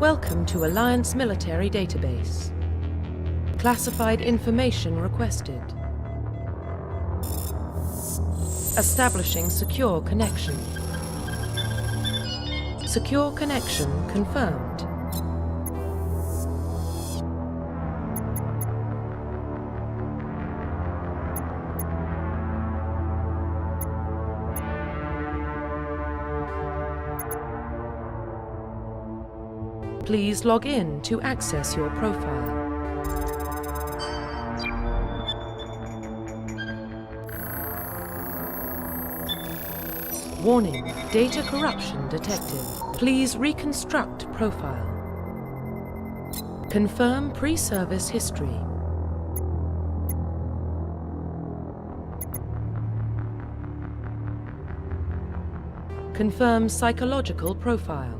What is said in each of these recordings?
Welcome to Alliance Military Database. Classified information requested. Establishing secure connection. Secure connection confirmed. Please log in to access your profile. Warning, data corruption detected. Please reconstruct profile. Confirm pre-service history. Confirm psychological profile.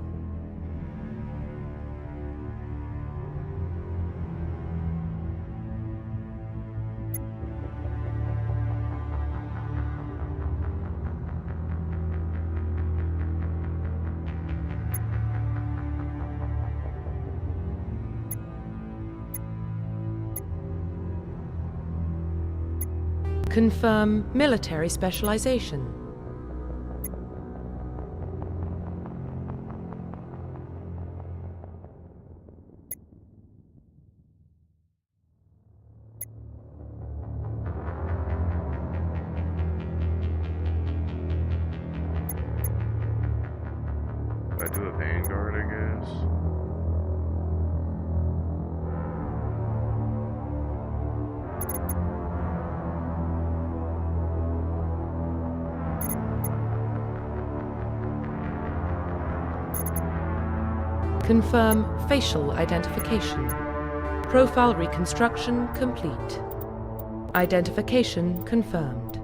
Confirm military specialization. I do a Vanguard, I guess. Confirm facial identification. Profile reconstruction complete. Identification confirmed.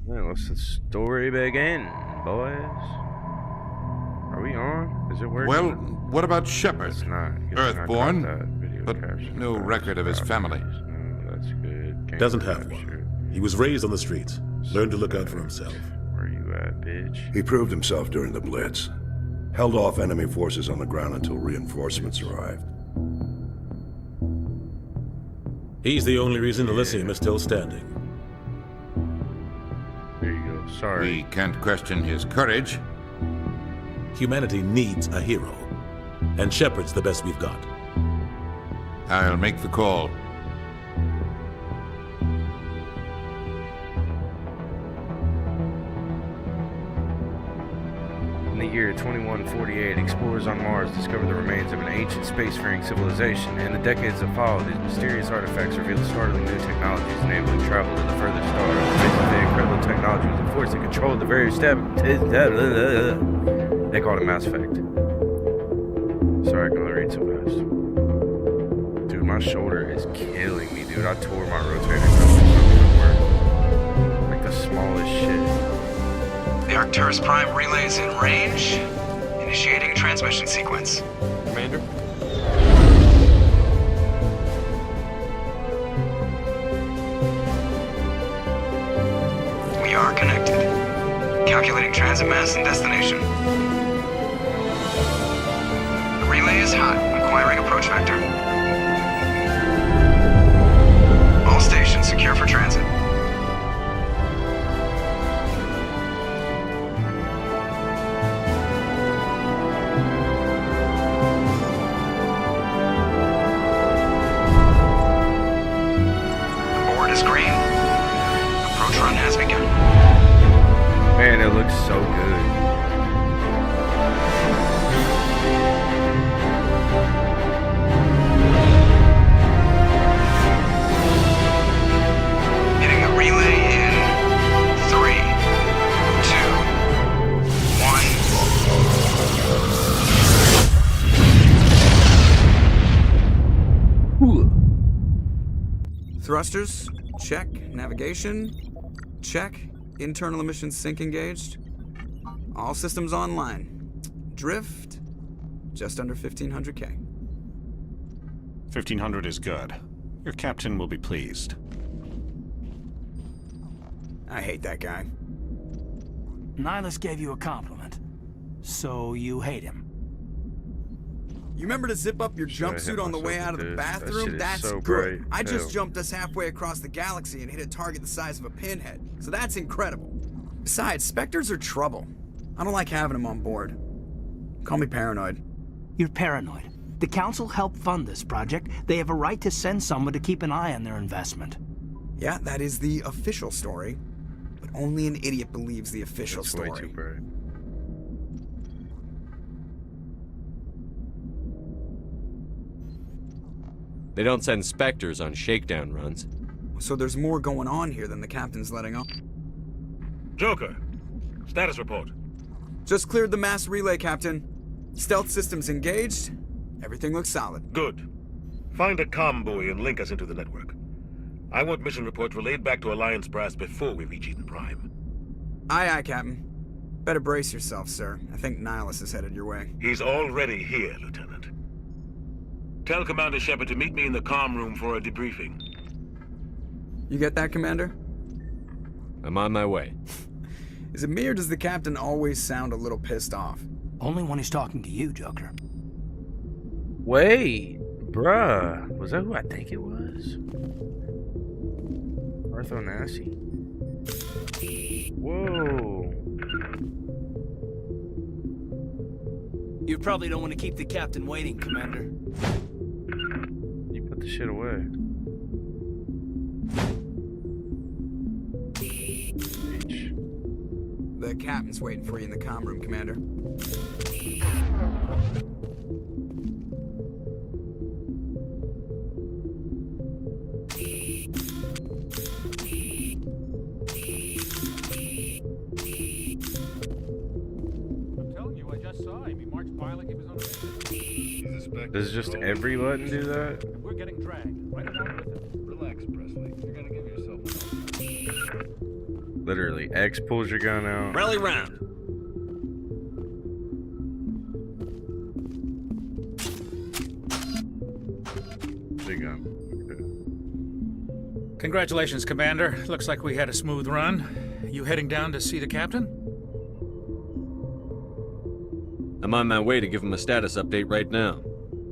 Well, let's the story begin, boys. Are we on? Is it working? Well, what about Shepard? It's not. Earthborn, But no record of his family. That's good. Doesn't have one. He was raised on the streets. Learned to look out for himself. Where you at, bitch? He proved himself during the Blitz. Held off enemy forces on the ground until reinforcements arrived. He's the only reason Elysium is still standing. There you go. Sorry. We can't question his courage. Humanity needs a hero. And Shepard's the best we've got. I'll make the call. In the year 2148, explorers on Mars discovered the remains of an ancient spacefaring civilization. In the decades that followed, these mysterious artifacts revealed startling new technologies, enabling travel to the furthest stars. The incredible technology was a force that controlled the very step. They called it Mass Effect. Sorry, I can only read so fast. Dude, my shoulder is killing me, dude. I tore my rotator cuff. Like the smallest shit. The Arcturus Prime relay is in range. Initiating transmission sequence. Commander? We are connected. Calculating transit mass and destination. The relay is hot, acquiring approach vector. All stations secure for transit. Man, it looks so good. Hitting the relay in Thrusters, check. Navigation, check. Internal emissions sync engaged. All systems online. Drift, just under 1500K. 1500 is good. Your captain will be pleased. I hate that guy. Nihilus gave you a compliment, so you hate him. You remember to zip up your Should've jumpsuit hit on the way myself out of with the this. That bathroom? shit is That's so good. bright. I just Hell. jumped us halfway across the galaxy and hit a target the size of a pinhead, so that's incredible. Besides, Spectres are trouble. I don't like having them on board. Call me paranoid. You're paranoid. The Council helped fund this project. They have a right to send someone to keep an eye on their investment. Yeah, that is the official story. But only an idiot believes the official It's way too story. bright. They don't send Spectres on shakedown runs. So there's more going on here than the captain's letting on. Joker, status report. Just cleared the mass relay, Captain. Stealth systems engaged. Everything looks solid. Good. Find a comm buoy and link us into the network. I want mission reports relayed back to Alliance Brass before we reach Eden Prime. Aye, aye, Captain. Better brace yourself, sir. I think Nihilus is headed your way. He's already here, Lieutenant. Tell Commander Shepard to meet me in the comm room for a debriefing. You get that, Commander? I'm on my way. Is it me or does the Captain always sound a little pissed off? Only when he's talking to you, Joker. Wait, bruh. Was that who I think it was? Arthur Nassi? Whoa. You probably don't want to keep the captain waiting, Commander. You put the shit away. H. The Captain's waiting for you in the comm room, Commander. Does just every button do that? We're getting dragged right along with it. Relax, Presley. You're gonna give yourself Literally, X pulls your gun out. Rally round. Big gun. Congratulations, Commander. Looks like we had a smooth run. You heading down to see the captain? I'm on my way to give him a status update right now.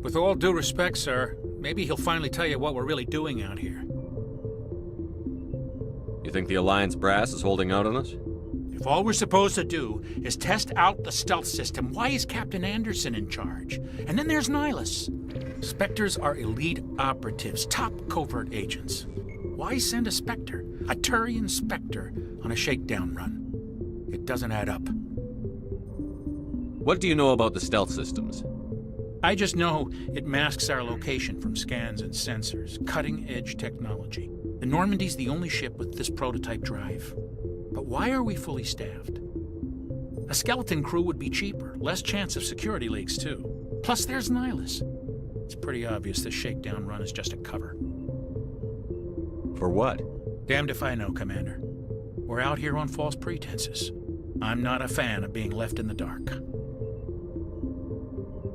With all due respect, sir, maybe he'll finally tell you what we're really doing out here. You think the Alliance brass is holding out on us? If all we're supposed to do is test out the stealth system, why is Captain Anderson in charge? And then there's Nihilus. Spectres are elite operatives, top covert agents. Why send a Spectre, a Turian Spectre, on a shakedown run? It doesn't add up. What do you know about the stealth systems? I just know it masks our location from scans and sensors. Cutting-edge technology. The Normandy's the only ship with this prototype drive. But why are we fully staffed? A skeleton crew would be cheaper, less chance of security leaks too. Plus there's Nihilus. It's pretty obvious this shakedown run is just a cover. For what? Damned if I know, Commander. We're out here on false pretenses. I'm not a fan of being left in the dark.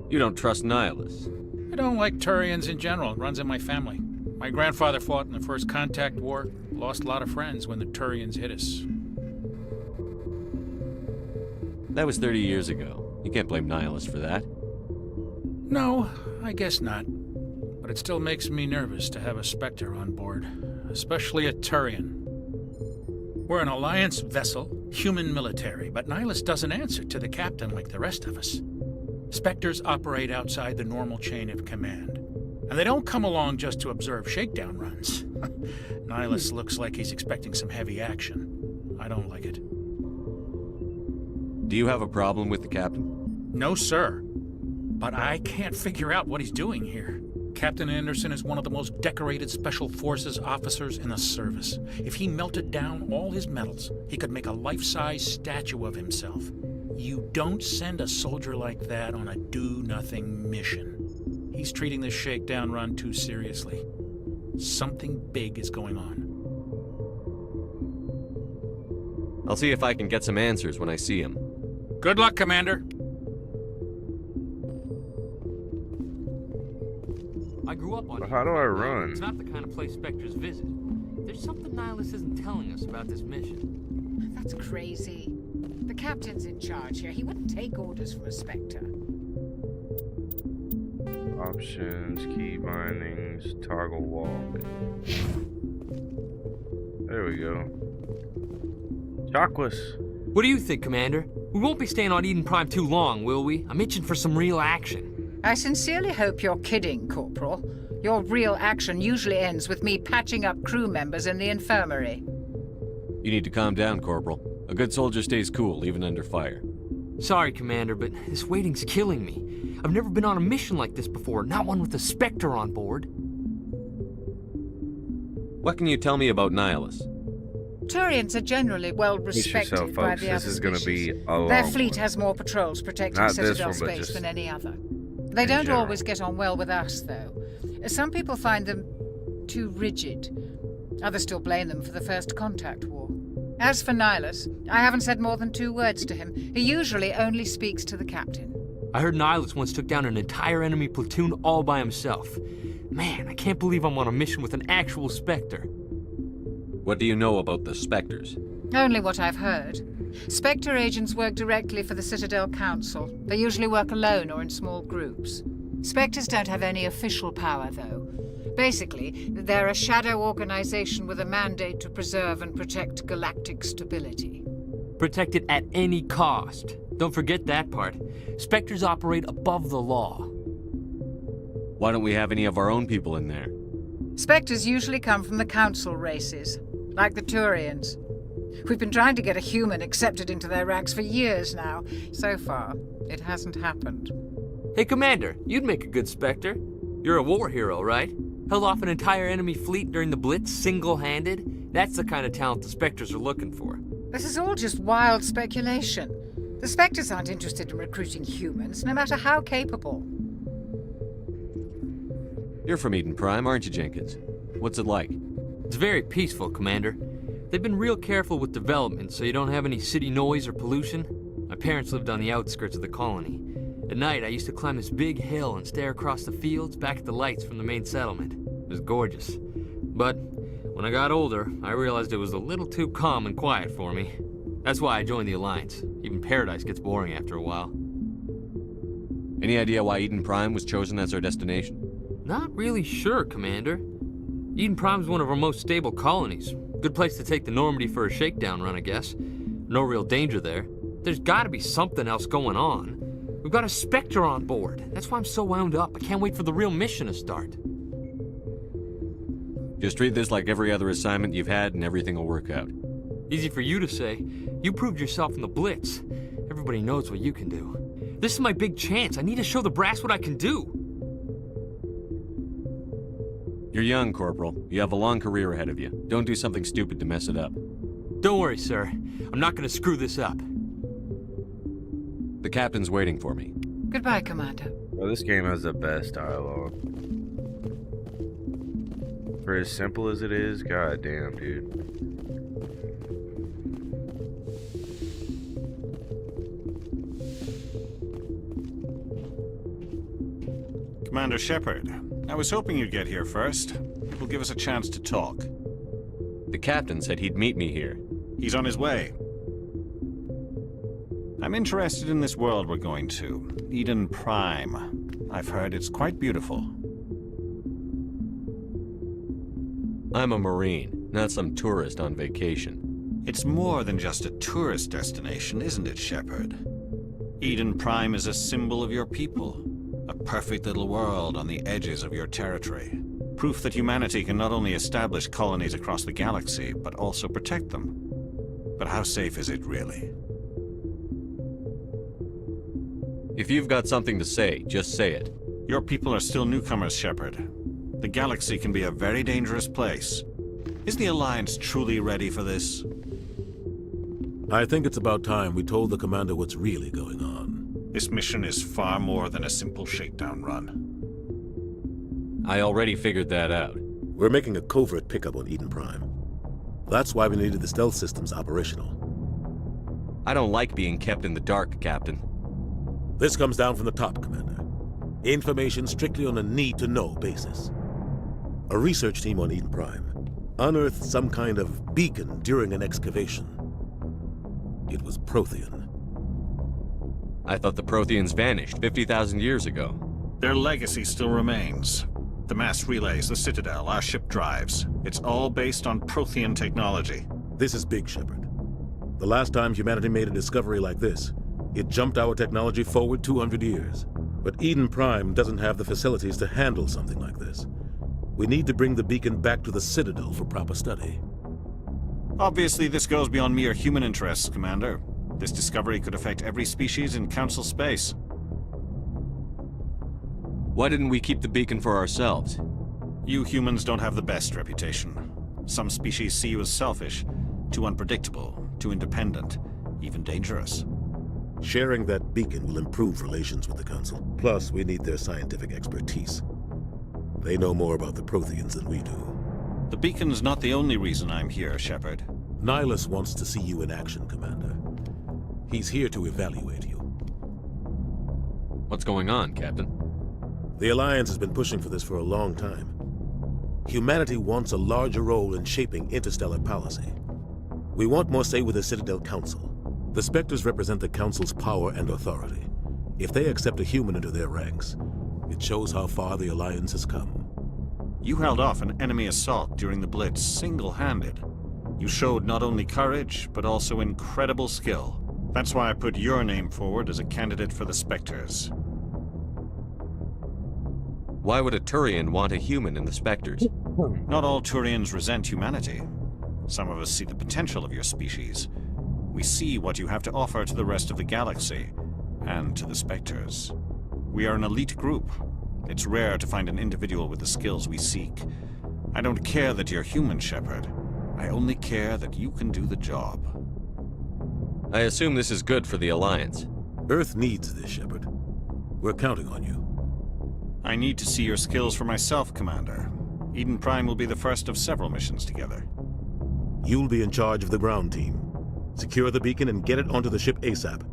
You don't trust Nihilus. I don't like Turians in general. It runs in my family. My grandfather fought in the First Contact War, lost a lot of friends when the Turians hit us. That was 30 years ago. You can't blame Nihilus for that. No, I guess not. But it still makes me nervous to have a Spectre on board, especially a Turian. We're an Alliance vessel, human military, but Nihilus doesn't answer to the captain like the rest of us. Spectres operate outside the normal chain of command. And they don't come along just to observe shakedown runs. Nihilus looks like he's expecting some heavy action. I don't like it. Do you have a problem with the captain? No, sir. But I can't figure out what he's doing here. Captain Anderson is one of the most decorated Special Forces officers in the service. If he melted down all his medals, he could make a life-size statue of himself. You don't send a soldier like that on a do-nothing mission. He's treating this shakedown run too seriously. Something big is going on. I'll see if I can get some answers when I see him. Good luck, Commander. I grew up on How do I run? It's not the kind of place Spectres visit. There's something Nihilus isn't telling us about this mission. That's crazy. The captain's in charge here. He wouldn't take orders from a Spectre. Options, key bindings, toggle walk. There we go. Chockless. What do you think, Commander? We won't be staying on Eden Prime too long, will we? I'm itching for some real action. I sincerely hope you're kidding, Corporal. Your real action usually ends with me patching up crew members in the infirmary. You need to calm down, Corporal. A good soldier stays cool, even under fire. Sorry, Commander, but this waiting's killing me. I've never been on a mission like this before, not one with a Spectre on board. What can you tell me about Nihilus? Turians are generally well respected yourself, by folks. the This other is going to species. be a long Their fleet one. has more patrols protecting Not this Citadel one, but space just than any other. They don't general. always get on well with us, though. Some people find them too rigid. Others still blame them for the First Contact War. As for Nihilus, I haven't said more than 2 words to him. He usually only speaks to the captain. I heard Nihilus once took down an entire enemy platoon all by himself. Man, I can't believe I'm on a mission with an actual Spectre. What do you know about the Spectres? Only what I've heard. Spectre agents work directly for the Citadel Council. They usually work alone or in small groups. Spectres don't have any official power, though. Basically, they're a shadow organization with a mandate to preserve and protect galactic stability. Protect it at any cost. Don't forget that part. Spectres operate above the law. Why don't we have any of our own people in there? Spectres usually come from the Council races, like the Turians. We've been trying to get a human accepted into their ranks for years now. So far, it hasn't happened. Hey, Commander, you'd make a good Spectre. You're a war hero, right? Held off an entire enemy fleet during the Blitz single-handed? That's the kind of talent the Spectres are looking for. This is all just wild speculation. The Spectres aren't interested in recruiting humans, no matter how capable. You're from Eden Prime, aren't you, Jenkins? What's it like? It's very peaceful, Commander. They've been real careful with development, so you don't have any city noise or pollution. My parents lived on the outskirts of the colony. At night, I used to climb this big hill and stare across the fields back at the lights from the main settlement. It was gorgeous. But when I got older, I realized it was a little too calm and quiet for me. That's why I joined the Alliance. Even Paradise gets boring after a while. Any idea why Eden Prime was chosen as our destination? Not really sure, Commander. Eden Prime's one of our most stable colonies. Good place to take the Normandy for a shakedown run, I guess. No real danger there. There's gotta be something else going on. We've got a Spectre on board. That's why I'm so wound up. I can't wait for the real mission to start. Just treat this like every other assignment you've had and everything will work out. Easy for you to say. You proved yourself in the Blitz. Everybody knows what you can do. This is my big chance. I need to show the brass what I can do. You're young, Corporal. You have a long career ahead of you. Don't do something stupid to mess it up. Don't worry, sir. I'm not gonna screw this up. The captain's waiting for me. Goodbye, Commander. Well, this game has the best dialogue. For as simple as it is, goddamn, dude. Commander Shepard, I was hoping you'd get here first. It will give us a chance to talk. The captain said he'd meet me here. He's on his way. I'm interested in this world we're going to, Eden Prime. I've heard it's quite beautiful. I'm a Marine, not some tourist on vacation. It's more than just a tourist destination, isn't it, Shepard? Eden Prime is a symbol of your people. A perfect little world on the edges of your territory. Proof that humanity can not only establish colonies across the galaxy, but also protect them. But how safe is it, really? If you've got something to say, just say it. Your people are still newcomers, Shepard. The galaxy can be a very dangerous place. Is the Alliance truly ready for this? I think it's about time we told the commander what's really going on. This mission is far more than a simple shakedown run. I already figured that out. We're making a covert pickup on Eden Prime. That's why we needed the stealth systems operational. I don't like being kept in the dark, Captain. This comes down from the top, Commander. Information strictly on a need-to-know basis. A research team on Eden Prime unearthed some kind of beacon during an excavation. It was Prothean. I thought the Protheans vanished 50,000 years ago. Their legacy still remains. The mass relays, the Citadel, our ship drives. It's all based on Prothean technology. This is big, Shepard. The last time humanity made a discovery like this, it jumped our technology forward 200 years. But Eden Prime doesn't have the facilities to handle something like this. We need to bring the beacon back to the Citadel for proper study. Obviously, this goes beyond mere human interests, Commander. This discovery could affect every species in Council space. Why didn't we keep the beacon for ourselves? You humans don't have the best reputation. Some species see you as selfish, too unpredictable, too independent, even dangerous. Sharing that beacon will improve relations with the Council. Plus, we need their scientific expertise. They know more about the Protheans than we do. The beacon's not the only reason I'm here, Shepard. Nihilus wants to see you in action, Commander. He's here to evaluate you. What's going on, Captain? The Alliance has been pushing for this for a long time. Humanity wants a larger role in shaping interstellar policy. We want more say with the Citadel Council. The Spectres represent the Council's power and authority. If they accept a human into their ranks, it shows how far the Alliance has come. You held off an enemy assault during the Blitz single-handed. You showed not only courage, but also incredible skill. That's why I put your name forward as a candidate for the Spectres. Why would a Turian want a human in the Spectres? Not all Turians resent humanity. Some of us see the potential of your species. We see what you have to offer to the rest of the galaxy, and to the Spectres. We are an elite group. It's rare to find an individual with the skills we seek. I don't care that you're human, Shepard. I only care that you can do the job. I assume this is good for the Alliance. Earth needs this, Shepard. We're counting on you. I need to see your skills for myself, Commander. Eden Prime will be the first of several missions together. You'll be in charge of the ground team. Secure the beacon and get it onto the ship ASAP.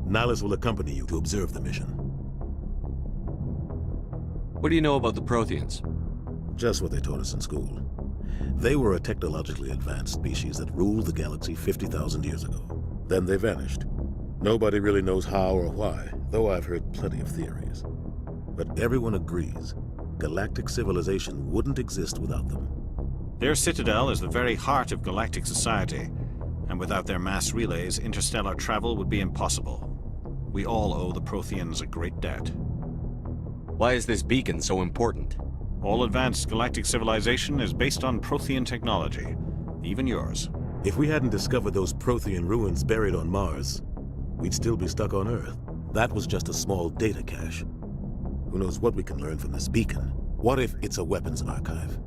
Nihilus will accompany you to observe the mission. What do you know about the Protheans? Just what they taught us in school. They were a technologically advanced species that ruled the galaxy 50,000 years ago. Then they vanished. Nobody really knows how or why, though I've heard plenty of theories. But everyone agrees, galactic civilization wouldn't exist without them. Their citadel is the very heart of galactic society, and without their mass relays, interstellar travel would be impossible. We all owe the Protheans a great debt. Why is this beacon so important? All advanced galactic civilization is based on Prothean technology, even yours. If we hadn't discovered those Prothean ruins buried on Mars, we'd still be stuck on Earth. That was just a small data cache. Who knows what we can learn from this beacon? What if it's a weapons archive?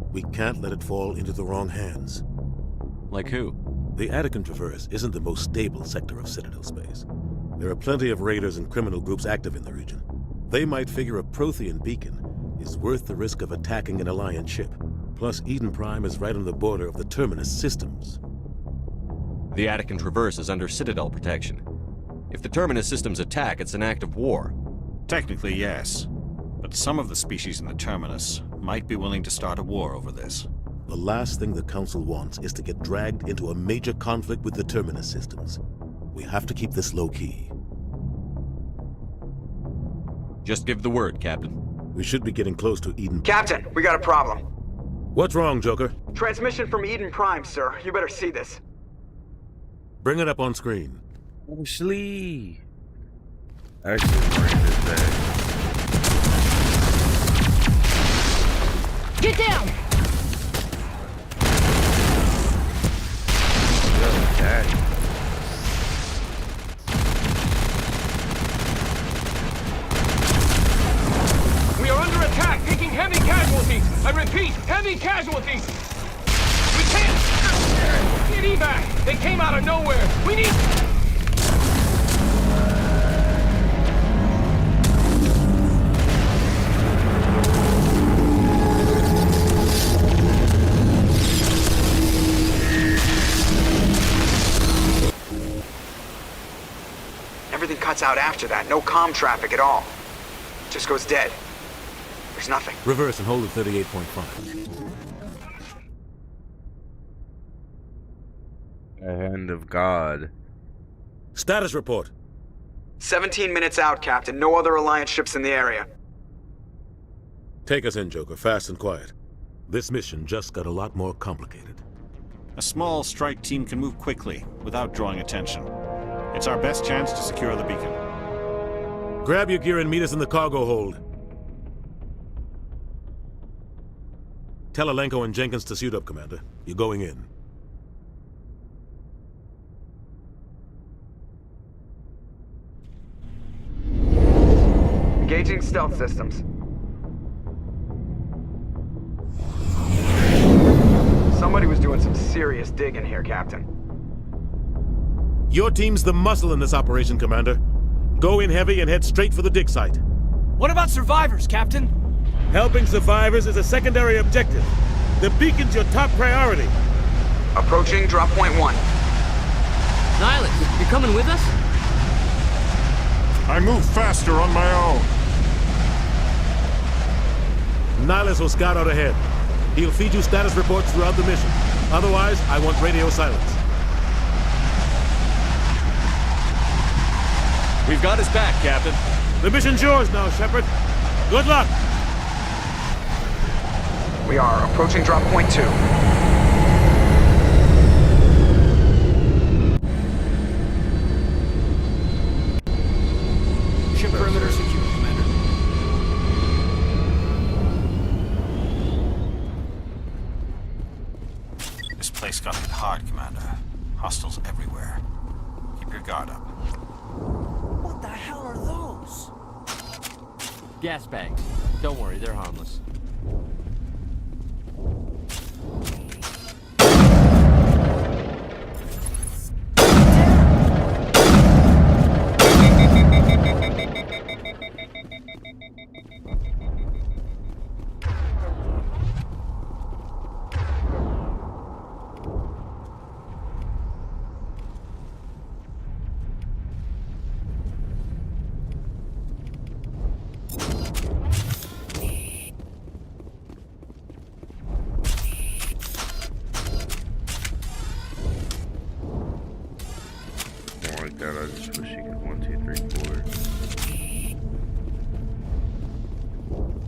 We can't let it fall into the wrong hands. Like who? The Attican Traverse isn't the most stable sector of Citadel space. There are plenty of raiders and criminal groups active in the region. They might figure a Prothean beacon is worth the risk of attacking an Alliance ship. Plus, Eden Prime is right on the border of the Terminus systems. The Attican Traverse is under Citadel protection. If the Terminus systems attack, it's an act of war. Technically, yes. But some of the species in the Terminus might be willing to start a war over this. The last thing the Council wants is to get dragged into a major conflict with the Terminus systems. We have to keep this low-key. Just give the word, Captain. We should be getting close to Eden... Captain, we got a problem. What's wrong, Joker? Transmission from Eden Prime, sir. You better see this. Bring it up on screen. Ashley. Actually, bring this back. Get down! Yo, Daddy. We are under attack, taking heavy casualties. I repeat, heavy casualties. We can't get evac. They came out of nowhere. We need... Everything cuts out after that. No comm traffic at all. Just goes dead. There's nothing. Reverse and hold at 38.5. Hand of God. Status report. 17 minutes out, Captain. No other Alliance ships in the area. Take us in, Joker, fast and quiet. This mission just got a lot more complicated. A small strike team can move quickly, without drawing attention. It's our best chance to secure the beacon. Grab your gear and meet us in the cargo hold. Tell Alenko and Jenkins to suit up, Commander. You're going in. Engaging stealth systems. Somebody was doing some serious digging here, Captain. Your team's the muscle in this operation, Commander. Go in heavy and head straight for the dig site. What about survivors, Captain? Helping survivors is a secondary objective. The beacon's your top priority. Approaching drop point 1. Nihilus, you're coming with us? I move faster on my own. Nihilus will scout out ahead. He'll feed you status reports throughout the mission. Otherwise, I want radio silence. We've got his back, Captain. The mission's yours now, Shepard. Good luck! We are approaching drop point 2. Ship perimeter secure, Commander. This place got hit hard, Commander. Hostiles everywhere. Keep your guard up. What the hell are those? Gas bags. Don't worry, they're harmless. God, I just wish you could 1, 2, 3, 4.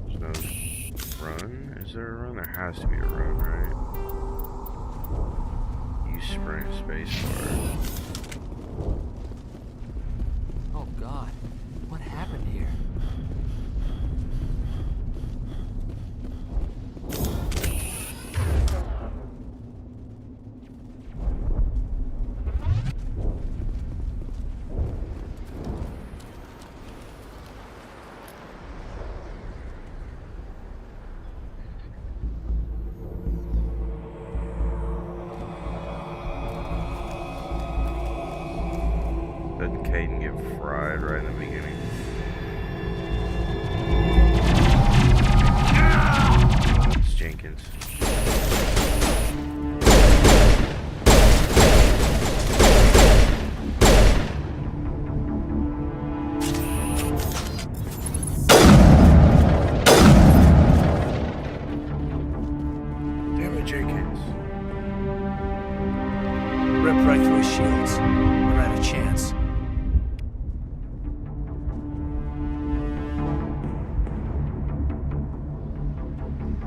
There's no run? Is there a run? There has to be a run, right? Use sprint spacebar. Oh God, what happened here? Didn't Caden get fried right in the beginning? It's Jenkins. Damn it, Jenkins. Ripped right through his shields. Never had a chance.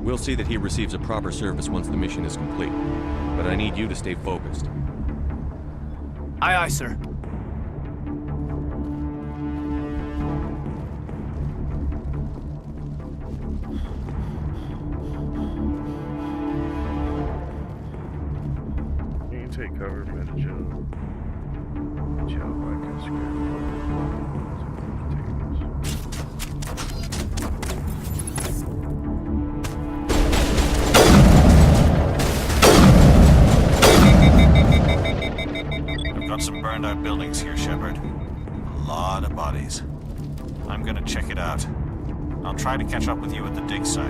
We'll see that he receives a proper service once the mission is complete. But I need you to stay focused. Aye, aye, sir. You can take cover, Meta-Joe. Joe, I can scream. I've got some burned out buildings here, Shepard. A lot of bodies. I'm gonna check it out. I'll try to catch up with you at the dig site.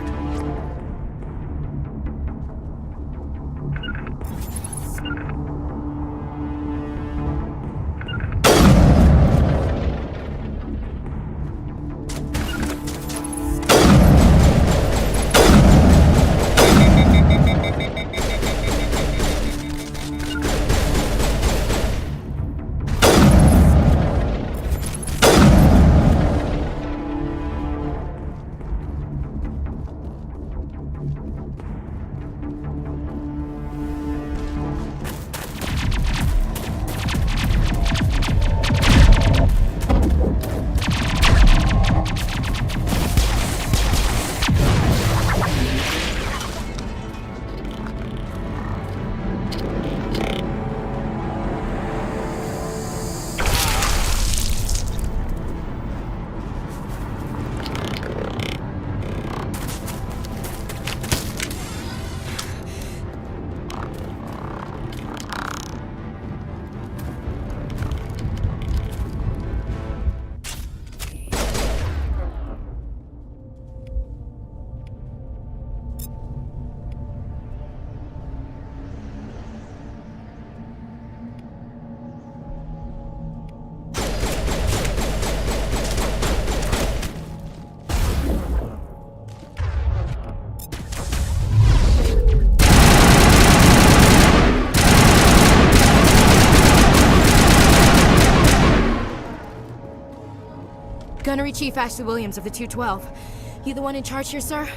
Gunnery Chief Ashley Williams of the 212. You the one in charge here, sir?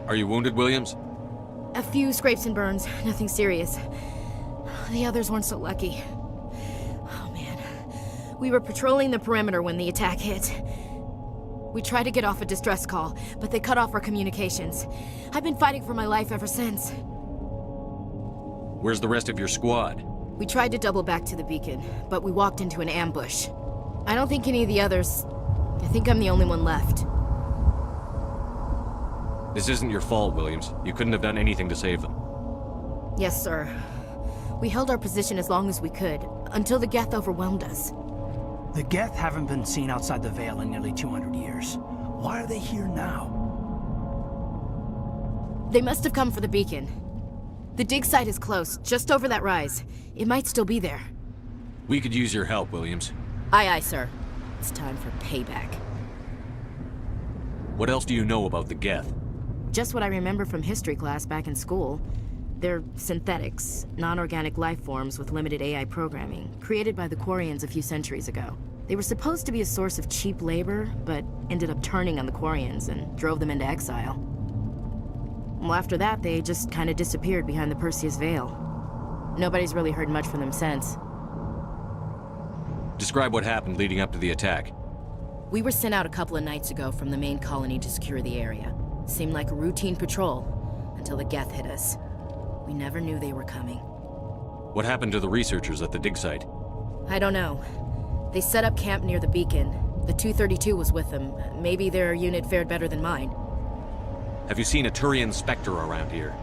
Are you wounded, Williams? A few scrapes and burns, nothing serious. The others weren't so lucky. Oh man. We were patrolling the perimeter when the attack hit. We tried to get off a distress call, but they cut off our communications. I've been fighting for my life ever since. Where's the rest of your squad? We tried to double back to the beacon, but we walked into an ambush. I don't think any of the others... I think I'm the only one left. This isn't your fault, Williams. You couldn't have done anything to save them. Yes, sir. We held our position as long as we could, until the Geth overwhelmed us. The Geth haven't been seen outside the Veil in nearly 200 years. Why are they here now? They must have come for the beacon. The dig site is close, just over that rise. It might still be there. We could use your help, Williams. Aye, aye, sir. It's time for payback. What else do you know about the Geth? Just what I remember from history class back in school. They're synthetics, non-organic life forms with limited AI programming, created by the Quarians a few centuries ago. They were supposed to be a source of cheap labor, but ended up turning on the Quarians and drove them into exile. Well, after that, they just kind of disappeared behind the Perseus Veil. Nobody's really heard much from them since. Describe what happened leading up to the attack. We were sent out a couple of nights ago from the main colony to secure the area. Seemed like a routine patrol, until the Geth hit us. We never knew they were coming. What happened to the researchers at the dig site? I don't know. They set up camp near the beacon. The 232 was with them. Maybe their unit fared better than mine. Have you seen a Turian Spectre around here?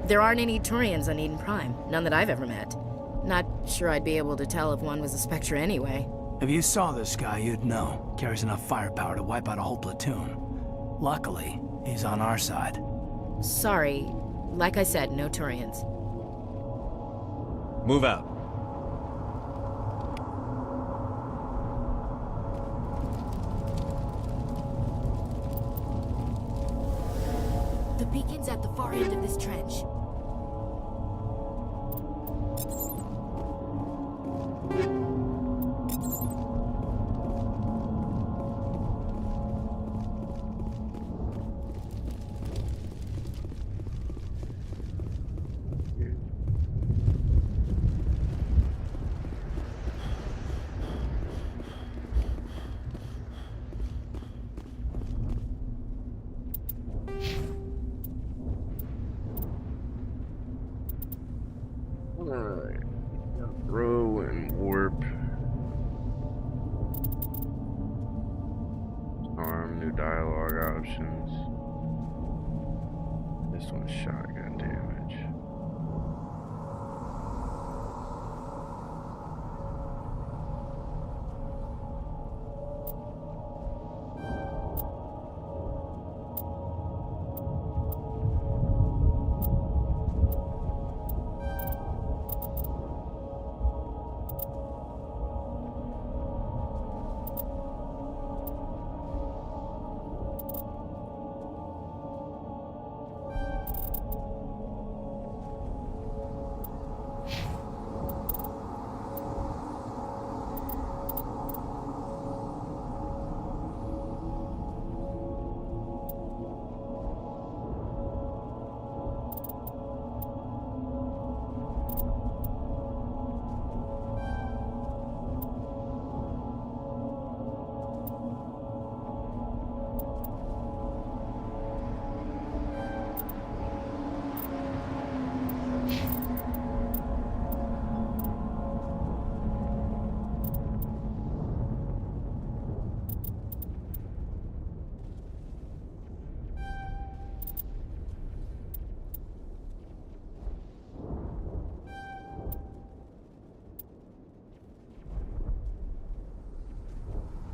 There aren't any Turians on Eden Prime. None that I've ever met. Not sure I'd be able to tell if one was a Spectre anyway. If you saw this guy, you'd know. Carries enough firepower to wipe out a whole platoon. Luckily, he's on our side. Sorry. Like I said, no Turians. Move out. The beacon's at the far end of this trench. Alright. Throw and warp. Arm, new dialogue options. This one's shotgun damage.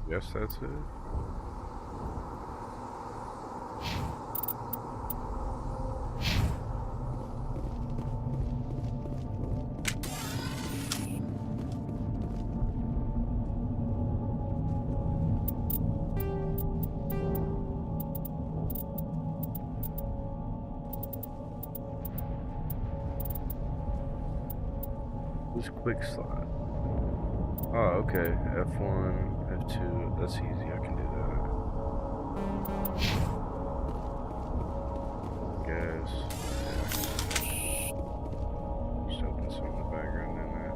Guess that's it. This quick slot. Oh, okay. F1, to. That's easy. I can do that. Guess. Just open some in the background in that.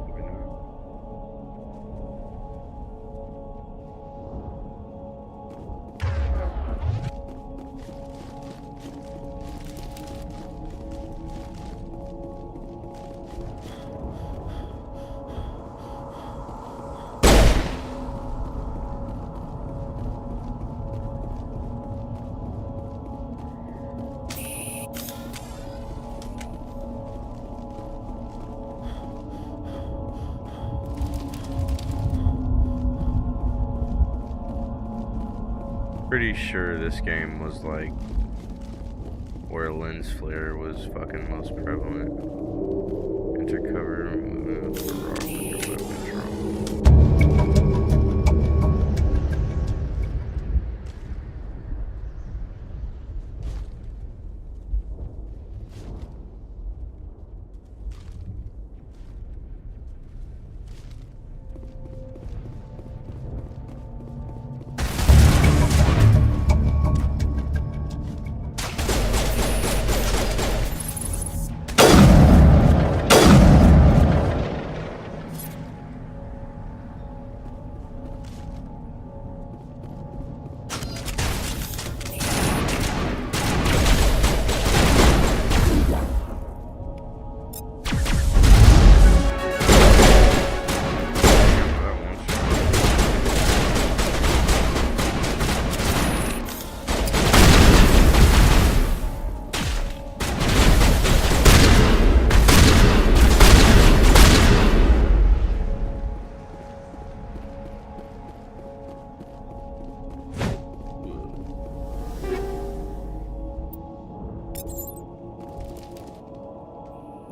Maybe not. Pretty sure this game was like where lens flare was fucking most prevalent. Enter cover, remove for raw control.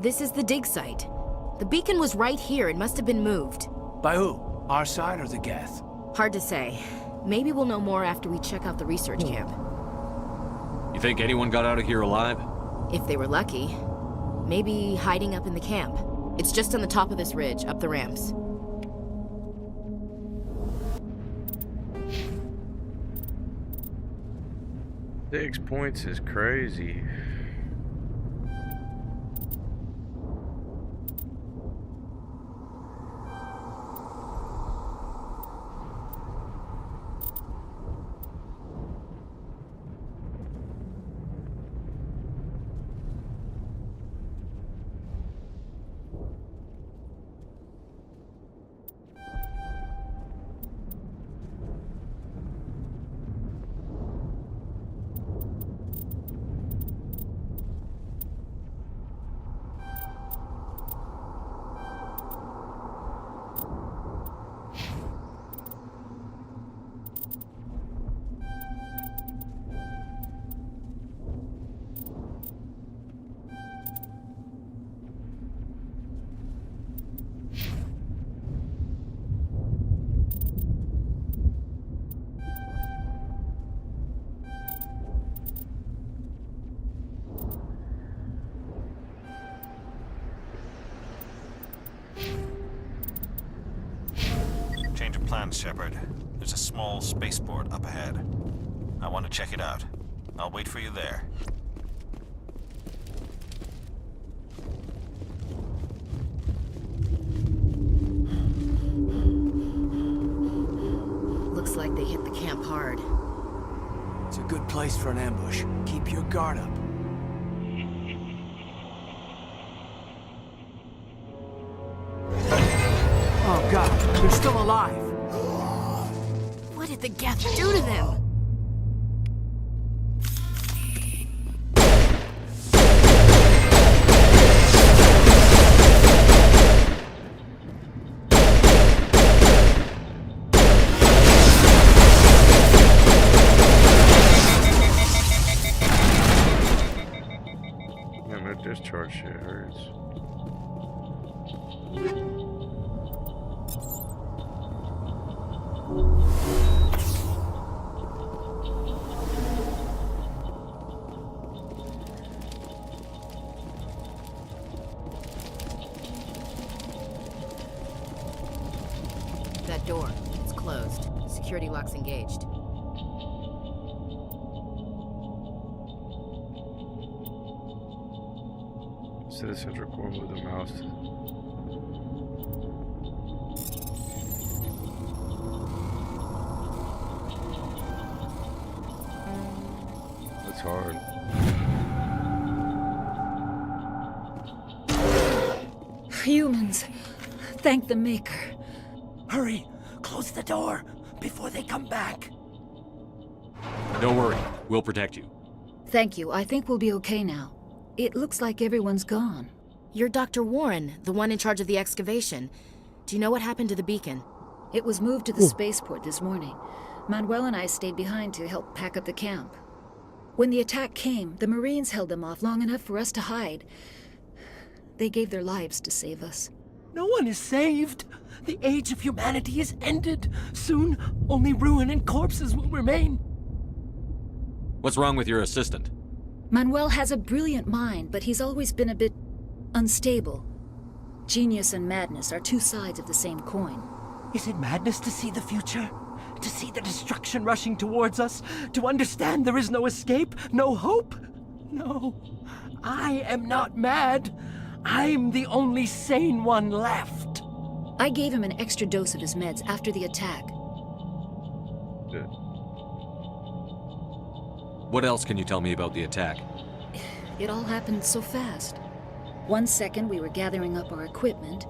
This is the dig site. The beacon was right here. It must have been moved. By who? Our side or the Geth? Hard to say. Maybe we'll know more after we check out the research camp. You think anyone got out of here alive? If they were lucky. Maybe hiding up in the camp. It's just on the top of this ridge, up the ramps. Six points is crazy. Change of plans, Shepard. There's a small spaceport up ahead. I want to check it out. I'll wait for you there. Looks like they hit the camp hard. It's a good place for an ambush. Keep your guard up. Oh god, they're still alive! What did the Geth do to them? Man, that discharge shit hurts. back door. It's closed. Security lock's engaged. Citizens report with the mouse. That's hard. Humans. Thank the Maker. Hurry! Close the door before they come back. Don't worry. We'll protect you. Thank you. I think we'll be okay now. It looks like everyone's gone. You're Dr. Warren, the one in charge of the excavation. Do you know what happened to the beacon? It was moved to the spaceport this morning. Manuel and I stayed behind to help pack up the camp. When the attack came, the Marines held them off long enough for us to hide. They gave their lives to save us. No one is saved. The age of humanity is ended. Soon, only ruin and corpses will remain. What's wrong with your assistant? Manuel has a brilliant mind, but he's always been a bit unstable. Genius and madness are two sides of the same coin. Is it madness to see the future? To see the destruction rushing towards us? To understand there is no escape? No hope? No. I am not mad. I'm the only sane one left. I gave him an extra dose of his meds after the attack. What else can you tell me about the attack? It all happened so fast. 1 second we were gathering up our equipment.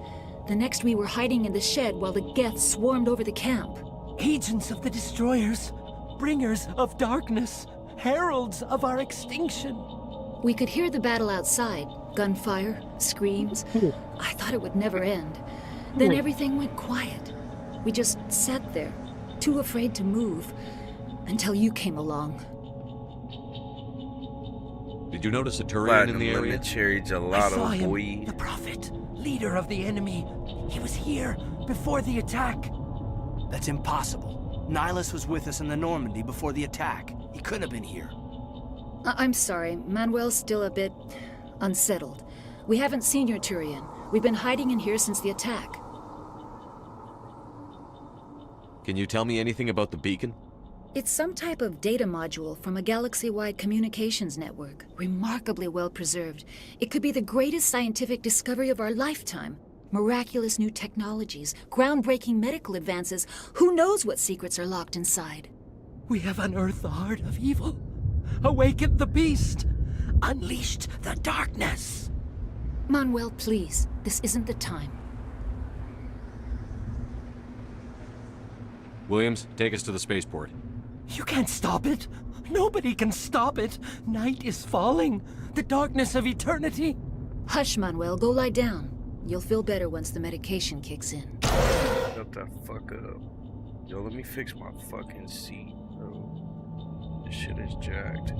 The next we were hiding in the shed while the Geth swarmed over the camp. Agents of the destroyers, bringers of darkness, heralds of our extinction. We could hear the battle outside. Gunfire, screams. I thought it would never end. Then everything went quiet. We just sat there, too afraid to move, until you came along. Did you notice a Turian in the area? Cherry I saw gelato, him, boy. the Prophet, leader of the enemy. He was here before the attack. That's impossible. Nihilus was with us in the Normandy before the attack. He couldn't have been here. I'm sorry, Manuel's still a bit unsettled. We haven't seen your Turian. We've been hiding in here since the attack. Can you tell me anything about the beacon? It's some type of data module from a galaxy-wide communications network. Remarkably well preserved. It could be the greatest scientific discovery of our lifetime. Miraculous new technologies, groundbreaking medical advances. Who knows what secrets are locked inside? We have unearthed the heart of evil, awakened the beast, unleashed the darkness. Manuel, please. This isn't the time. Williams, take us to the spaceport. You can't stop it. Nobody can stop it. Night is falling. The darkness of eternity. Hush, Manuel. Go lie down. You'll feel better once the medication kicks in. Shut the fuck up. Yo, let me fix my fucking seat, bro. This shit is jacked.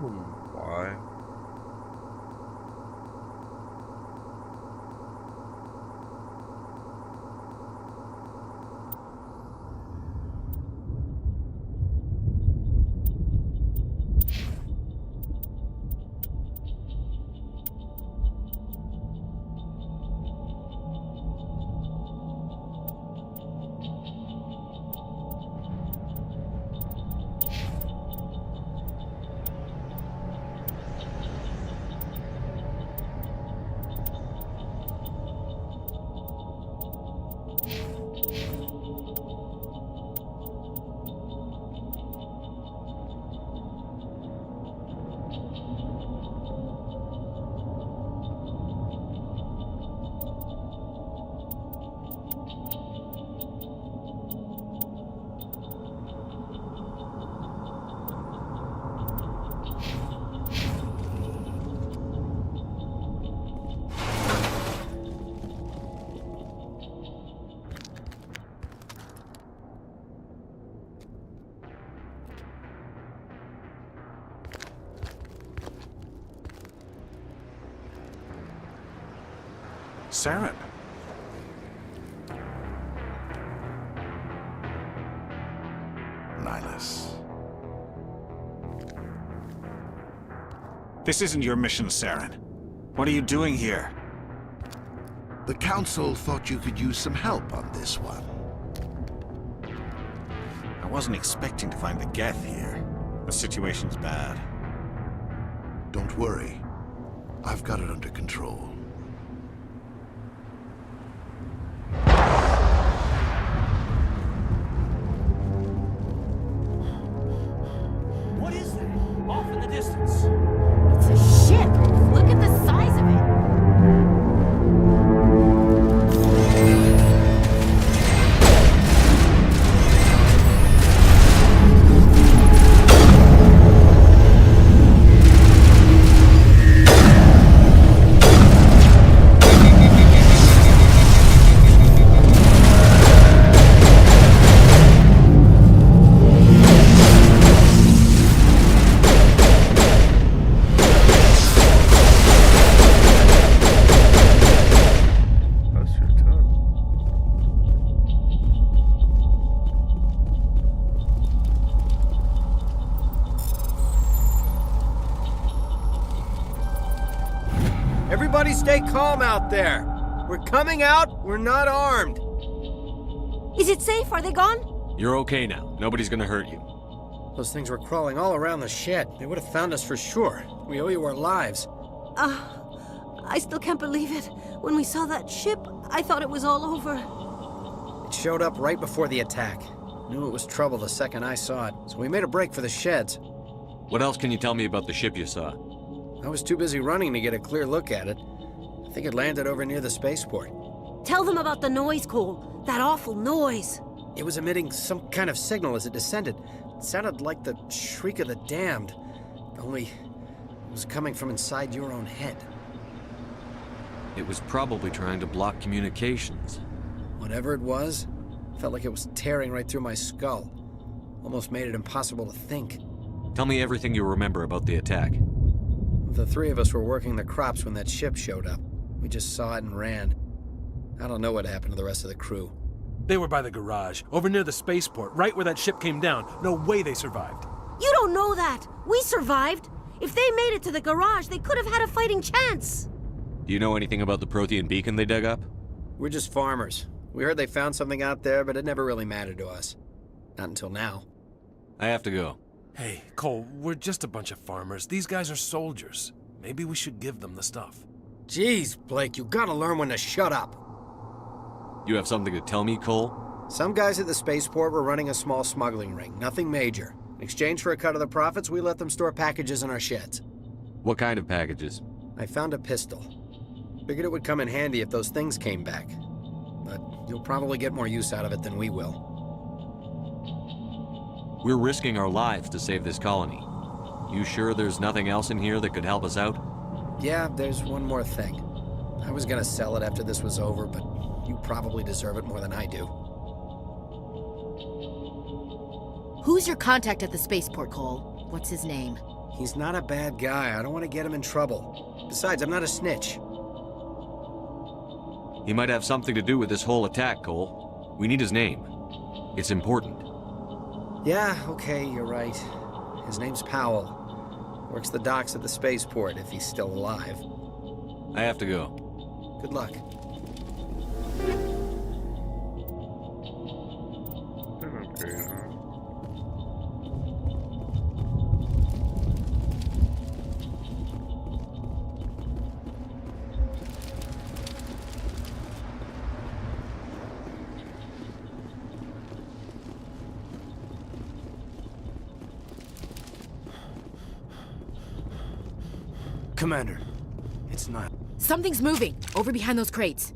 Why? Saren. Nihilus. This isn't your mission, Saren. What are you doing here? The Council thought you could use some help on this one. I wasn't expecting to find the Geth here. The situation's bad. Don't worry. I've got it under control. What is that? Off in the distance. It's a ship! Look at the size of it! Everybody stay calm out there. We're coming out, we're not armed. Is it safe? Are they gone? You're okay now. Nobody's gonna hurt you. Those things were crawling all around the shed. They would have found us for sure. We owe you our lives. I still can't believe it. When we saw that ship, I thought it was all over. It showed up right before the attack. Knew it was trouble the second I saw it, so we made a break for the sheds. What else can you tell me about the ship you saw? I was too busy running to get a clear look at it. I think it landed over near the spaceport. Tell them about the noise, Cole. That awful noise. It was emitting some kind of signal as it descended. It sounded like the shriek of the damned. Only it was coming from inside your own head. It was probably trying to block communications. Whatever it was, felt like it was tearing right through my skull. Almost made it impossible to think. Tell me everything you remember about the attack. The three of us were working the crops when that ship showed up. We just saw it and ran. I don't know what happened to the rest of the crew. They were by the garage, over near the spaceport, right where that ship came down. No way they survived. You don't know that. We survived. If they made it to the garage, they could have had a fighting chance. Do you know anything about the Prothean beacon they dug up? We're just farmers. We heard they found something out there, but it never really mattered to us. Not until now. I have to go. Hey, Cole, we're just a bunch of farmers. These guys are soldiers. Maybe we should give them the stuff. Jeez, Blake, you gotta learn when to shut up. You have something to tell me, Cole? Some guys at the spaceport were running a small smuggling ring, nothing major. In exchange for a cut of the profits, we let them store packages in our sheds. What kind of packages? I found a pistol. Figured it would come in handy if those things came back. But you'll probably get more use out of it than we will. We're risking our lives to save this colony. You sure there's nothing else in here that could help us out? Yeah, there's one more thing. I was gonna sell it after this was over, but you probably deserve it more than I do. Who's your contact at the spaceport, Cole? What's his name? He's not a bad guy. I don't want to get him in trouble. Besides, I'm not a snitch. He might have something to do with this whole attack, Cole. We need his name. It's important. Yeah, okay, you're right. His name's Powell. Works the docks at the spaceport, if he's still alive. I have to go. Good luck. Commander, it's not. Something's moving over behind those crates.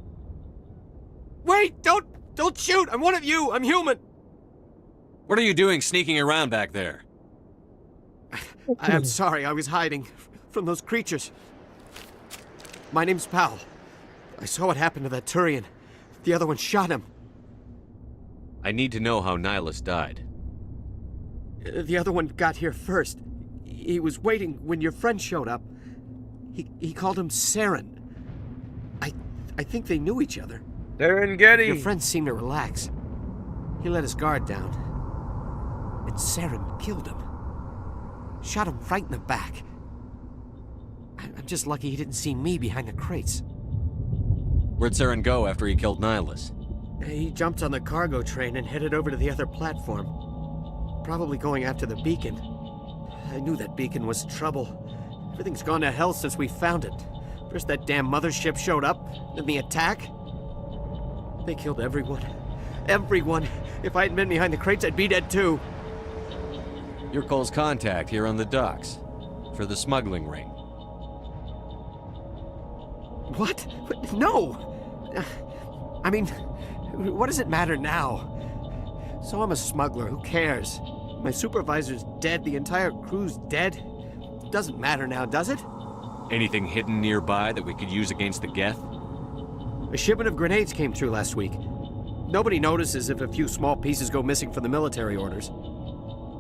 Wait! Don't shoot! I'm one of you! I'm human! What are you doing sneaking around back there? I'm sorry, I was hiding from those creatures. My name's Powell. I saw what happened to that Turian. The other one shot him. I need to know how Nihilus died. The other one got here first. He was waiting when your friend showed up. He called him Saren. I think they knew each other. Serengeti! Your friend seemed to relax. He let his guard down. And Saren killed him. Shot him right in the back. I'm just lucky he didn't see me behind the crates. Where'd Saren go after he killed Nihilus? He jumped on the cargo train and headed over to the other platform. Probably going after the beacon. I knew that beacon was trouble. Everything's gone to hell since we found it. First that damn mothership showed up, then the attack. They killed everyone. Everyone! If I hadn't been behind the crates, I'd be dead too. You're Cole's contact here on the docks. For the smuggling ring. What? No! I mean, what does it matter now? So I'm a smuggler, who cares? My supervisor's dead, the entire crew's dead. Doesn't matter now, does it? Anything hidden nearby that we could use against the Geth? A shipment of grenades came through last week. Nobody notices if a few small pieces go missing from the military orders.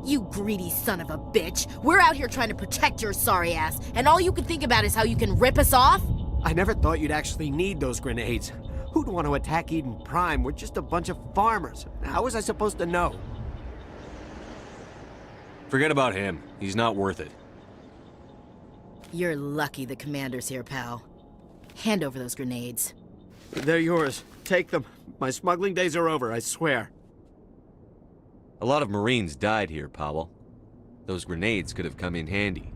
You greedy son of a bitch! We're out here trying to protect your sorry ass, and all you can think about is how you can rip us off? I never thought you'd actually need those grenades. Who'd want to attack Eden Prime? We're just a bunch of farmers. How was I supposed to know? Forget about him. He's not worth it. You're lucky the commander's here, pal. Hand over those grenades. They're yours. Take them. My smuggling days are over, I swear. A lot of Marines died here, Powell. Those grenades could have come in handy.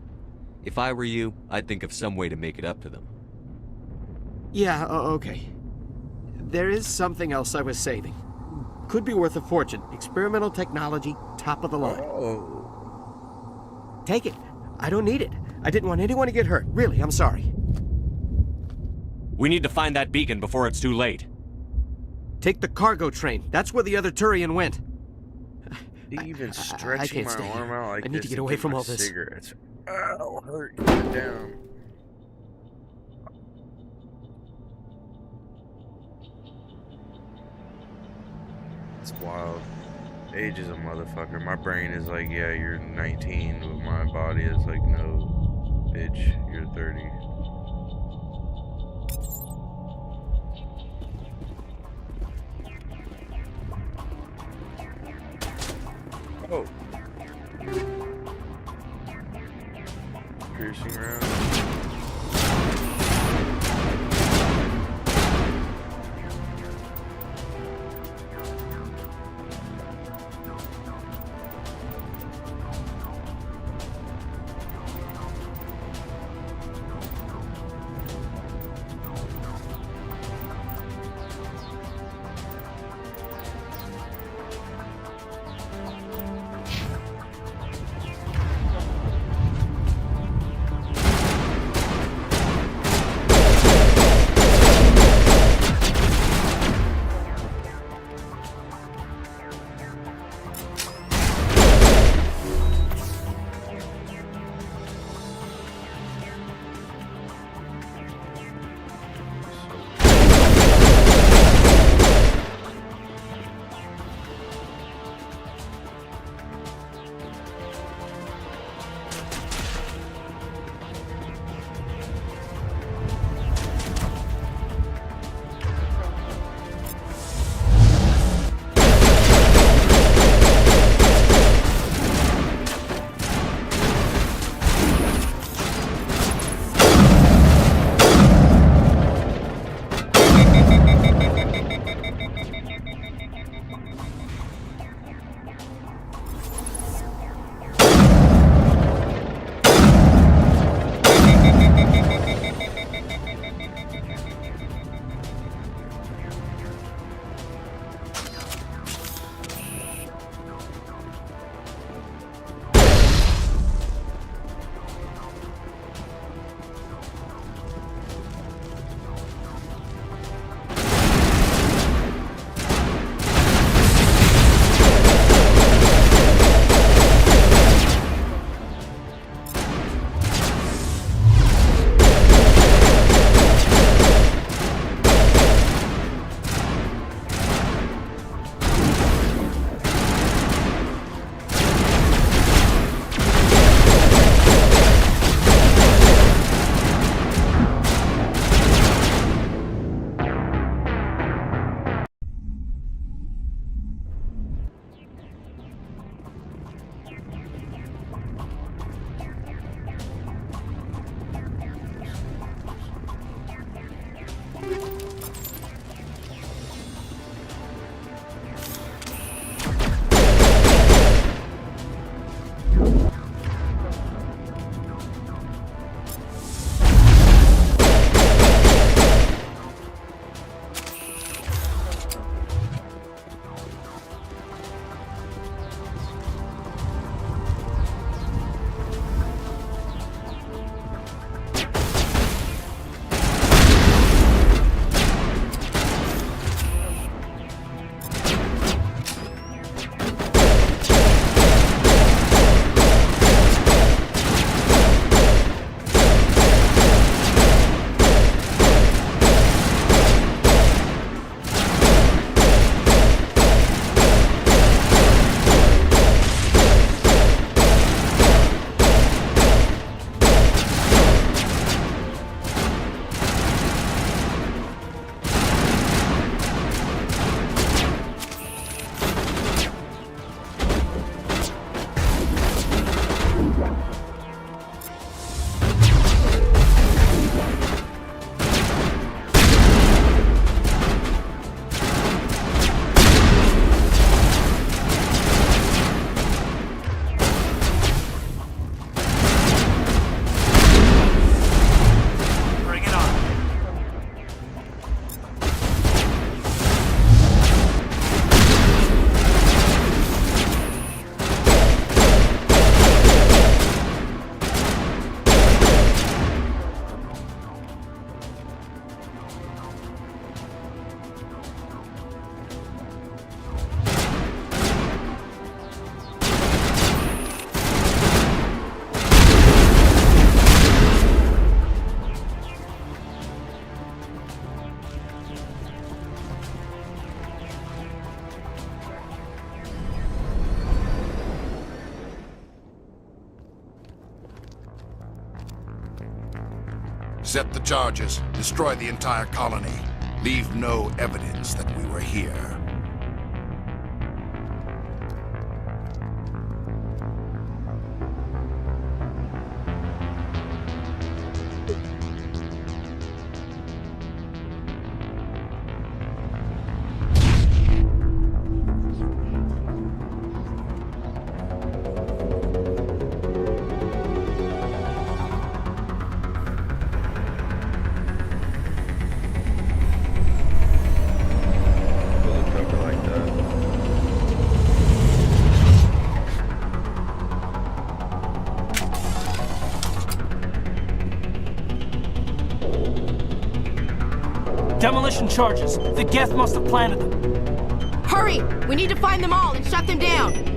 If I were you, I'd think of some way to make it up to them. Yeah, okay. There is something else I was saving. Could be worth a fortune. Experimental technology, top of the line. Take it. I don't need it. I didn't want anyone to get hurt. Really, I'm sorry. We need to find that beacon before it's too late. Take the cargo train. That's where the other Turian went. Even stretching my arm out like I need to get away from all this. Cigarettes. Ow, hurt. Put it down. It's wild. Age is a motherfucker. My brain is like, yeah, you're 19, but my body is like, no, bitch, you're 30. Oh. Piercing round. Set the charges. Destroy the entire colony. Leave no evidence that we were here. Demolition charges. The Geth must have planted them. Hurry! We need to find them all and shut them down!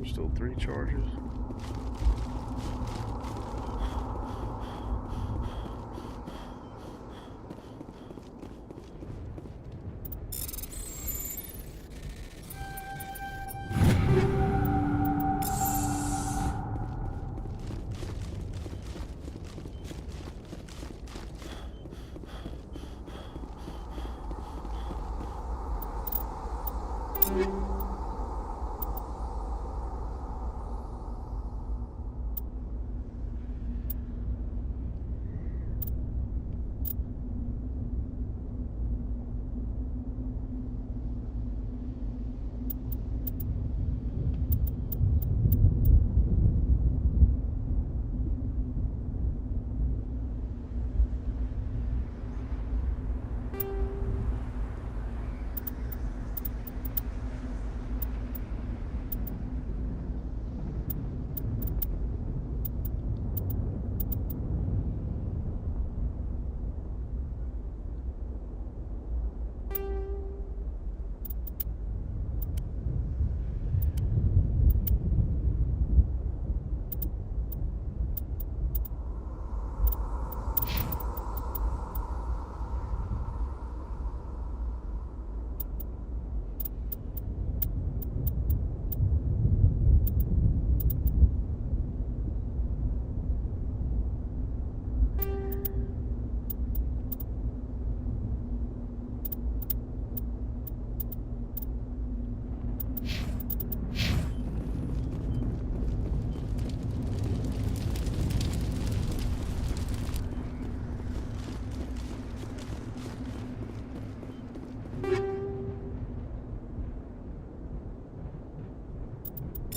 Still 3 charges.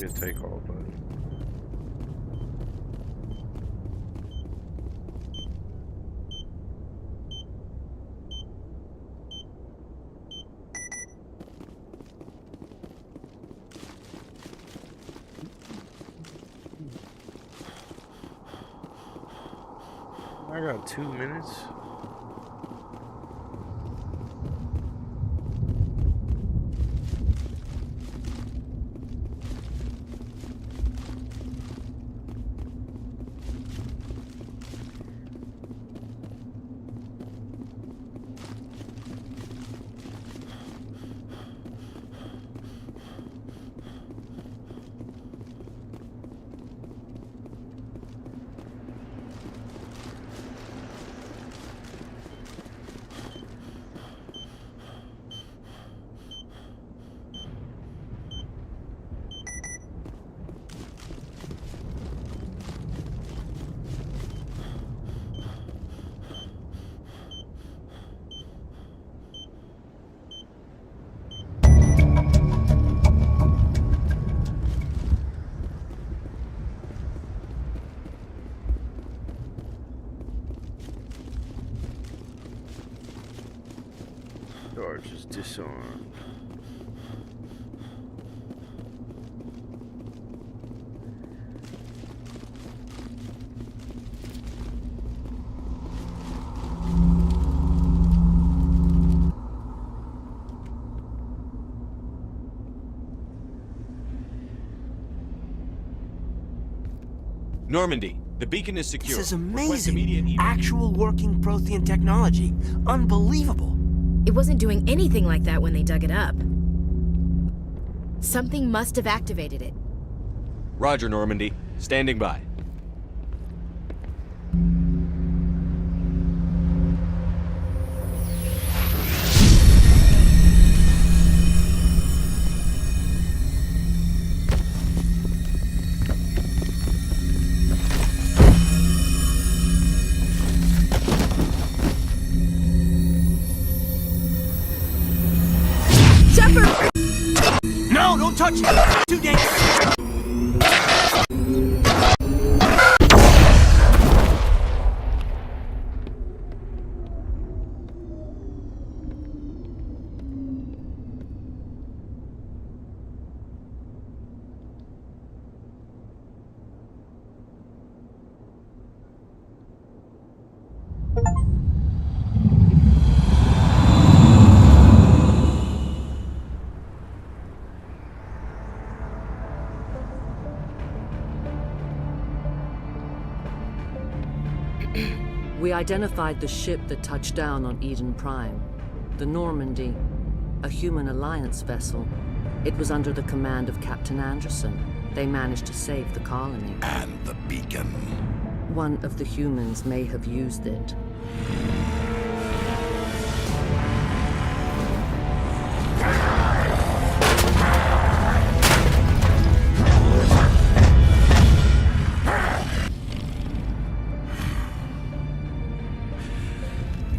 be a take all, but I got 2 minutes. Charge is disarmed. Normandy, the beacon is secure. This is Request amazing. immediate Actual working Prothean technology. Unbelievable. It wasn't doing anything like that when they dug it up. Something must have activated it. Roger, Normandy. Standing by. No, don't touch it! Too dangerous! We identified the ship that touched down on Eden Prime. The Normandy, a human alliance vessel. It was under the command of Captain Anderson. They managed to save the colony. And the beacon. One of the humans may have used it.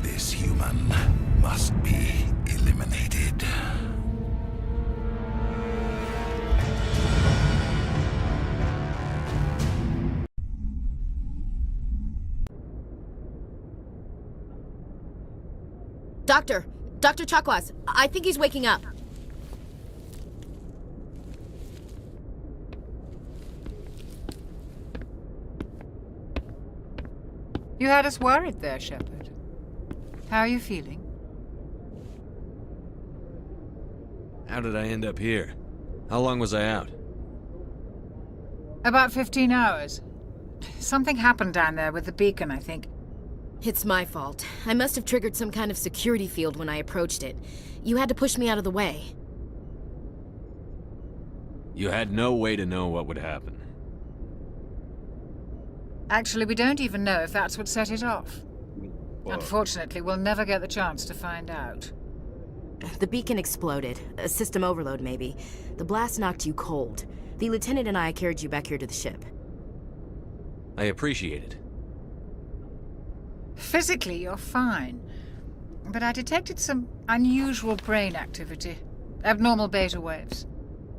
This human must be eliminated. Dr. Chakwas, I think he's waking up. You had us worried there, Shepard. How are you feeling? How did I end up here? How long was I out? About 15 hours. Something happened down there with the beacon, I think. It's my fault. I must have triggered some kind of security field when I approached it. You had to push me out of the way. You had no way to know what would happen. Actually, we don't even know if that's what set it off. Unfortunately, we'll never get the chance to find out. The beacon exploded. A system overload, maybe. The blast knocked you cold. The lieutenant and I carried you back here to the ship. I appreciate it. Physically, you're fine. But I detected some unusual brain activity. Abnormal beta waves.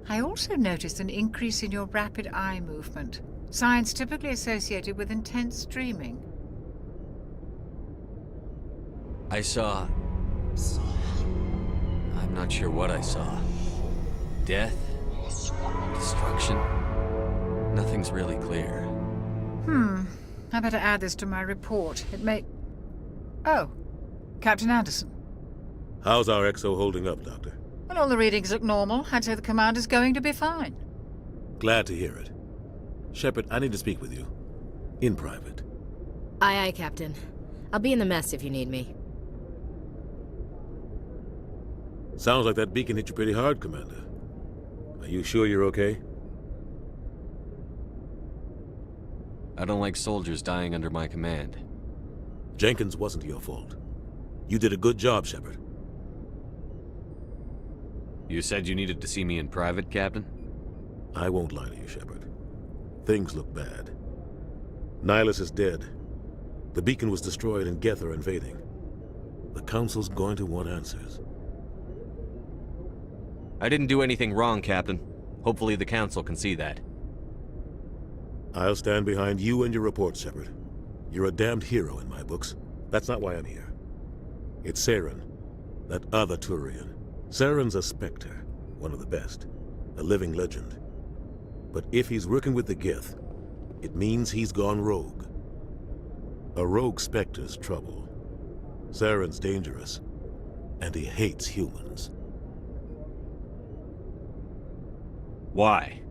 I also noticed an increase in your rapid eye movement. Signs typically associated with intense dreaming. I saw... I'm not sure what I saw. Death? Destruction? Nothing's really clear. I better add this to my report. It may... Oh, Captain Anderson. How's our XO holding up, Doctor? Well, all the readings look normal. I'd say the commander's going to be fine. Glad to hear it. Shepard, I need to speak with you. In private. Aye, aye, Captain. I'll be in the mess if you need me. Sounds like that beacon hit you pretty hard, Commander. Are you sure you're okay? I don't like soldiers dying under my command. Jenkins wasn't your fault. You did a good job, Shepard. You said you needed to see me in private, Captain? I won't lie to you, Shepard. Things look bad. Nihilus is dead. The beacon was destroyed and Geth are invading. The Council's going to want answers. I didn't do anything wrong, Captain. Hopefully the Council can see that. I'll stand behind you and your report, Shepard. You're a damned hero in my books. That's not why I'm here. It's Saren, that other Turian. Saren's a Spectre, one of the best. A living legend. But if he's working with the Geth, it means he's gone rogue. A rogue Spectre's trouble. Saren's dangerous, and he hates humans. Why?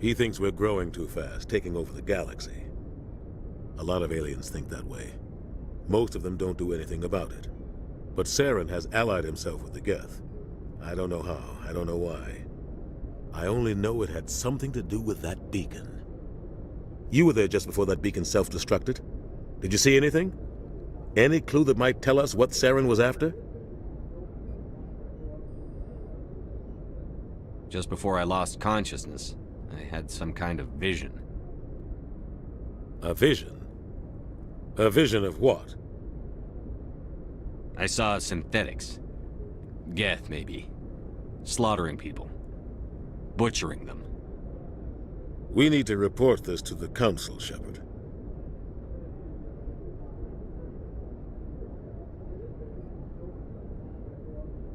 He thinks we're growing too fast, taking over the galaxy. A lot of aliens think that way. Most of them don't do anything about it. But Saren has allied himself with the Geth. I don't know how, I don't know why. I only know it had something to do with that beacon. You were there just before that beacon self-destructed. Did you see anything? Any clue that might tell us what Saren was after? Just before I lost consciousness, I had some kind of vision. A vision? A vision of what? I saw synthetics. Geth, maybe. Slaughtering people. Butchering them. We need to report this to the Council, Shepard.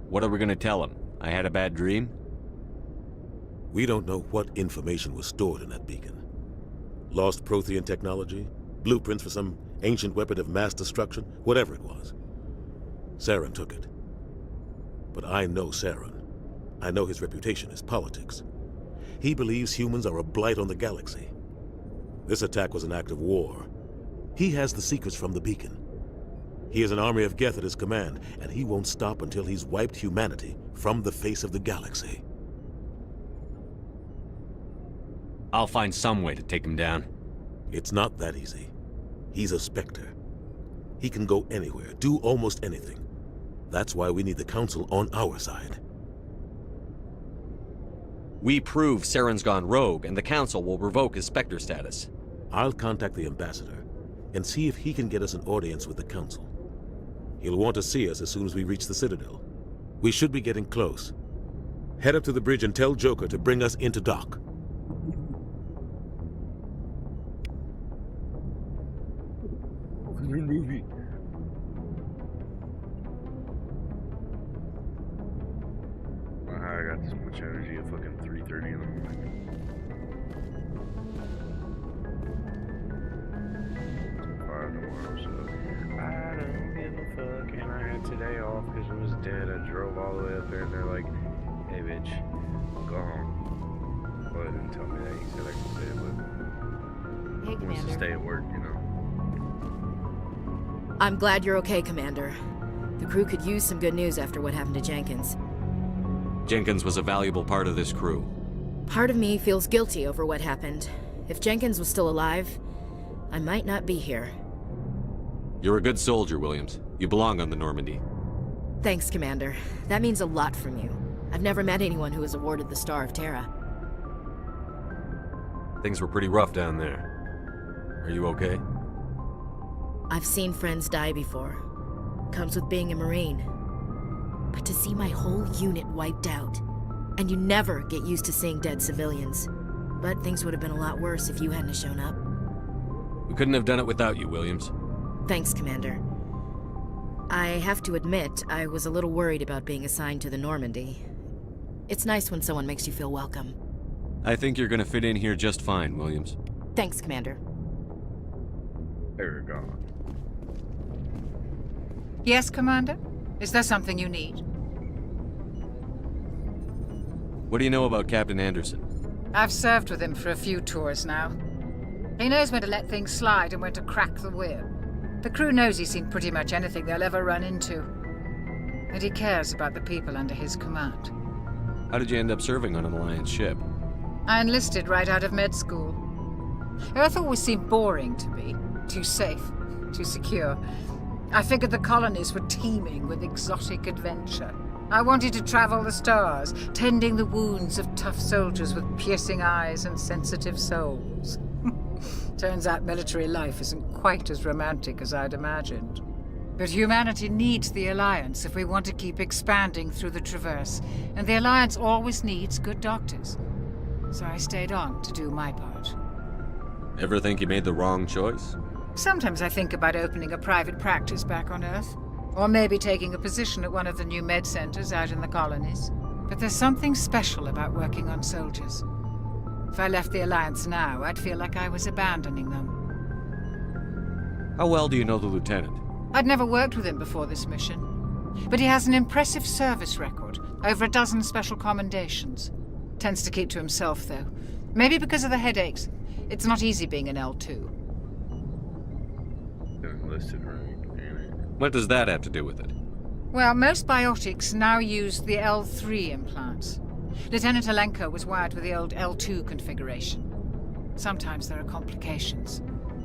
What are we gonna tell them? I had a bad dream? We don't know what information was stored in that beacon. Lost Prothean technology? Blueprints for some ancient weapon of mass destruction? Whatever it was. Saren took it. But I know Saren. I know his reputation is politics. He believes humans are a blight on the galaxy. This attack was an act of war. He has the secrets from the beacon. He has an army of Geth at his command, and he won't stop until he's wiped humanity from the face of the galaxy. I'll find some way to take him down. It's not that easy. He's a Spectre. He can go anywhere, do almost anything. That's why we need the Council on our side. We prove Saren's gone rogue, and the Council will revoke his Spectre status. I'll contact the Ambassador and see if he can get us an audience with the Council. He'll want to see us as soon as we reach the Citadel. We should be getting close. Head up to the bridge and tell Joker to bring us into dock. Movie. I got this much energy at fucking 3:30 in the morning. Tomorrow, so I don't give a fuck. And I had today off because it was dead. I drove all the way up there and they're like, hey bitch, go home. Well, they didn't tell me that. He said I could stay, but Hey, I was to Commander. stay at work, you know. I'm glad you're okay, Commander. The crew could use some good news after what happened to Jenkins. Jenkins was a valuable part of this crew. Part of me feels guilty over what happened. If Jenkins was still alive, I might not be here. You're a good soldier, Williams. You belong on the Normandy. Thanks, Commander. That means a lot from you. I've never met anyone who was awarded the Star of Terra. Things were pretty rough down there. Are you okay? I've seen friends die before. Comes with being a Marine. But to see my whole unit wiped out, And you never get used to seeing dead civilians. But things would have been a lot worse if you hadn't shown up. We couldn't have done it without you, Williams. Thanks, Commander. I have to admit, I was a little worried about being assigned to the Normandy. It's nice when someone makes you feel welcome. I think you're gonna fit in here just fine, Williams. Thanks, Commander. There we go. Yes, Commander? Is there something you need? What do you know about Captain Anderson? I've served with him for a few tours now. He knows when to let things slide and when to crack the whip. The crew knows he's seen pretty much anything they'll ever run into. And he cares about the people under his command. How did you end up serving on an Alliance ship? I enlisted right out of med school. Earth always seemed boring to me. Too safe, too secure. I figured the colonies were teeming with exotic adventure. I wanted to travel the stars, tending the wounds of tough soldiers with piercing eyes and sensitive souls. Turns out military life isn't quite as romantic as I'd imagined. But humanity needs the Alliance if we want to keep expanding through the Traverse, and the Alliance always needs good doctors. So I stayed on to do my part. Ever think you made the wrong choice? Sometimes I think about opening a private practice back on Earth. Or maybe taking a position at one of the new med centers out in the colonies. But there's something special about working on soldiers. If I left the Alliance now, I'd feel like I was abandoning them. How well do you know the Lieutenant? I'd never worked with him before this mission. But he has an impressive service record, over a dozen special commendations. Tends to keep to himself, though. Maybe because of the headaches. It's not easy being an L2. Enlisted rank. What does that have to do with it? Well, most biotics now use the L3 implants. Lieutenant Alenko was wired with the old L2 configuration. Sometimes there are complications.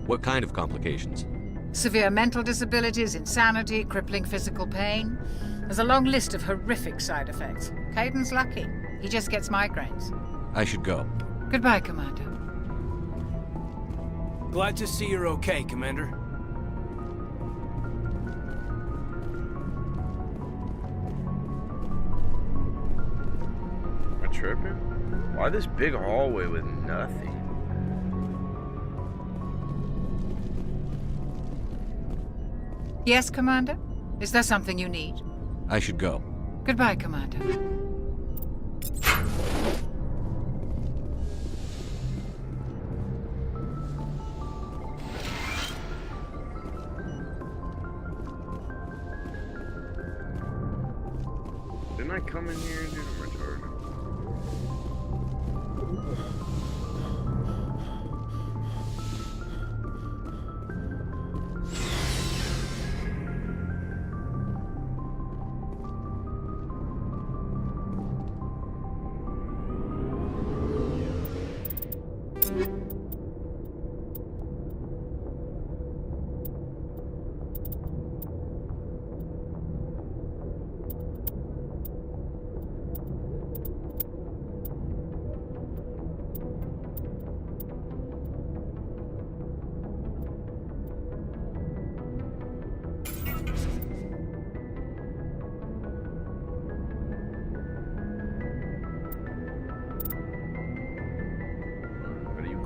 What kind of complications? Severe mental disabilities, insanity, crippling physical pain. There's a long list of horrific side effects. Caden's lucky. He just gets migraines. I should go. Goodbye, Commander. Glad to see you're okay, Commander. Am I tripping? Why this big hallway with nothing? Yes, Commander? Is there something you need? I should go. Goodbye, Commander. Didn't I come in here and do the retarded?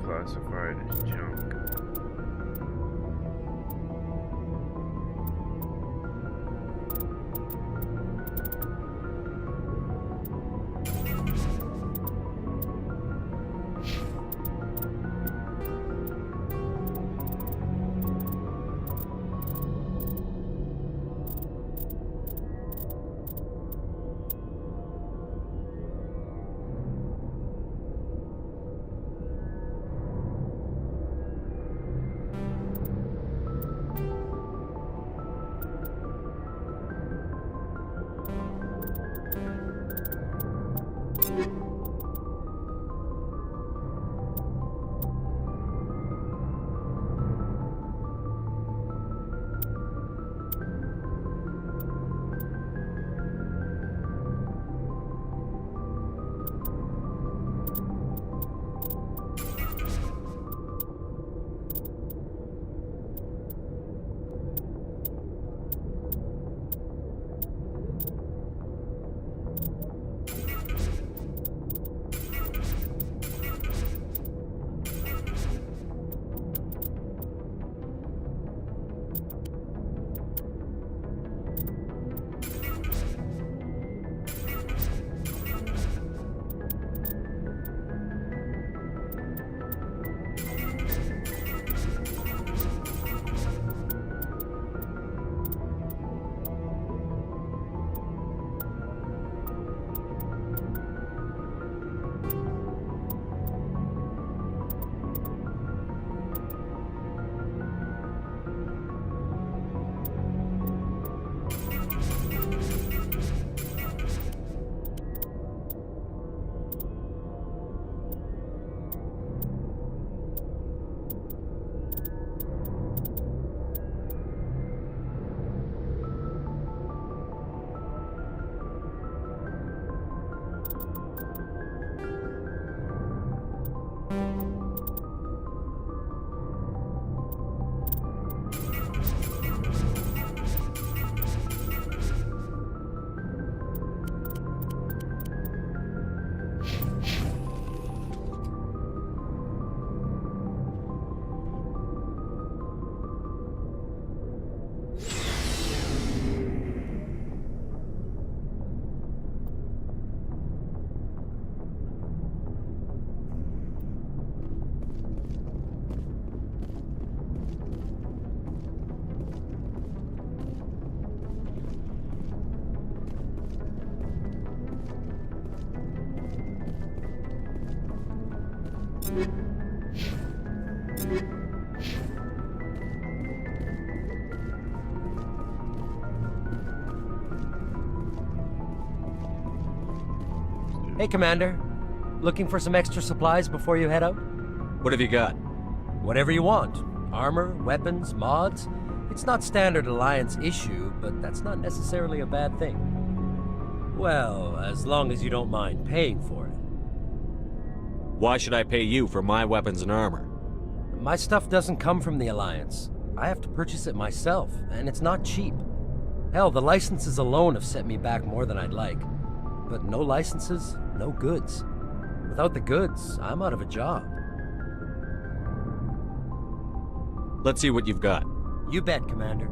Classified as junk. Hey, Commander. Looking for some extra supplies before you head out? What have you got? Whatever you want. Armor, weapons, mods. It's not standard Alliance issue, but that's not necessarily a bad thing. Well, as long as you don't mind paying for it. Why should I pay you for my weapons and armor? My stuff doesn't come from the Alliance. I have to purchase it myself, and it's not cheap. Hell, the licenses alone have set me back more than I'd like. But no licenses, no goods. Without the goods, I'm out of a job. Let's see what you've got. You bet, Commander.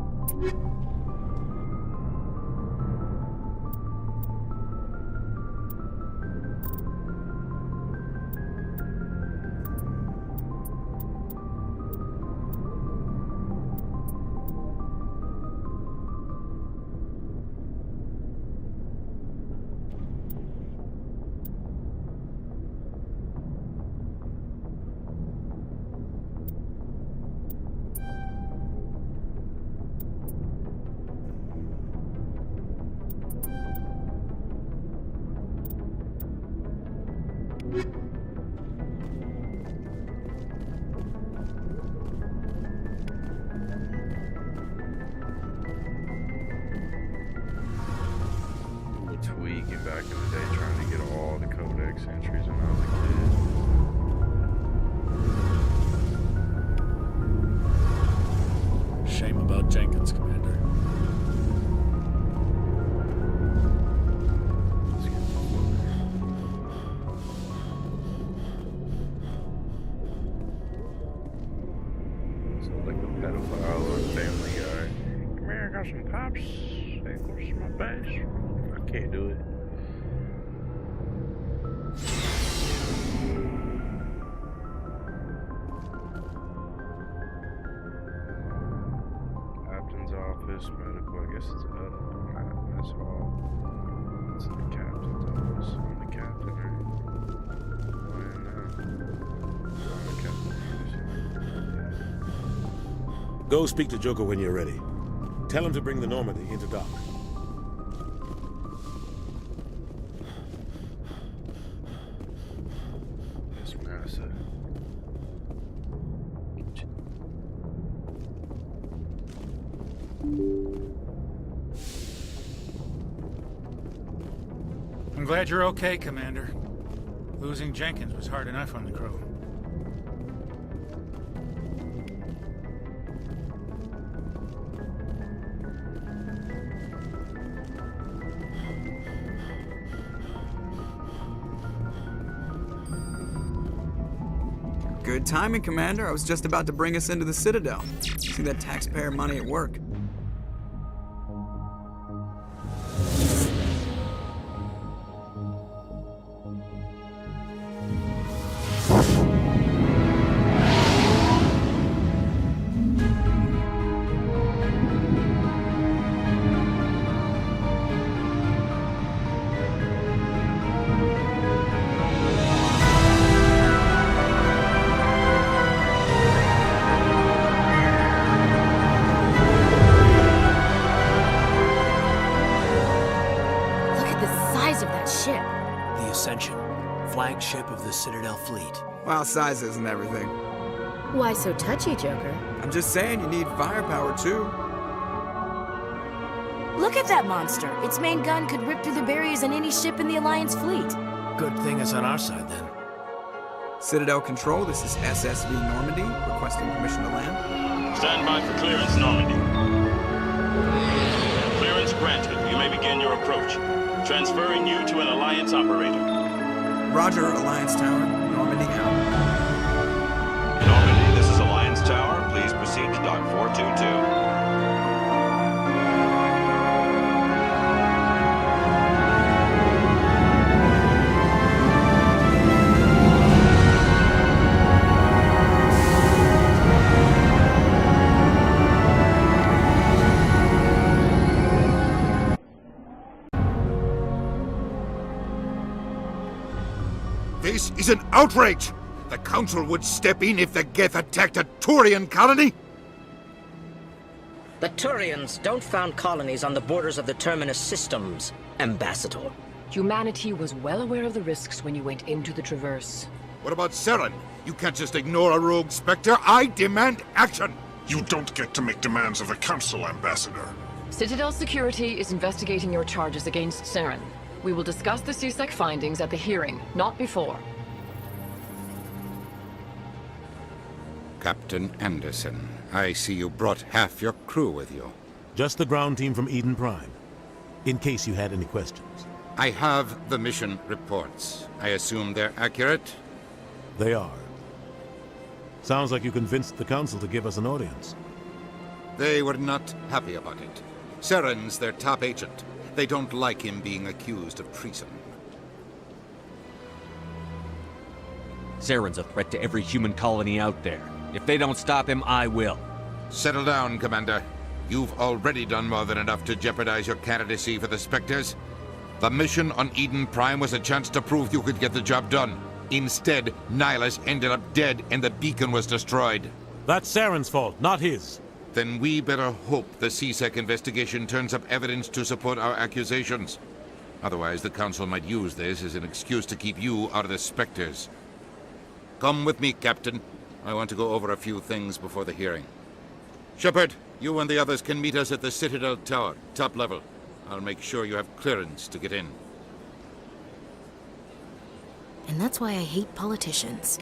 Tweaking back in the day, trying to get all the codex entries when I was a kid. Shame about Jenkins, Commander. Sounds like a pedophile on Family Guy. Come here, I got some cops. Hey, go to my base. I can't do it. Captain's office, medical, I guess it's up. That's all. It's in the captain's office. I'm the captain, right? Why not? I'm the captain. Go speak to Joker when you're ready. Tell him to bring the Normandy into dock. Yes, Massa. I'm glad you're okay, Commander. Losing Jenkins was hard enough on the crew. Good timing, Commander. I was just about to bring us into the Citadel. See that taxpayer money at work. Flagship of the Citadel fleet. Well, size isn't everything. Why so touchy, Joker? I'm just saying you need firepower too. Look at that monster. Its main gun could rip through the barriers in any ship in the Alliance fleet. Good thing it's on our side then. Citadel Control, this is SSV Normandy, requesting permission to land. Stand by for clearance, Normandy. Clearance granted. You may begin your approach. Transferring you to an Alliance operator. Roger, Alliance Tower. Normandy out. Normandy, this is Alliance Tower. Please proceed to Dock 422. This is an outrage! The Council would step in if the Geth attacked a Turian colony? The Turians don't found colonies on the borders of the Terminus systems, Ambassador. Humanity was well aware of the risks when you went into the Traverse. What about Saren? You can't just ignore a rogue Spectre. I demand action! You don't get to make demands of the Council, Ambassador. Citadel Security is investigating your charges against Saren. We will discuss the CSEC findings at the hearing, not before. Captain Anderson, I see you brought half your crew with you. Just the ground team from Eden Prime, in case you had any questions. I have the mission reports. I assume they're accurate? They are. Sounds like you convinced the Council to give us an audience. They were not happy about it. Saren's their top agent. They don't like him being accused of treason. Saren's a threat to every human colony out there. If they don't stop him, I will. Settle down, Commander. You've already done more than enough to jeopardize your candidacy for the Spectres. The mission on Eden Prime was a chance to prove you could get the job done. Instead, Nihilus ended up dead and the beacon was destroyed. That's Saren's fault, not his. Then we better hope the CSEC investigation turns up evidence to support our accusations. Otherwise, the Council might use this as an excuse to keep you out of the Spectres. Come with me, Captain. I want to go over a few things before the hearing. Shepard, you and the others can meet us at the Citadel Tower, top level. I'll make sure you have clearance to get in. And that's why I hate politicians.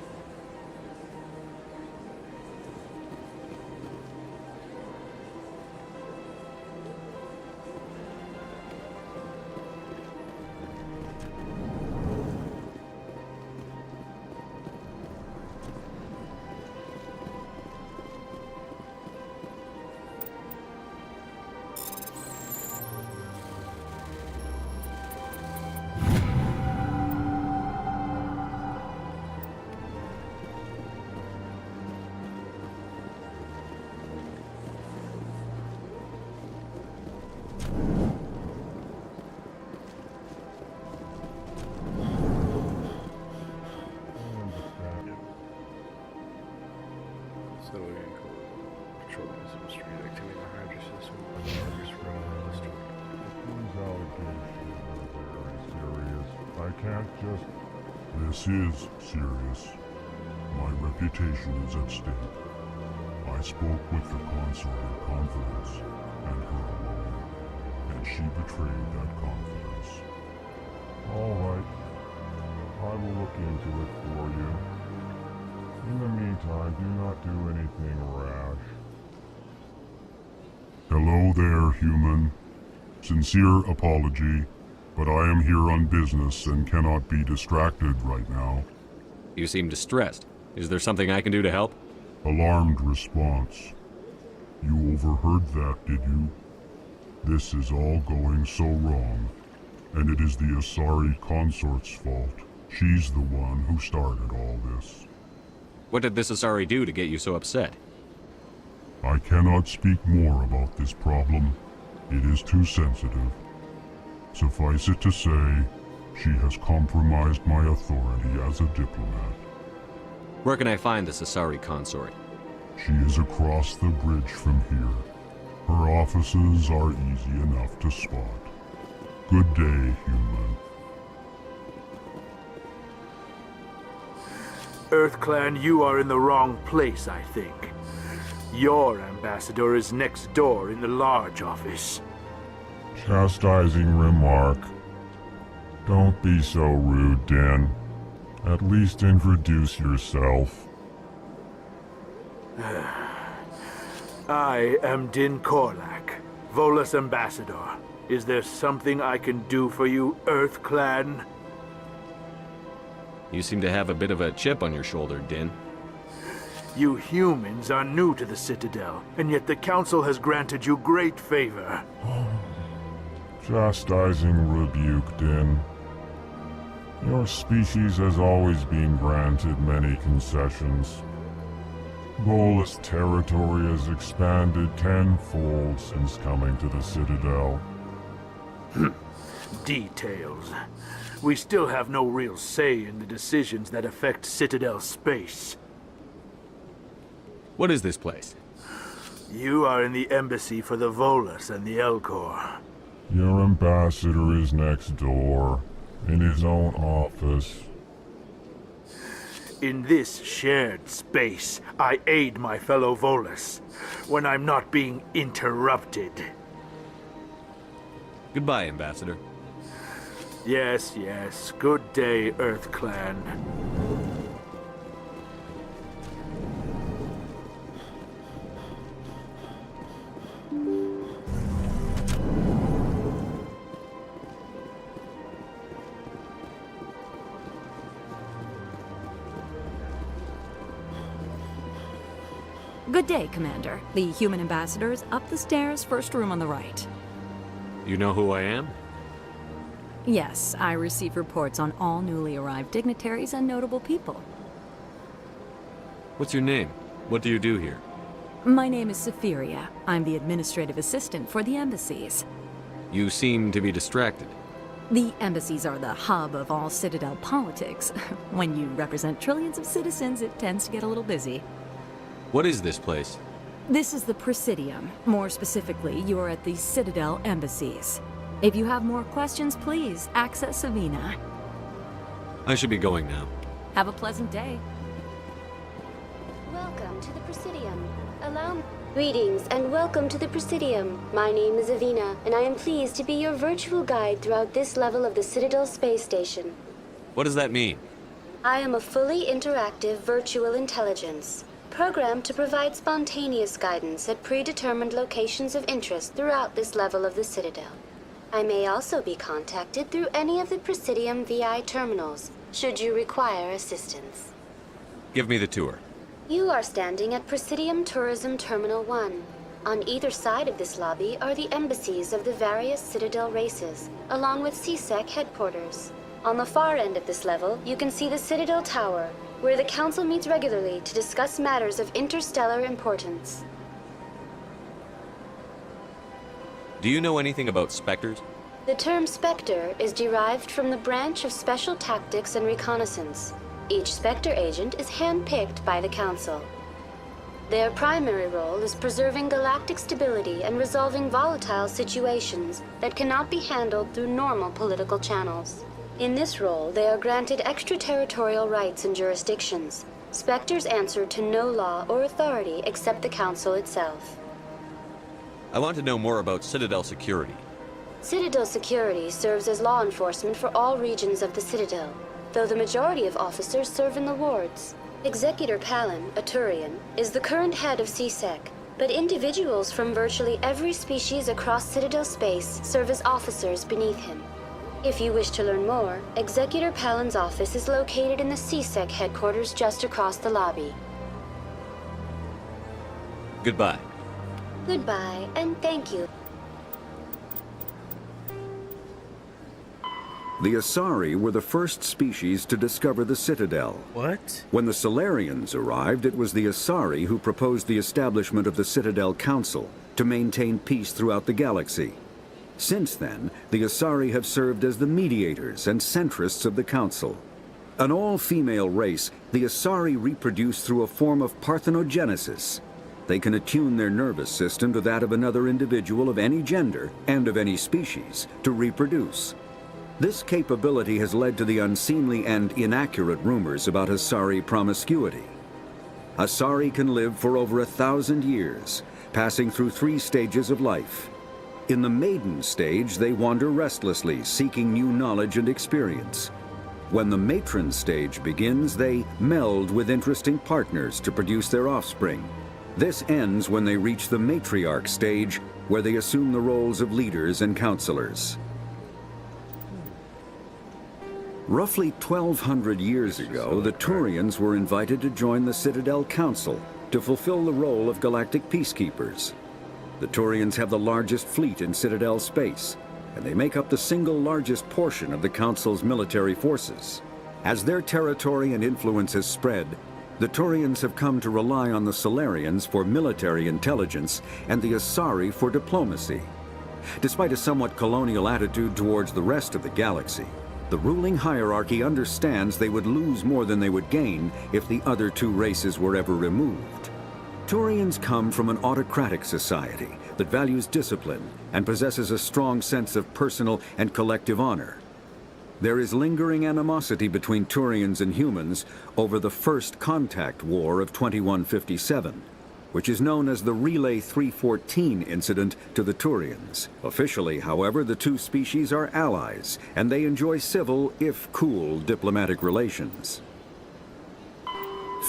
This is serious. My reputation is at stake. I spoke with the consort in confidence, and her alone, and she betrayed that confidence. All right. I will look into it for you. In the meantime, do not do anything rash. Hello there, human. Sincere apology, but I am here on business and cannot be distracted right now. You seem distressed. Is there something I can do to help? Alarmed response. You overheard that, did you? This is all going so wrong, and it is the Asari consort's fault. She's the one who started all this. What did this Asari do to get you so upset? I cannot speak more about this problem. It is too sensitive. Suffice it to say, she has compromised my authority as a diplomat. Where can I find this Asari consort? She is across the bridge from here. Her offices are easy enough to spot. Good day, human. EarthClan, you are in the wrong place, I think. Your ambassador is next door in the large office. Chastising remark. Don't be so rude, Din. At least introduce yourself. I am Din Korlak, Volus ambassador. Is there something I can do for you, EarthClan? You seem to have a bit of a chip on your shoulder, Din. You humans are new to the Citadel, and yet the Council has granted you great favor. Chastising rebuke, Din. Your species has always been granted many concessions. Volus territory has expanded tenfold since coming to the Citadel. Details. We still have no real say in the decisions that affect Citadel space. What is this place? You are in the embassy for the Volus and the Elcor. Your ambassador is next door. In his own office. In this shared space, I aid my fellow Volus when I'm not being interrupted. Goodbye, Ambassador. Yes, yes. Good day, Earth Clan. Good day, Commander. The human ambassador is up the stairs, first room on the right. You know who I am? Yes, I receive reports on all newly arrived dignitaries and notable people. What's your name? What do you do here? My name is Safiria. I'm the administrative assistant for the embassies. You seem to be distracted. The embassies are the hub of all Citadel politics. When you represent trillions of citizens, it tends to get a little busy. What is this place? This is the Presidium. More specifically, you are at the Citadel embassies. If you have more questions, please access Savina. I should be going now. Have a pleasant day. Welcome to the Presidium. Allow me. Greetings and welcome to the Presidium. My name is Avina, and I am pleased to be your virtual guide throughout this level of the Citadel space station. What does that mean? I am a fully interactive virtual intelligence, programmed to provide spontaneous guidance at predetermined locations of interest throughout this level of the Citadel. I may also be contacted through any of the Presidium VI terminals, should you require assistance. Give me the tour. You are standing at Presidium Tourism Terminal 1. On either side of this lobby are the embassies of the various Citadel races, along with CSEC headquarters. On the far end of this level, you can see the Citadel Tower, where the Council meets regularly to discuss matters of interstellar importance. Do you know anything about specters? The term Spectre is derived from the branch of Special Tactics and Reconnaissance. Each Spectre agent is hand-picked by the Council. Their primary role is preserving galactic stability and resolving volatile situations that cannot be handled through normal political channels. In this role, they are granted extraterritorial rights and jurisdictions. Spectres answer to no law or authority except the Council itself. I want to know more about Citadel security. Citadel security serves as law enforcement for all regions of the Citadel, though the majority of officers serve in the wards. Executor Palin, a Turian, is the current head of CSEC, but individuals from virtually every species across Citadel space serve as officers beneath him. If you wish to learn more, Executor Palin's office is located in the CSEC headquarters just across the lobby. Goodbye. Goodbye, and thank you. The Asari were the first species to discover the Citadel. What? When the Solarians arrived, it was the Asari who proposed the establishment of the Citadel Council to maintain peace throughout the galaxy. Since then, the Asari have served as the mediators and centrists of the Council. An all-female race, the Asari reproduce through a form of parthenogenesis. They can attune their nervous system to that of another individual of any gender and of any species to reproduce. This capability has led to the unseemly and inaccurate rumors about Asari promiscuity. Asari can live for over 1,000 years, passing through 3 stages of life. In the maiden stage, they wander restlessly, seeking new knowledge and experience. When the matron stage begins, they meld with interesting partners to produce their offspring. This ends when they reach the matriarch stage, where they assume the roles of leaders and counselors. Roughly 1,200 years ago, the Turians were invited to join the Citadel Council to fulfill the role of galactic peacekeepers. The Turians have the largest fleet in Citadel space, and they make up the single largest portion of the Council's military forces. As their territory and influence has spread, the Turians have come to rely on the Solarians for military intelligence and the Asari for diplomacy. Despite a somewhat colonial attitude towards the rest of the galaxy, the ruling hierarchy understands they would lose more than they would gain if the other 2 races were ever removed. Turians come from an autocratic society that values discipline and possesses a strong sense of personal and collective honor. There is lingering animosity between Turians and humans over the First Contact War of 2157, which is known as the Relay 314 incident to the Turians. Officially, however, the two species are allies, and they enjoy civil, if cool, diplomatic relations.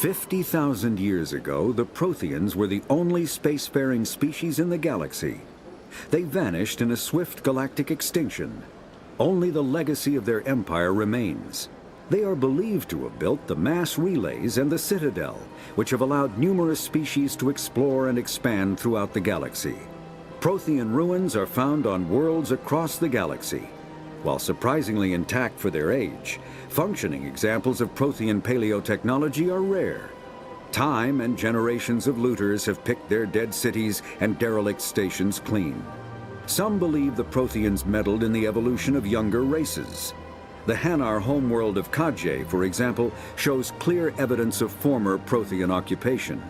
50,000 years ago, the Protheans were the only spacefaring species in the galaxy. They vanished in a swift galactic extinction. Only the legacy of their empire remains. They are believed to have built the mass relays and the Citadel, which have allowed numerous species to explore and expand throughout the galaxy. Prothean ruins are found on worlds across the galaxy. While surprisingly intact for their age, functioning examples of Prothean paleotechnology are rare. Time and generations of looters have picked their dead cities and derelict stations clean. Some believe the Protheans meddled in the evolution of younger races. The Hanar homeworld of Kajay, for example, shows clear evidence of former Prothean occupation.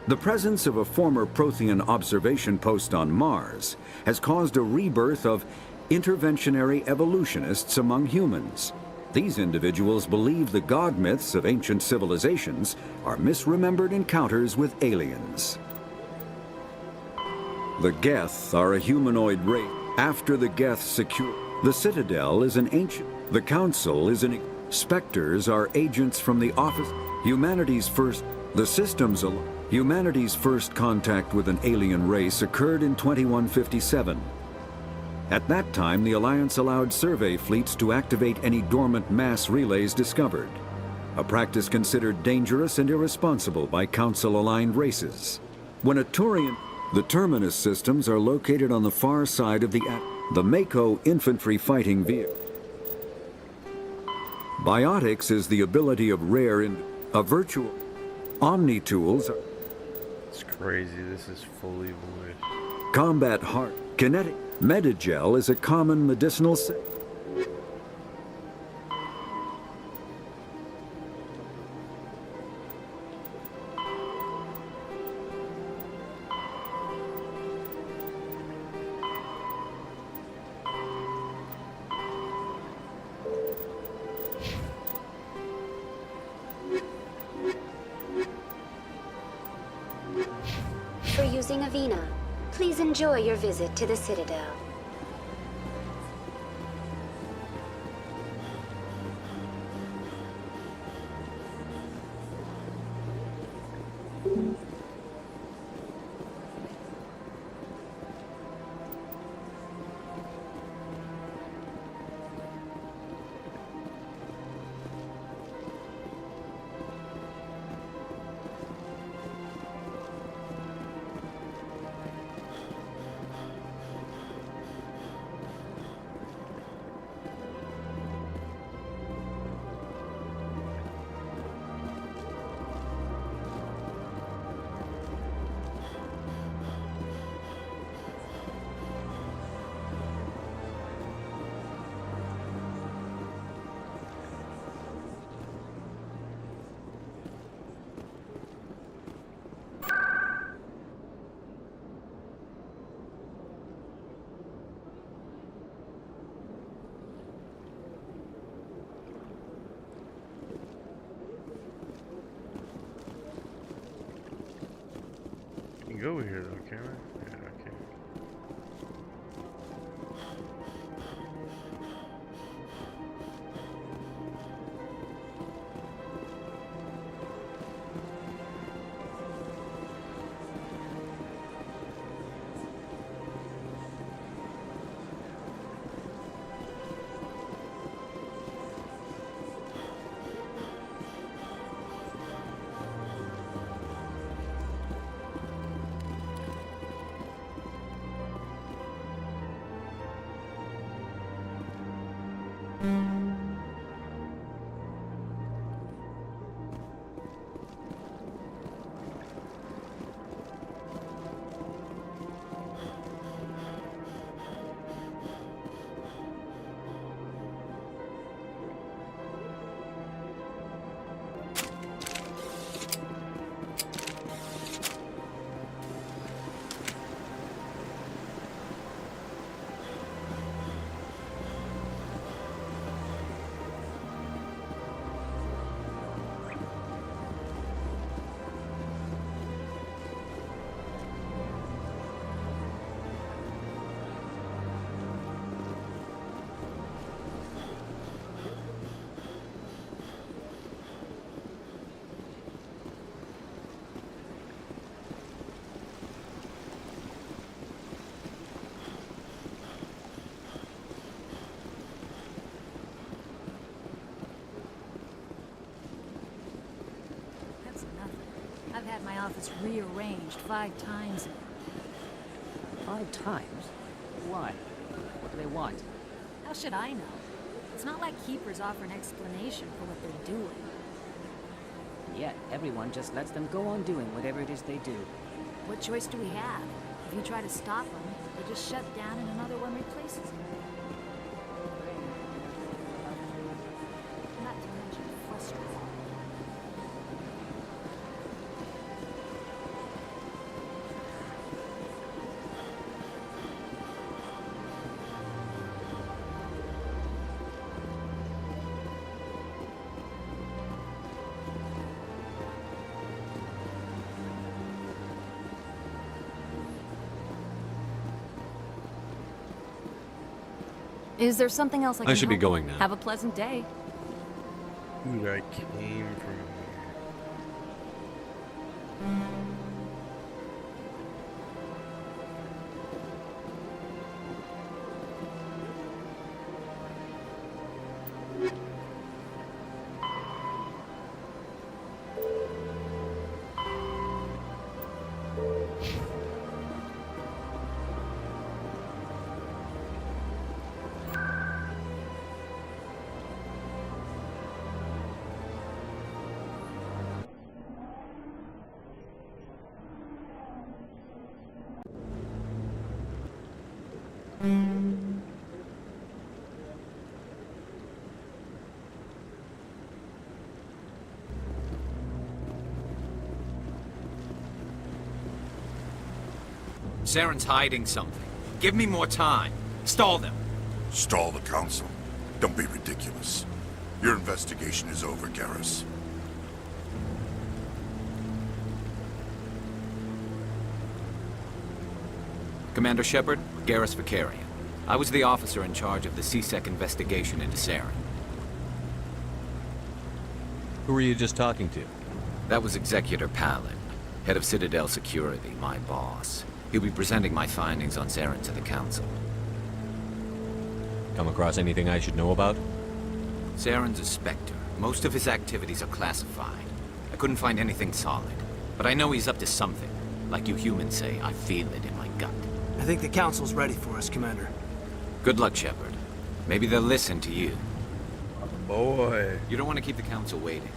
The presence of a former Prothean observation post on Mars has caused a rebirth of interventionary evolutionists among humans. These individuals believe the god myths of ancient civilizations are misremembered encounters with aliens. The Geth are a humanoid race. After the Geth secure, the Citadel is an ancient. The Council is an. Spectres are agents from the office. Humanity's first. The systems. Humanity's first contact with an alien race occurred in 2157. At that time, the Alliance allowed survey fleets to activate any dormant mass relays discovered, a practice considered dangerous and irresponsible by Council-aligned races. When a Turian, the Terminus systems are located on the far side of the Mako infantry fighting vehicle. Biotics is the ability of rare a virtual omni-tools. It's crazy, this is fully void. Combat heart, kinetic. Medigel is a common medicinal For using Avina, please enjoy your visit to the Citadel. Go over here though, can I? Yeah, I can. had my office rearranged 5 times. 5 times? Why? What do they want? How should I know? It's not like Keepers offer an explanation for what they're doing. Yet, everyone just lets them go on doing whatever it is they do. What choice do we have? If you try to stop them, they just shut down and another one replaces them. Not to mention frustrating. Is there something else I can I should be help going with? now. Have a pleasant day. Dude, I came from Saren's hiding something. Give me more time. Stall them. Stall the council? Don't be ridiculous. Your investigation is over, Garrus. Commander Shepard, Garrus Vicarian. I was the officer in charge of the CSEC investigation into Saren. Who were you just talking to? That was Executor Palin, head of Citadel Security, my boss. He'll be presenting my findings on Saren to the Council. Come across anything I should know about? Saren's a Spectre. Most of his activities are classified. I couldn't find anything solid. But I know he's up to something. Like you humans say, I feel it in my gut. I think the Council's ready for us, Commander. Good luck, Shepard. Maybe they'll listen to you. Boy. You don't want to keep the Council waiting.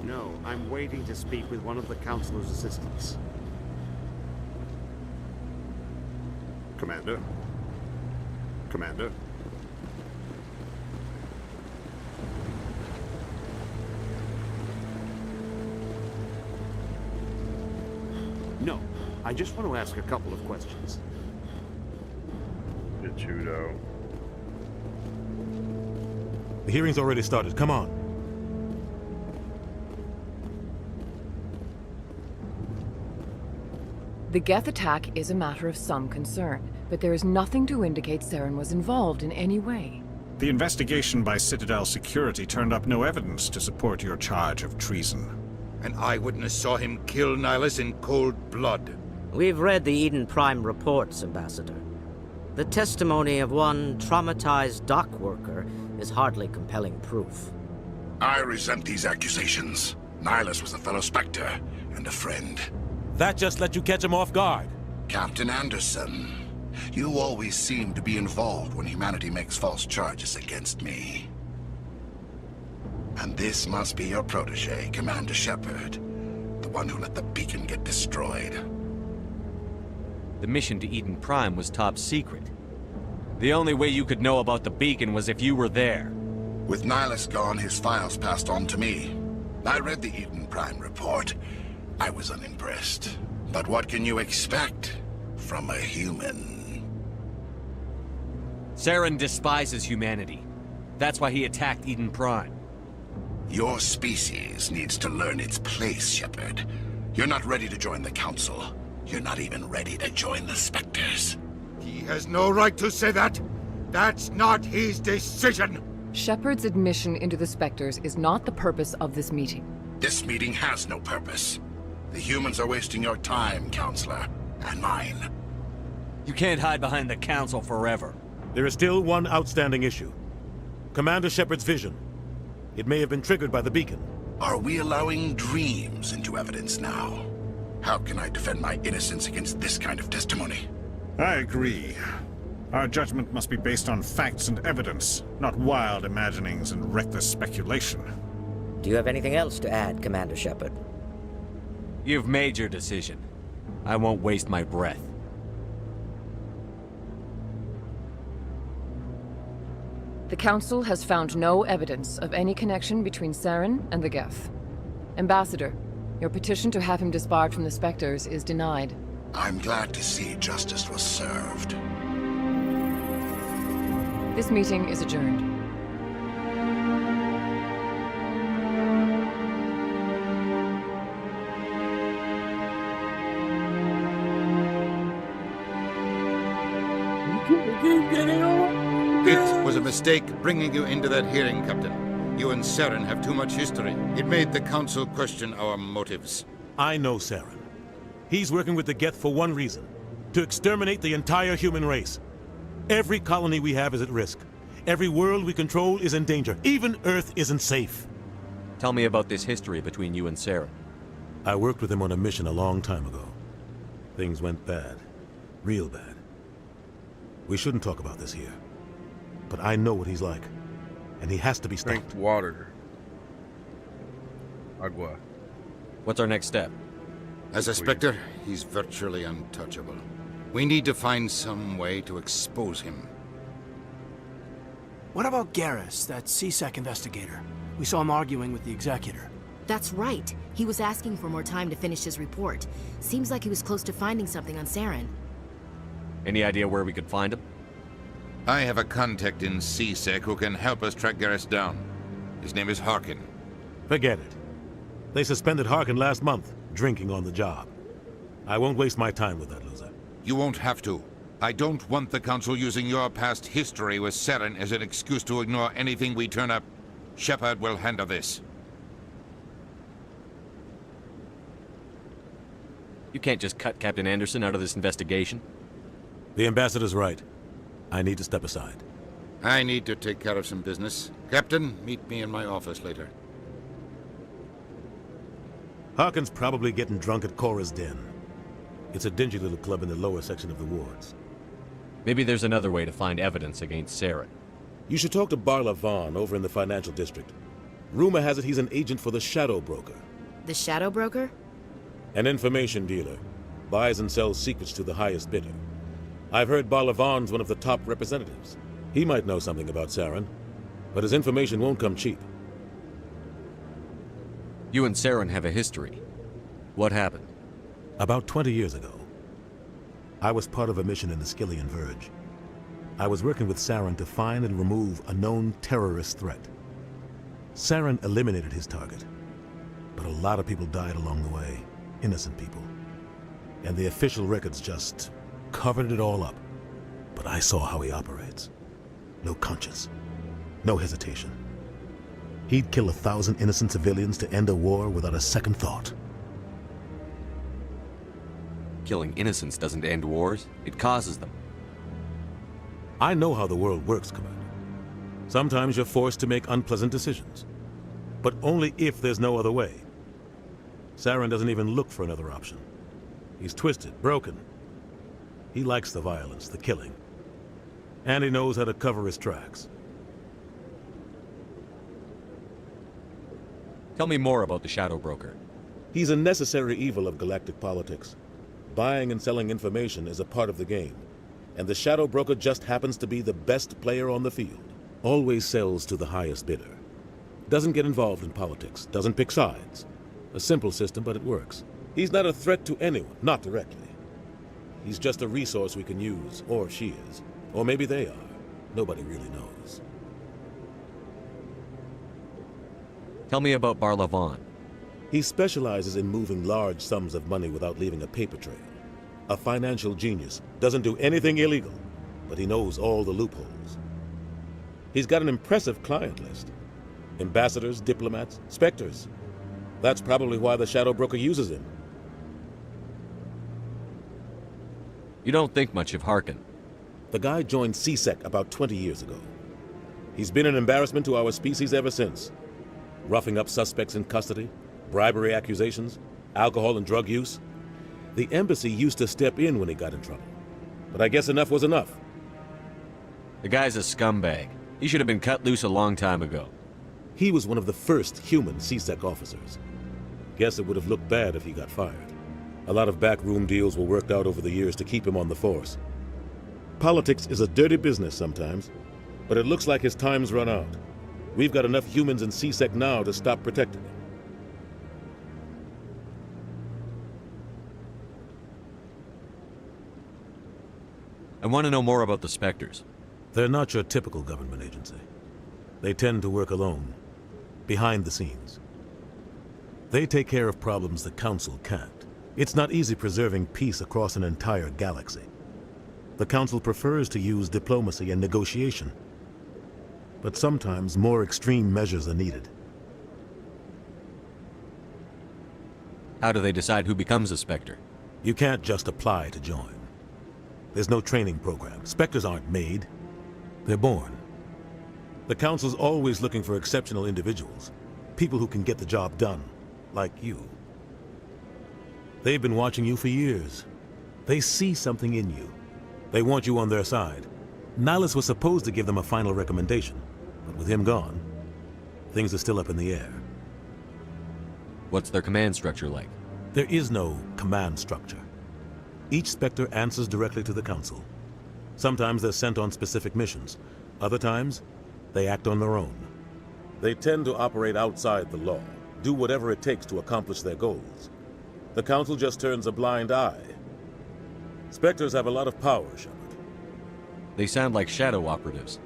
No, I'm waiting to speak with one of the Councilor's assistants. Commander? Commander? No, I just want to ask a couple of questions. Chudo. The hearing's already started. Come on. The Geth attack is a matter of some concern, but there is nothing to indicate Saren was involved in any way. The investigation by Citadel Security turned up no evidence to support your charge of treason. An eyewitness saw him kill Nihilus in cold blood. We've read the Eden Prime reports, Ambassador. The testimony of one traumatized dock worker is hardly compelling proof. I resent these accusations. Nihilus was a fellow Spectre and a friend. That just let you catch him off guard. Captain Anderson, you always seem to be involved when humanity makes false charges against me. And this must be your protege, Commander Shepard, the one who let the beacon get destroyed. The mission to Eden Prime was top secret. The only way you could know about the beacon was if you were there. With Nihilus gone, his files passed on to me. I read the Eden Prime report. I was unimpressed. But what can you expect from a human? Saren despises humanity. That's why he attacked Eden Prime. Your species needs to learn its place, Shepard. You're not ready to join the Council. You're not even ready to join the Spectres. He has no right to say that. That's not his decision. Shepard's admission into the Spectres is not the purpose of this meeting. This meeting has no purpose. The humans are wasting your time, Counselor, and mine. You can't hide behind the Council forever. There is still one outstanding issue. Commander Shepard's vision. It may have been triggered by the beacon. Are we allowing dreams into evidence now? How can I defend my innocence against this kind of testimony? I agree. Our judgment must be based on facts and evidence, not wild imaginings and reckless speculation. Do you have anything else to add, Commander Shepard? You've made your decision. I won't waste my breath. The Council has found no evidence of any connection between Saren and the Geth. Ambassador, your petition to have him disbarred from the Spectres is denied. I'm glad to see justice was served. This meeting is adjourned. It was a mistake bringing you into that hearing, Captain. You and Saren have too much history. It made the Council question our motives. I know Saren. He's working with the Geth for one reason. To exterminate the entire human race. Every colony we have is at risk. Every world we control is in danger. Even Earth isn't safe. Tell me about this history between you and Saren. I worked with him on a mission a long time ago. Things went bad. Real bad. We shouldn't talk about this here. But I know what he's like. And he has to be stopped. Drink water. Agua. What's our next step? As a Spectre, he's virtually untouchable. We need to find some way to expose him. What about Garrus, that CSEC investigator? We saw him arguing with the Executor. That's right. He was asking for more time to finish his report. Seems like he was close to finding something on Saren. Any idea where we could find him? I have a contact in CSEC who can help us track Garrus down. His name is Harkin. Forget it. They suspended Harkin last month, drinking on the job. I won't waste my time with that loser. You won't have to. I don't want the Council using your past history with Saren as an excuse to ignore anything we turn up. Shepard will handle this. You can't just cut Captain Anderson out of this investigation. The Ambassador's right. I need to step aside. I need to take care of some business. Captain, meet me in my office later. Harkin's probably getting drunk at Cora's Den. It's a dingy little club in the lower section of the wards. Maybe there's another way to find evidence against Saren. You should talk to Barla Vaughn over in the financial district. Rumor has it he's an agent for the Shadow Broker. The Shadow Broker? An information dealer. Buys and sells secrets to the highest bidder. I've heard Barla Vaughn's one of the top representatives. He might know something about Saren, but his information won't come cheap. You and Saren have a history. What happened? About 20 years ago, I was part of a mission in the Skillian Verge. I was working with Saren to find and remove a known terrorist threat. Saren eliminated his target, but a lot of people died along the way, innocent people. And the official records just covered it all up. But I saw how he operates. No conscience, no hesitation. He'd kill 1,000 innocent civilians to end a war without a second thought. Killing innocents doesn't end wars, it causes them. I know how the world works, Commander. Sometimes you're forced to make unpleasant decisions. But only if there's no other way. Saren doesn't even look for another option. He's twisted, broken. He likes the violence, the killing. And he knows how to cover his tracks. Tell me more about the Shadow Broker. He's a necessary evil of galactic politics. Buying and selling information is a part of the game. And the Shadow Broker just happens to be the best player on the field. Always sells to the highest bidder. Doesn't get involved in politics, doesn't pick sides. A simple system, but it works. He's not a threat to anyone, not directly. He's just a resource we can use, or she is. Or maybe they are. Nobody really knows. Tell me about Barla Vaughn. He specializes in moving large sums of money without leaving a paper trail. A financial genius. Doesn't do anything illegal. but he knows all the loopholes. He's got an impressive client list. Ambassadors, diplomats, specters. That's probably why the Shadow Broker uses him. You don't think much of Harkin. The guy joined CSEC about 20 years ago. He's been an embarrassment to our species ever since. Roughing up suspects in custody, bribery accusations, alcohol and drug use. The embassy used to step in when he got in trouble. But I guess enough was enough. The guy's a scumbag. He should have been cut loose a long time ago. He was one of the first human CSEC officers. Guess it would have looked bad if he got fired. A lot of backroom deals were worked out over the years to keep him on the force. Politics is a dirty business sometimes, but it looks like his time's run out. We've got enough humans in CSEC now to stop protecting him. I want to know more about the Spectres. They're not your typical government agency. They tend to work alone, behind the scenes. They take care of problems the Council can't. It's not easy preserving peace across an entire galaxy. The Council prefers to use diplomacy and negotiation. But sometimes more extreme measures are needed. How do they decide who becomes a Spectre? You can't just apply to join. There's no training program. Spectres aren't made. They're born. The Council's always looking for exceptional individuals. People who can get the job done, like you. They've been watching you for years. They see something in you. They want you on their side. Nihilus was supposed to give them a final recommendation, but with him gone, things are still up in the air. What's their command structure like? There is no command structure. Each Spectre answers directly to the Council. Sometimes they're sent on specific missions. Other times, they act on their own. They tend to operate outside the law, do whatever it takes to accomplish their goals. The Council just turns a blind eye. Spectres have a lot of power, Shepard. They sound like shadow operatives.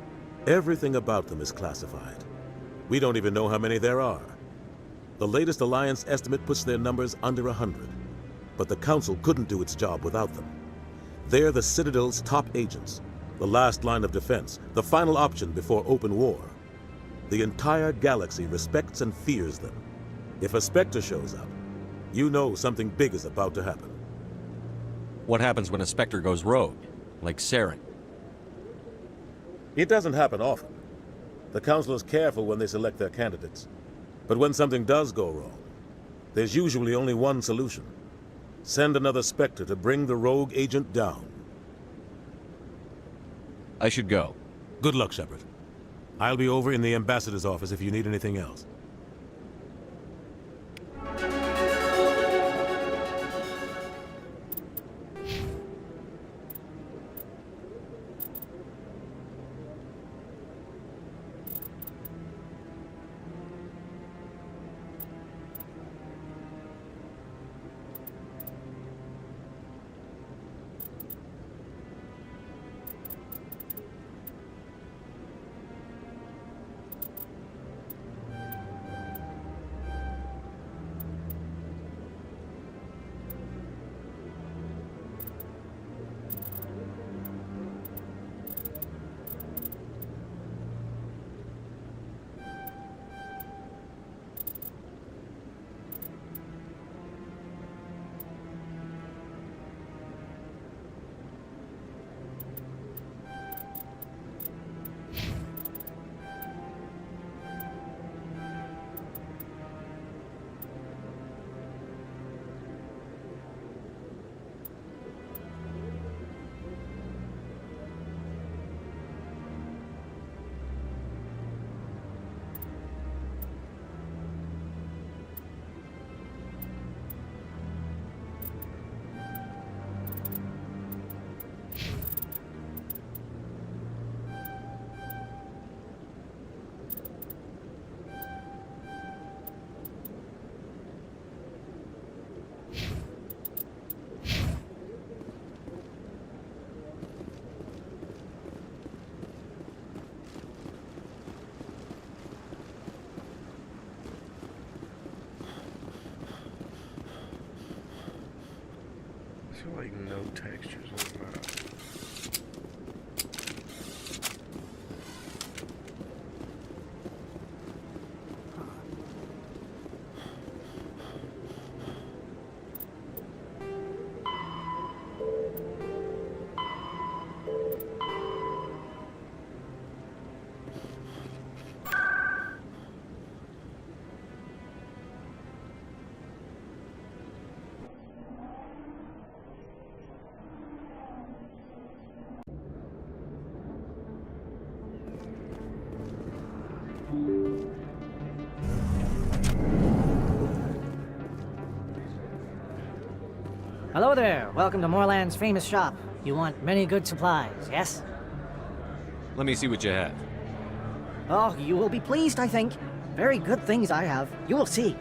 Everything about them is classified. We don't even know how many there are. The latest Alliance estimate puts their numbers under 100. But the Council couldn't do its job without them. They're the Citadel's top agents, the last line of defense, the final option before open war. The entire galaxy respects and fears them. If a Spectre shows up, you know something big is about to happen. What happens when a Spectre goes rogue, like Saren? It doesn't happen often. The Council is careful when they select their candidates. But when something does go wrong, there's usually only one solution. Send another Spectre to bring the rogue agent down. I should go. Good luck, Shepard. I'll be over in the Ambassador's office if you need anything else. I feel like no textures on the map. Hello there. Welcome to Moorland's famous shop. You want many good supplies, yes? Let me see what you have. Oh, you will be pleased, I think. Very good things I have. You will see.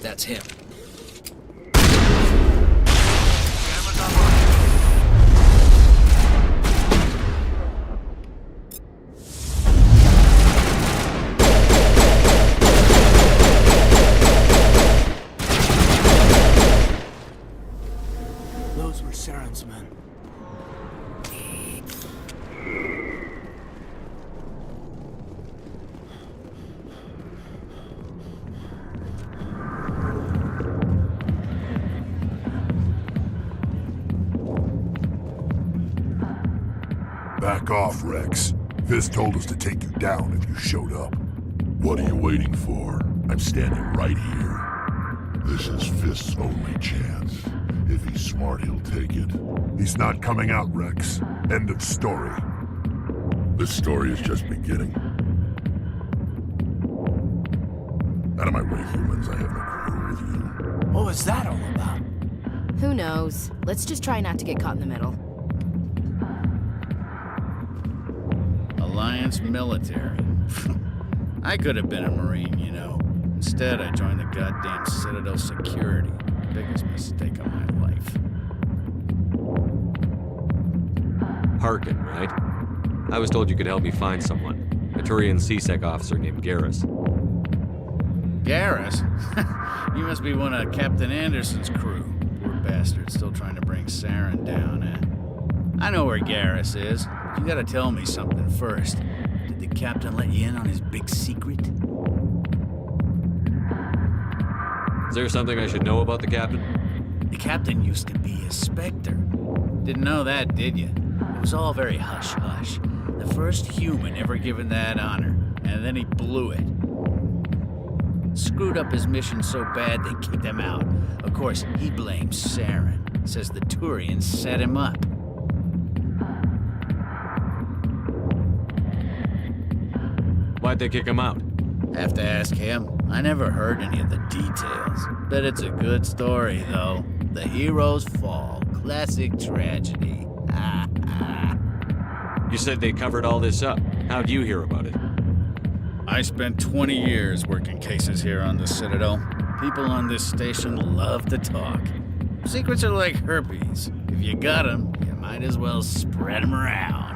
That's him. Those were Saren's men. Back off, Rex. Fist told us to take you down if you showed up. What are you waiting for? I'm standing right here. This is Fist's only chance. If he's smart, he'll take it. He's not coming out, Rex. End of story. This story is just beginning. Out of my way, humans. I have no quarrel with you. What was that all about? Who knows? Let's just try not to get caught in the middle. Alliance military. I could have been a Marine, you know. Instead, I joined the goddamn Citadel security. Biggest mistake of my life. Harkin, right? I was told you could help me find someone. A Turian CSEC officer named Garrus. Garrus? You must be one of Captain Anderson's crew. Poor bastard, still trying to bring Saren down, eh? I know where Garrus is. You gotta tell me something first. Did the captain let you in on his big secret? Is there something I should know about the captain? The captain used to be a Spectre. Didn't know that, did you? It was all very hush-hush. The first human ever given that honor, and then he blew it. Screwed up his mission so bad they kicked him out. Of course, he blames Saren. Says the Turians set him up. Why'd they kick him out? Have to ask him. I never heard any of the details. Bet it's a good story, though. The heroes fall. Classic tragedy. You said they covered all this up. How'd you hear about it? I spent 20 years working cases here on the Citadel. People on this station love to talk. Secrets are like herpes. If you got them, you might as well spread them around.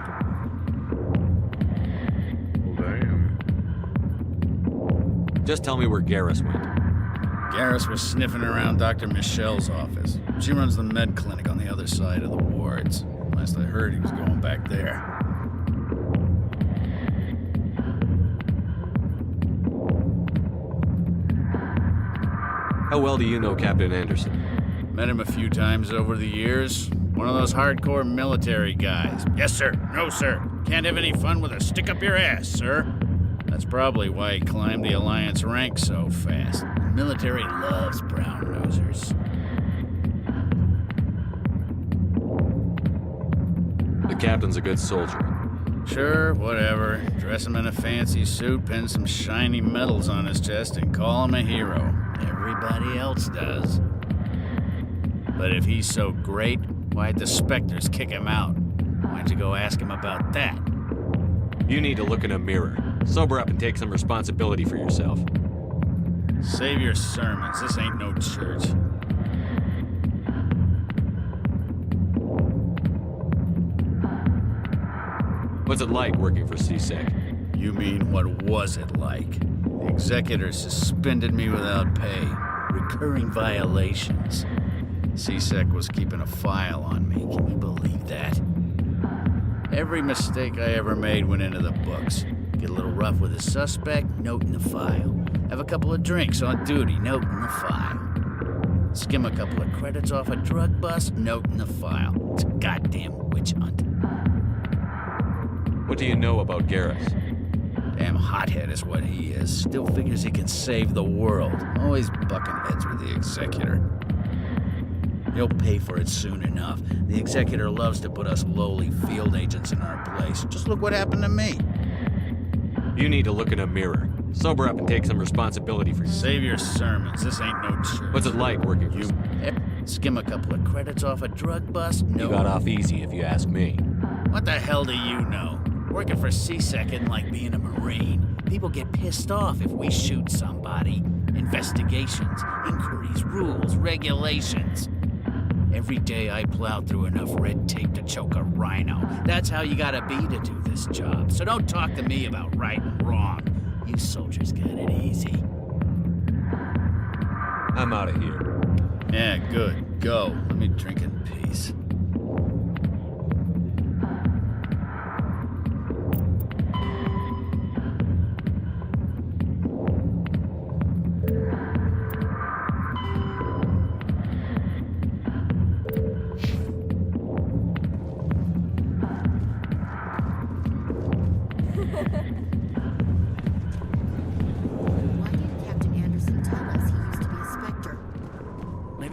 Just tell me where Garrus went. Garrus was sniffing around Dr. Michelle's office. She runs the med clinic on the other side of the wards. Last I heard, he was going back there. How well do you know Captain Anderson? Met him a few times over the years. One of those hardcore military guys. Yes, sir. No, sir. Can't have any fun with a stick up your ass, sir. That's probably why he climbed the Alliance ranks so fast. The military loves brown-nosers. The captain's a good soldier. Sure, whatever. Dress him in a fancy suit, pin some shiny medals on his chest, and call him a hero. Everybody else does. But if he's so great, Why'd the Spectres kick him out? Why'd you go ask him about that? You need to look in a mirror. Sober up and take some responsibility for yourself. Save your sermons. This ain't no church. What's it like working for CSEC? You mean, what was it like? The executor suspended me without pay. Recurring violations. CSEC was keeping a file on me. Can you believe that? Every mistake I ever made went into the books. Get a little rough with a suspect, note in the file. Have a couple of drinks on duty, note in the file. Skim a couple of credits off a drug bust, note in the file. It's a goddamn witch hunt. What do you know about Garrus? Damn hothead is what he is. Still figures he can save the world. Always bucking heads with the executor. He'll pay for it soon enough. The executor loves to put us lowly field agents in our place. Just look what happened to me. You need to look in a mirror. Sober up and take some responsibility for yourself. Save your sermons. This ain't no church. What's it like working for you? Skim a couple of credits off a drug bust? No. You got off easy, if you ask me. What the hell do you know? Working for CSEC isn't like being a Marine. People get pissed off if we shoot somebody. Investigations, inquiries, rules, regulations. Every day I plow through enough red tape to choke a rhino. That's how you gotta be to do this job. So don't talk to me about right and wrong. You soldiers got it easy. I'm out of here. Yeah, good. Go. Let me drink in peace.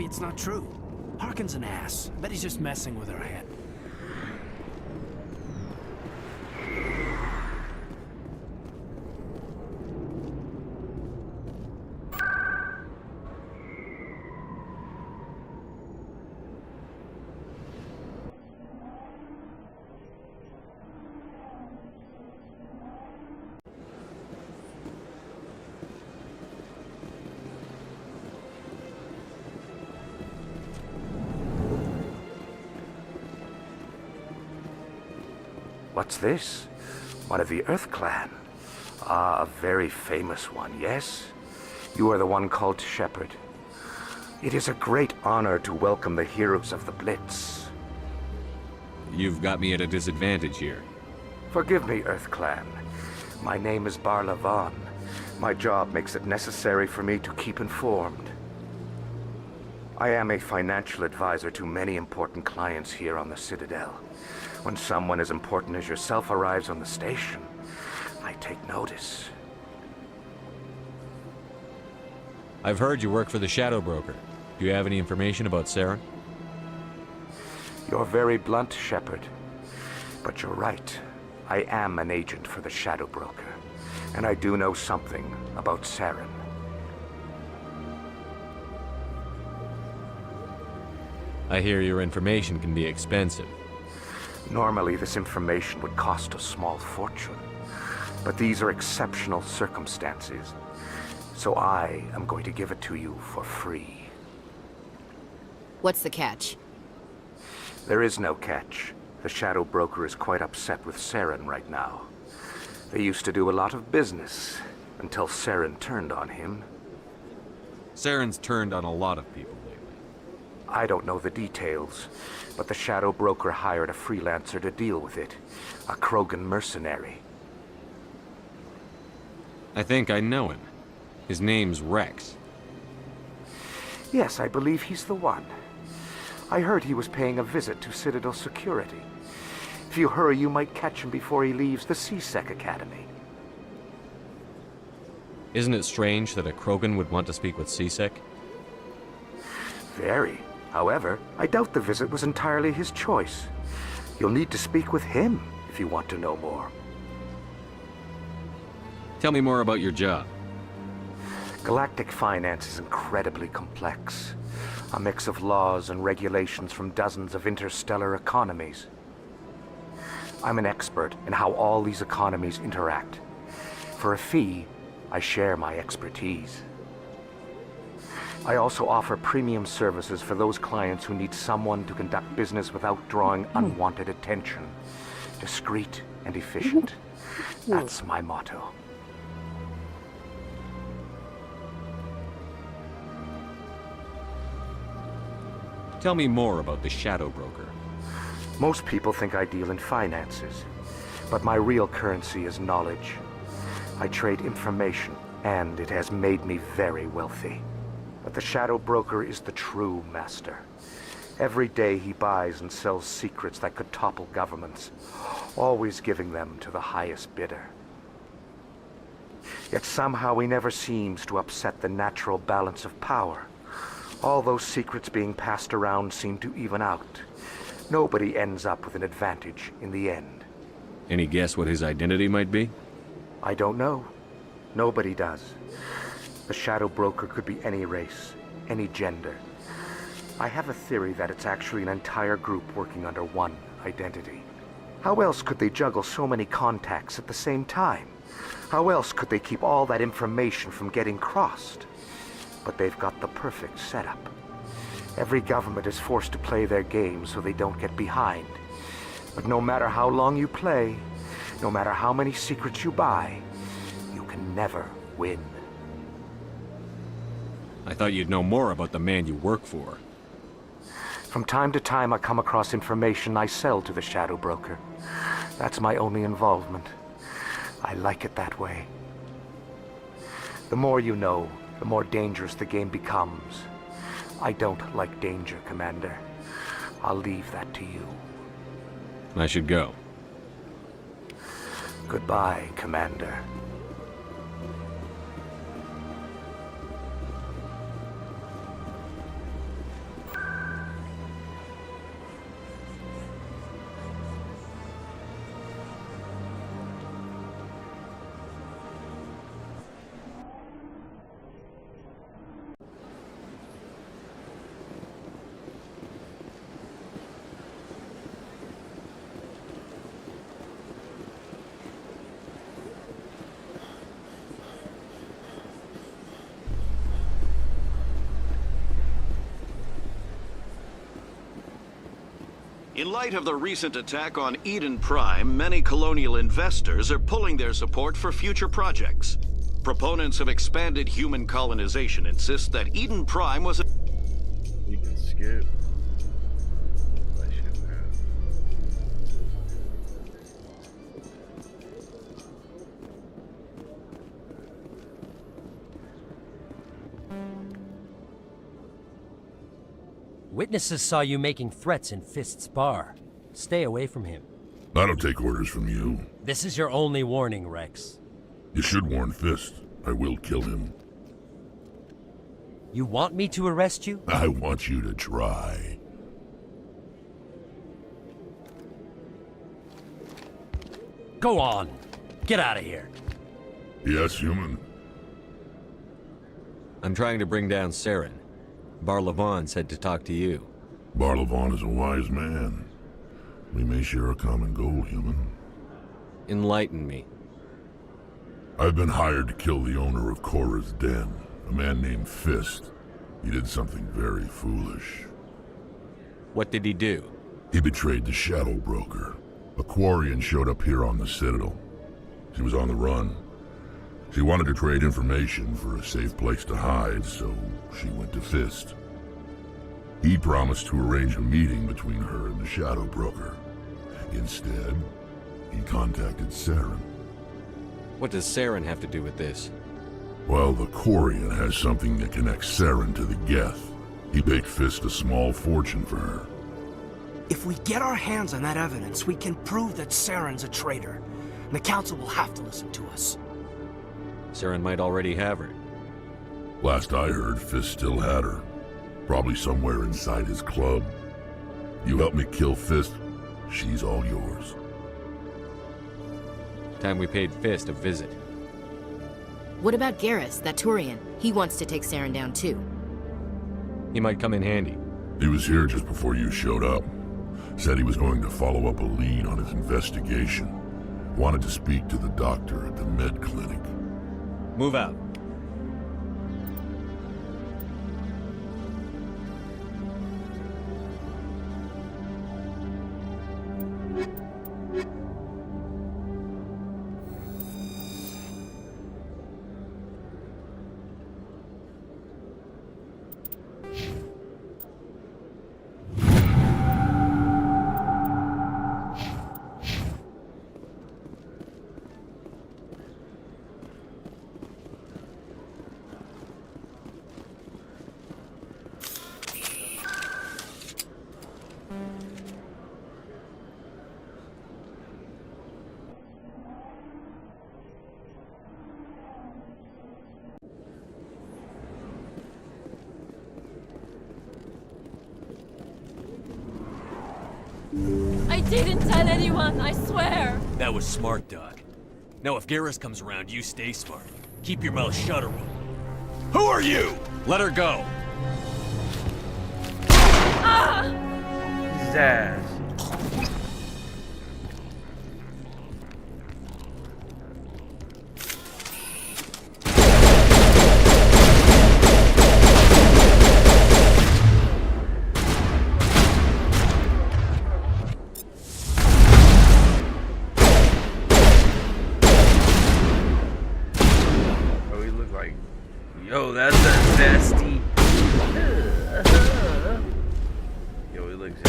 It's not true. Harkin's an ass. Bet he's just messing with her head. What's this? One of the Earth Clan. Ah, a very famous one, yes? You are the one called Shepard. It is a great honor to welcome the heroes of the Blitz. You've got me at a disadvantage here. Forgive me, Earth Clan. My name is Barla Vaughn. My job makes it necessary for me to keep informed. I am a financial advisor to many important clients here on the Citadel. When someone as important as yourself arrives on the station, I take notice. I've heard you work for the Shadow Broker. Do you have any information about Saren? You're very blunt, Shepard. But you're right. I am an agent for the Shadow Broker, and I do know something about Saren. I hear your information can be expensive. Normally, this information would cost a small fortune. But these are exceptional circumstances, so I am going to give it to you for free. What's the catch? There is no catch. The Shadow Broker is quite upset with Saren right now. They used to do a lot of business, until Saren turned on him. Saren's turned on a lot of people lately. I don't know the details, but the Shadow Broker hired a freelancer to deal with it. A Krogan mercenary. I think I know him. His name's Rex. Yes, I believe he's the one. I heard he was paying a visit to Citadel security. If you hurry, you might catch him before he leaves the CSEC Academy. Isn't it strange that a Krogan would want to speak with CSEC? Very. However, I doubt the visit was entirely his choice. You'll need to speak with him if you want to know more. Tell me more about your job. Galactic finance is incredibly complex. A mix of laws and regulations from dozens of interstellar economies. I'm an expert in how all these economies interact. For a fee, I share my expertise. I also offer premium services for those clients who need someone to conduct business without drawing unwanted attention. Discreet and efficient. That's my motto. Tell me more about the Shadow Broker. Most people think I deal in finances, but my real currency is knowledge. I trade information, and it has made me very wealthy. But the Shadow Broker is the true master. Every day he buys and sells secrets that could topple governments, always giving them to the highest bidder. Yet somehow he never seems to upset the natural balance of power. All those secrets being passed around seem to even out. Nobody ends up with an advantage in the end. Any guess what his identity might be? I don't know. Nobody does. The Shadow Broker could be any race, any gender. I have a theory that it's actually an entire group working under one identity. How else could they juggle so many contacts at the same time? How else could they keep all that information from getting crossed? But they've got the perfect setup. Every government is forced to play their game so they don't get behind. But no matter how long you play, no matter how many secrets you buy, you can never win. I thought you'd know more about the man you work for. From time to time I come across information I sell to the Shadow Broker. That's my only involvement. I like it that way. The more you know, the more dangerous the game becomes. I don't like danger, Commander. I'll leave that to you. I should go. Goodbye, Commander. In light of the recent attack on Eden Prime, many colonial investors are pulling their support for future projects. Proponents of expanded human colonization insist that Eden Prime was a... You can skip. Witnesses saw you making threats in Fist's bar. Stay away from him. I don't take orders from you. This is your only warning, Rex. You should warn Fist. I will kill him. You want me to arrest you? I want you to try. Go on. Get out of here. Yes, human. I'm trying to bring down Saren. Barlavon said to talk to you. Barlavon is a wise man. We may share a common goal, human. Enlighten me. I've been hired to kill the owner of Korra's Den, a man named Fist. He did something very foolish. What did he do? He betrayed the Shadow Broker. A Quarian showed up here on the Citadel. She was on the run. She wanted to trade information for a safe place to hide, so she went to Fist. He promised to arrange a meeting between her and the Shadow Broker. Instead, he contacted Saren. What does Saren have to do with this? Well, the Quarian has something that connects Saren to the Geth. He paid Fist a small fortune for her. If we get our hands on that evidence, we can prove that Saren's a traitor. And the Council will have to listen to us. Saren might already have her. Last I heard, Fist still had her. Probably somewhere inside his club. You help me kill Fist, she's all yours. Time we paid Fist a visit. What about Garrus, that Turian? He wants to take Saren down too. He might come in handy. He was here just before you showed up. Said he was going to follow up a lead on his investigation. Wanted to speak to the doctor at the med clinic. Move out. I didn't tell anyone, I swear! That was smart, Doc. Now if Garrus comes around, you stay smart. Keep your mouth shut, or Who are you? Let her go! Ah! His ass. Yo, that's a zesty. Yo, he looks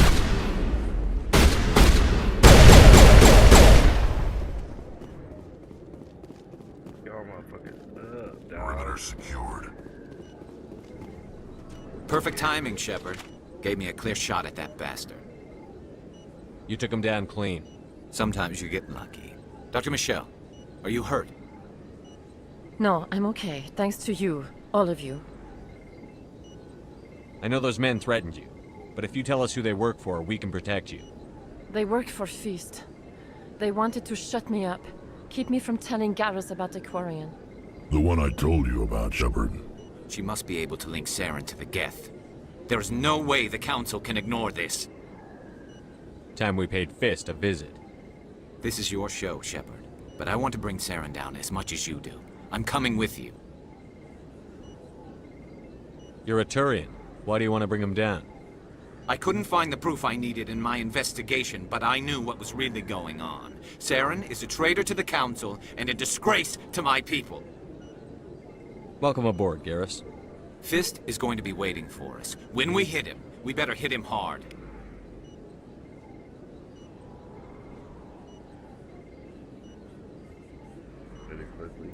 Y'all motherfuckers up, dog. Perimeter secured. Perfect timing, Shepard. Gave me a clear shot at that bastard. You took him down clean. Sometimes you get lucky. Dr. Michelle, are you hurt? No, I'm okay. Thanks to you. All of you. I know those men threatened you, but if you tell us who they work for, we can protect you. They work for Feast. They wanted to shut me up. Keep me from telling Garrus about the Quarian. The one I told you about, Shepard. She must be able to link Saren to the Geth. There is no way the Council can ignore this. Time we paid Fist a visit. This is your show, Shepard. But I want to bring Saren down as much as you do. I'm coming with you. You're a Turian. Why do you want to bring him down? I couldn't find the proof I needed in my investigation, but I knew what was really going on. Saren is a traitor to the Council and a disgrace to my people. Welcome aboard, Garrus. Fist is going to be waiting for us. When we hit him, we better hit him hard. Really quickly.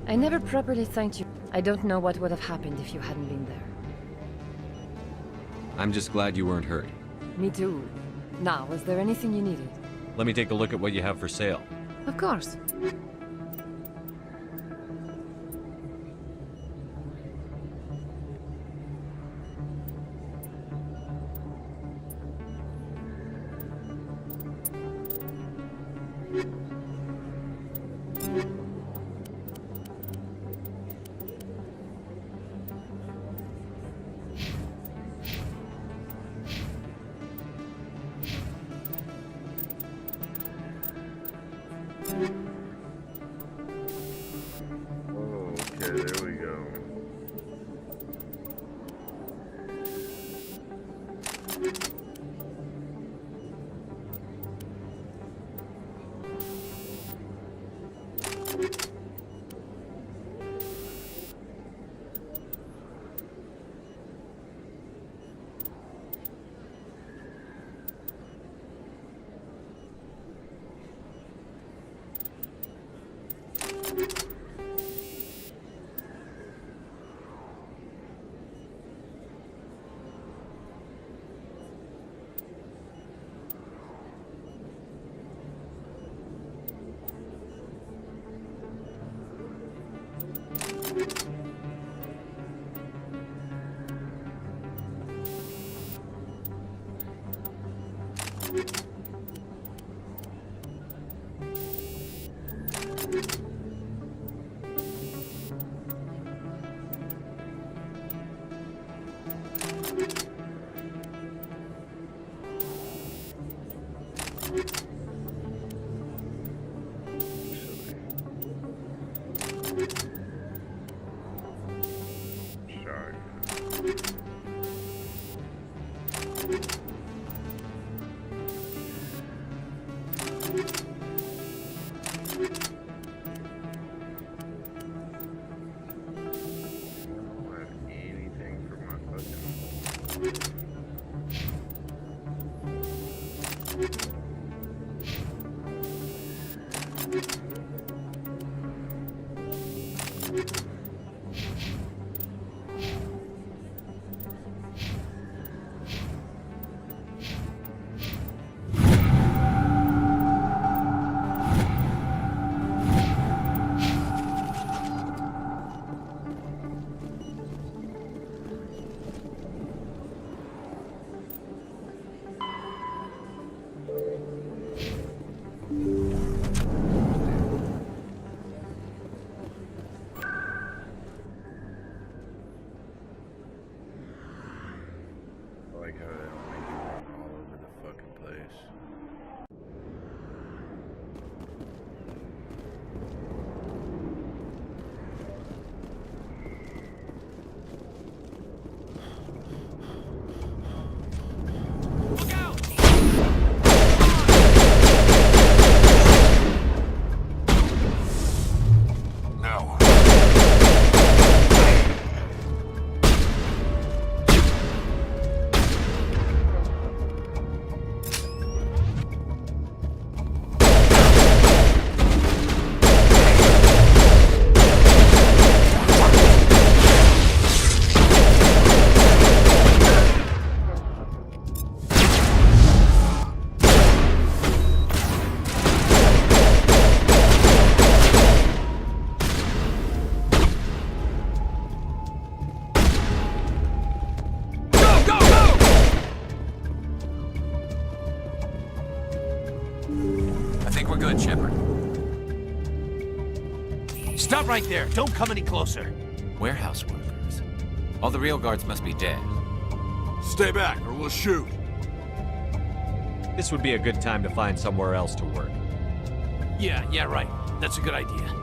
I never properly thanked you. I don't know what would have happened if you hadn't been there. I'm just glad you weren't hurt. Me too. Now, was there anything you needed? Let me take a look at what you have for sale. Of course. good, Shepard. Stop right there. Don't come any closer. Warehouse workers. All the real guards must be dead. Stay back, or we'll shoot. This would be a good time to find somewhere else to work. Yeah, right. That's a good idea.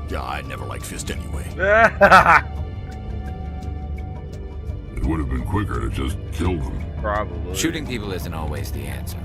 Yeah, I never liked Fist anyway. It would have been quicker to just kill them. Probably. Shooting people isn't always the answer.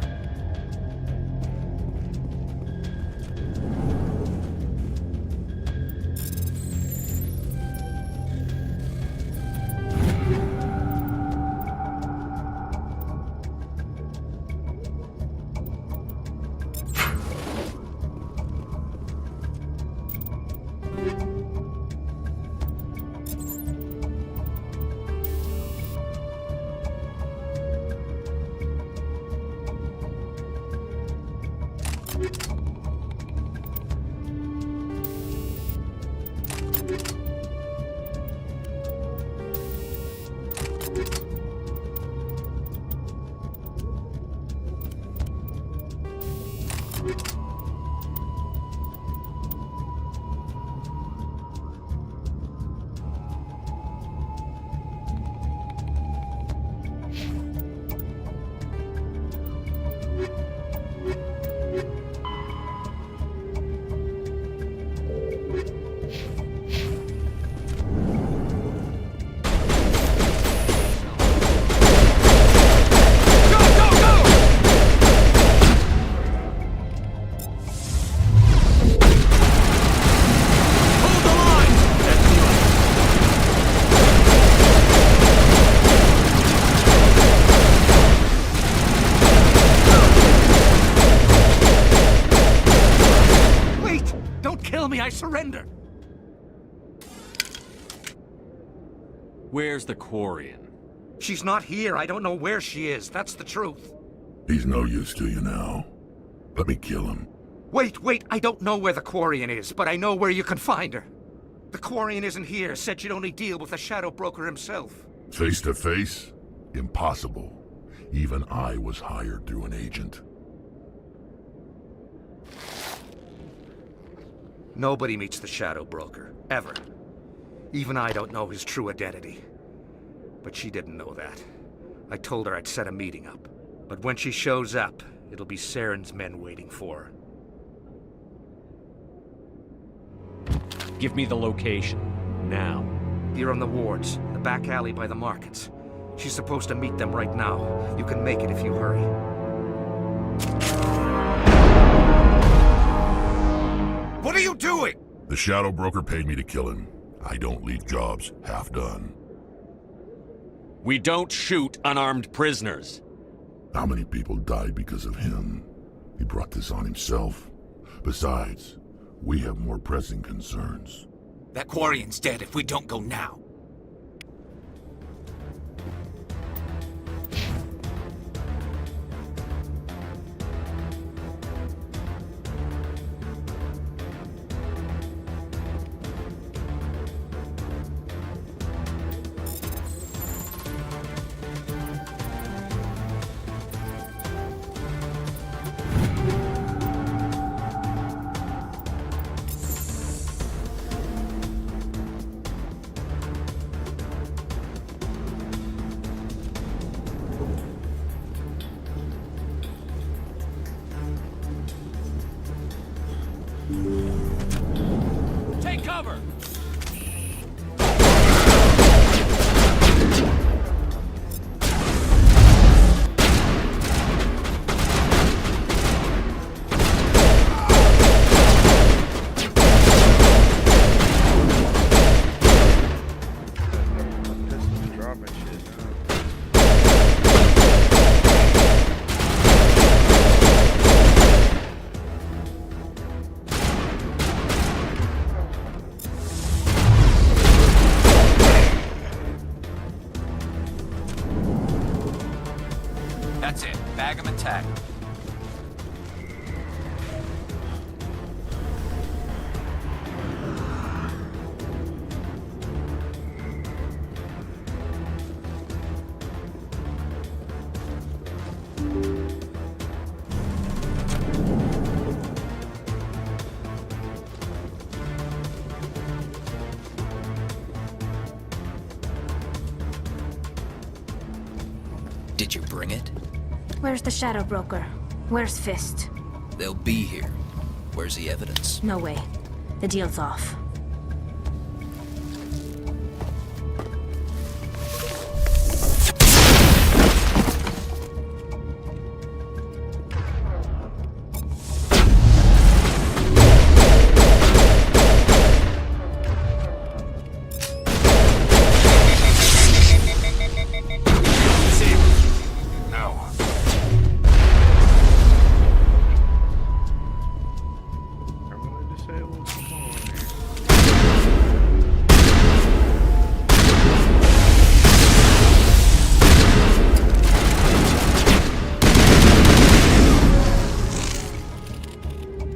I surrender. Where's the Quarian? She's not here. I don't know where she is. That's the truth. He's no use to you now. Let me kill him. Wait. I don't know where the Quarian is, but I know where you can find her. The Quarian isn't here. Said she'd only deal with the Shadow Broker himself. Face to face? Impossible. Even I was hired through an agent. Nobody meets the Shadow Broker, ever. Even I don't know his true identity. But she didn't know that. I told her I'd set a meeting up. But when she shows up, it'll be Saren's men waiting for her. Give me the location. Now. Here on the wards, the back alley by the markets. She's supposed to meet them right now. You can make it if you hurry. What are you doing? The Shadow Broker paid me to kill him. I don't leave jobs half done. We don't shoot unarmed prisoners. How many people died because of him? He brought this on himself. Besides, we have more pressing concerns. That Quarian's dead if we don't go now. Take cover! That's it. Bag 'em and tag 'em. Did you bring it? Where's the Shadow Broker? Where's Fist? They'll be here. Where's the evidence? No way. The deal's off.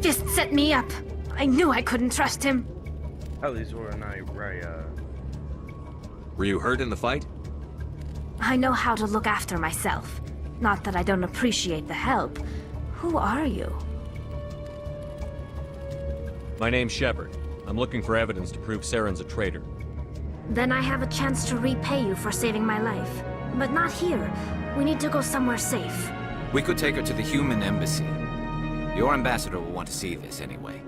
Fist set me up. I knew I couldn't trust him. Were you hurt in the fight? I know how to look after myself. Not that I don't appreciate the help. Who are you? My name's Shepard. I'm looking for evidence to prove Saren's a traitor. Then I have a chance to repay you for saving my life. But not here. We need to go somewhere safe. We could take her to the human embassy. Your ambassador will want to see this anyway.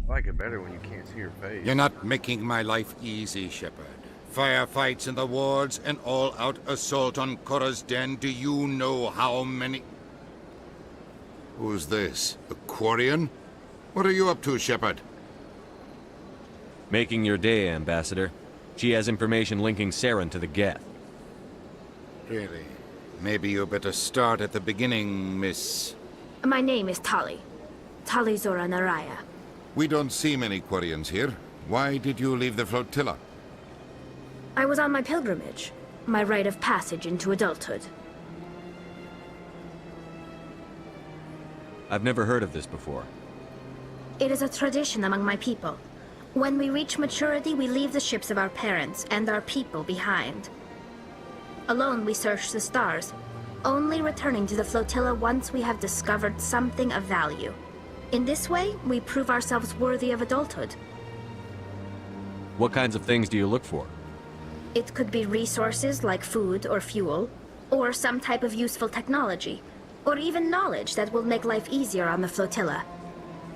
I like it better when you can't see her face. You're not making my life easy, Shepard. Firefights in the wards, an all-out assault on Korra's den. Do you know how many... Who's this? A Quarian? What are you up to, Shepard? Making your day, Ambassador. She has information linking Saren to the Geth. Really? Maybe you better start at the beginning, Miss... My name is Tali. Tali Zora Naraya. We don't see many Quarians here. Why did you leave the flotilla? I was on my pilgrimage. My rite of passage into adulthood. I've never heard of this before. It is a tradition among my people. When we reach maturity, we leave the ships of our parents and our people behind. Alone, we search the stars, only returning to the flotilla once we have discovered something of value. In this way, we prove ourselves worthy of adulthood. What kinds of things do you look for? It could be resources like food or fuel, or some type of useful technology, or even knowledge that will make life easier on the flotilla.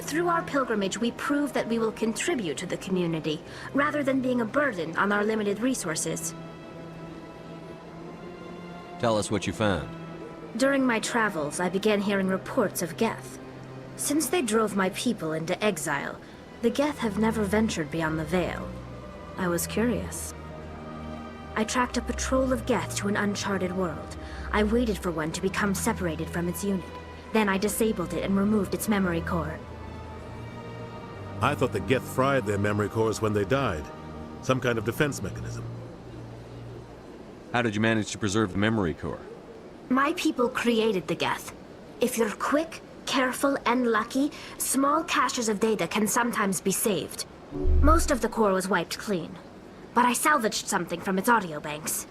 Through our pilgrimage, we prove that we will contribute to the community, rather than being a burden on our limited resources. Tell us what you found. During my travels, I began hearing reports of Geth. Since they drove my people into exile, the Geth have never ventured beyond the Veil. I was curious. I tracked a patrol of Geth to an uncharted world. I waited for one to become separated from its unit. Then I disabled it and removed its memory core. I thought the Geth fried their memory cores when they died. Some kind of defense mechanism. How did you manage to preserve the memory core? My people created the Geth. If you're quick, careful, and lucky, small caches of data can sometimes be saved. Most of the core was wiped clean, but I salvaged something from its audio banks.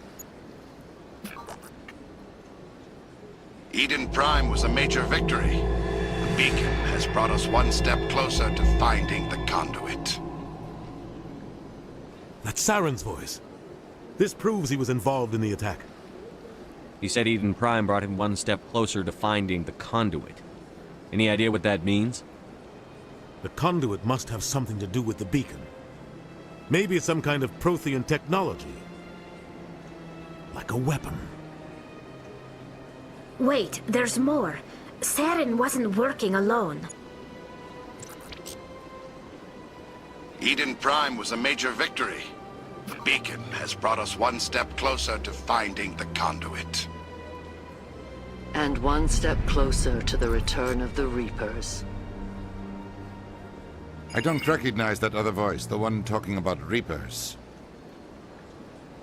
Eden Prime was a major victory. The beacon has brought us one step closer to finding the conduit. That's Saren's voice. This proves he was involved in the attack. He said Eden Prime brought him one step closer to finding the conduit. Any idea what that means? The conduit must have something to do with the beacon. Maybe it's some kind of Prothean technology. Like a weapon. Wait, there's more. Saren wasn't working alone. Eden Prime was a major victory. The beacon has brought us one step closer to finding the conduit. And one step closer to the return of the Reapers. I don't recognize that other voice, the one talking about Reapers.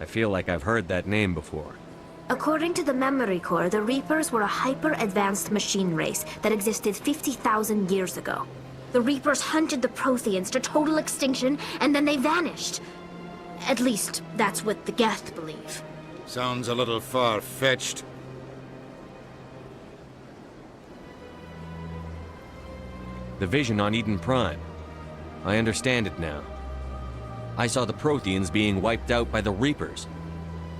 I feel like I've heard that name before. According to the memory core, the Reapers were a hyper-advanced machine race that existed 50,000 years ago. The Reapers hunted the Protheans to total extinction, and then they vanished. At least, that's what the Geth believe. Sounds a little far-fetched. The vision on Eden Prime. I understand it now. I saw the Protheans being wiped out by the Reapers.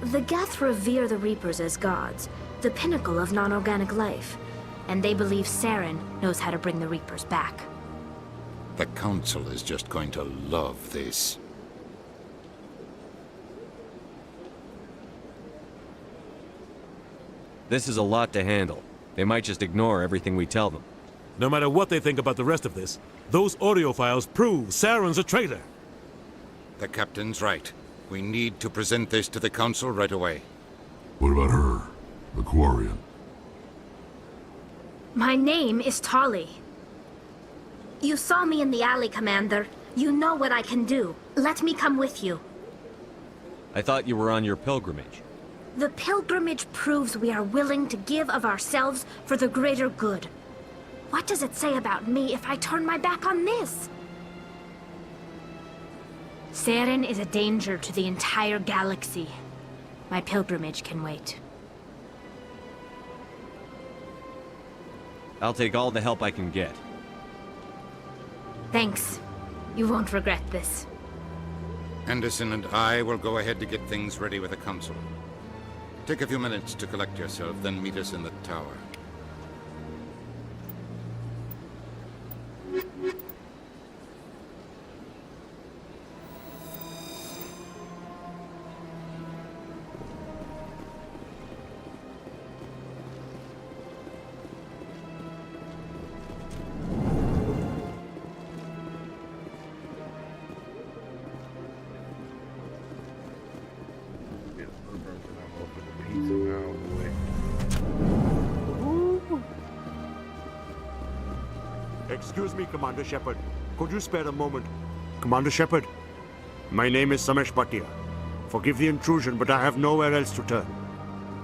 The Geth revere the Reapers as gods, the pinnacle of non-organic life. And they believe Saren knows how to bring the Reapers back. The Council is just going to love this. This is a lot to handle. They might just ignore everything we tell them. No matter what they think about the rest of this, those audio files prove Saren's a traitor. The Captain's right. We need to present this to the Council right away. What about her, the Quarian? My name is Tali. You saw me in the alley, Commander. You know what I can do. Let me come with you. I thought you were on your pilgrimage. The pilgrimage proves we are willing to give of ourselves for the greater good. What does it say about me if I turn my back on this? Saren is a danger to the entire galaxy. My pilgrimage can wait. I'll take all the help I can get. Thanks. You won't regret this. Anderson and I will go ahead to get things ready with the Council. Take a few minutes to collect yourself, then meet us in the tower. Excuse me, Commander Shepard. Could you spare a moment? Commander Shepard, my name is Samesh Bhatia. Forgive the intrusion, but I have nowhere else to turn.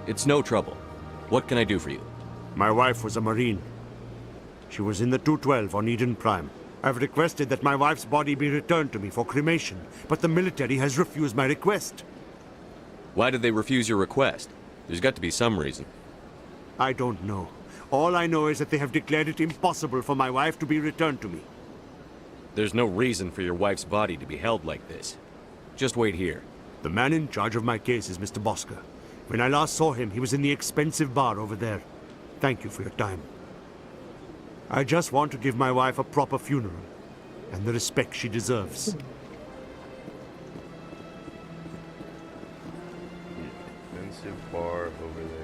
It's no trouble. What can I do for you? My wife was a Marine. She was in the 212 on Eden Prime. I've requested that my wife's body be returned to me for cremation, but the military has refused my request. Why did they refuse your request? There's got to be some reason. I don't know. All I know is that they have declared it impossible for my wife to be returned to me. There's no reason for your wife's body to be held like this. Just wait here. The man in charge of my case is Mr. Bosca. When I last saw him, he was in the expensive bar over there. Thank you for your time. I just want to give my wife a proper funeral, and the respect she deserves. Expensive bar over there.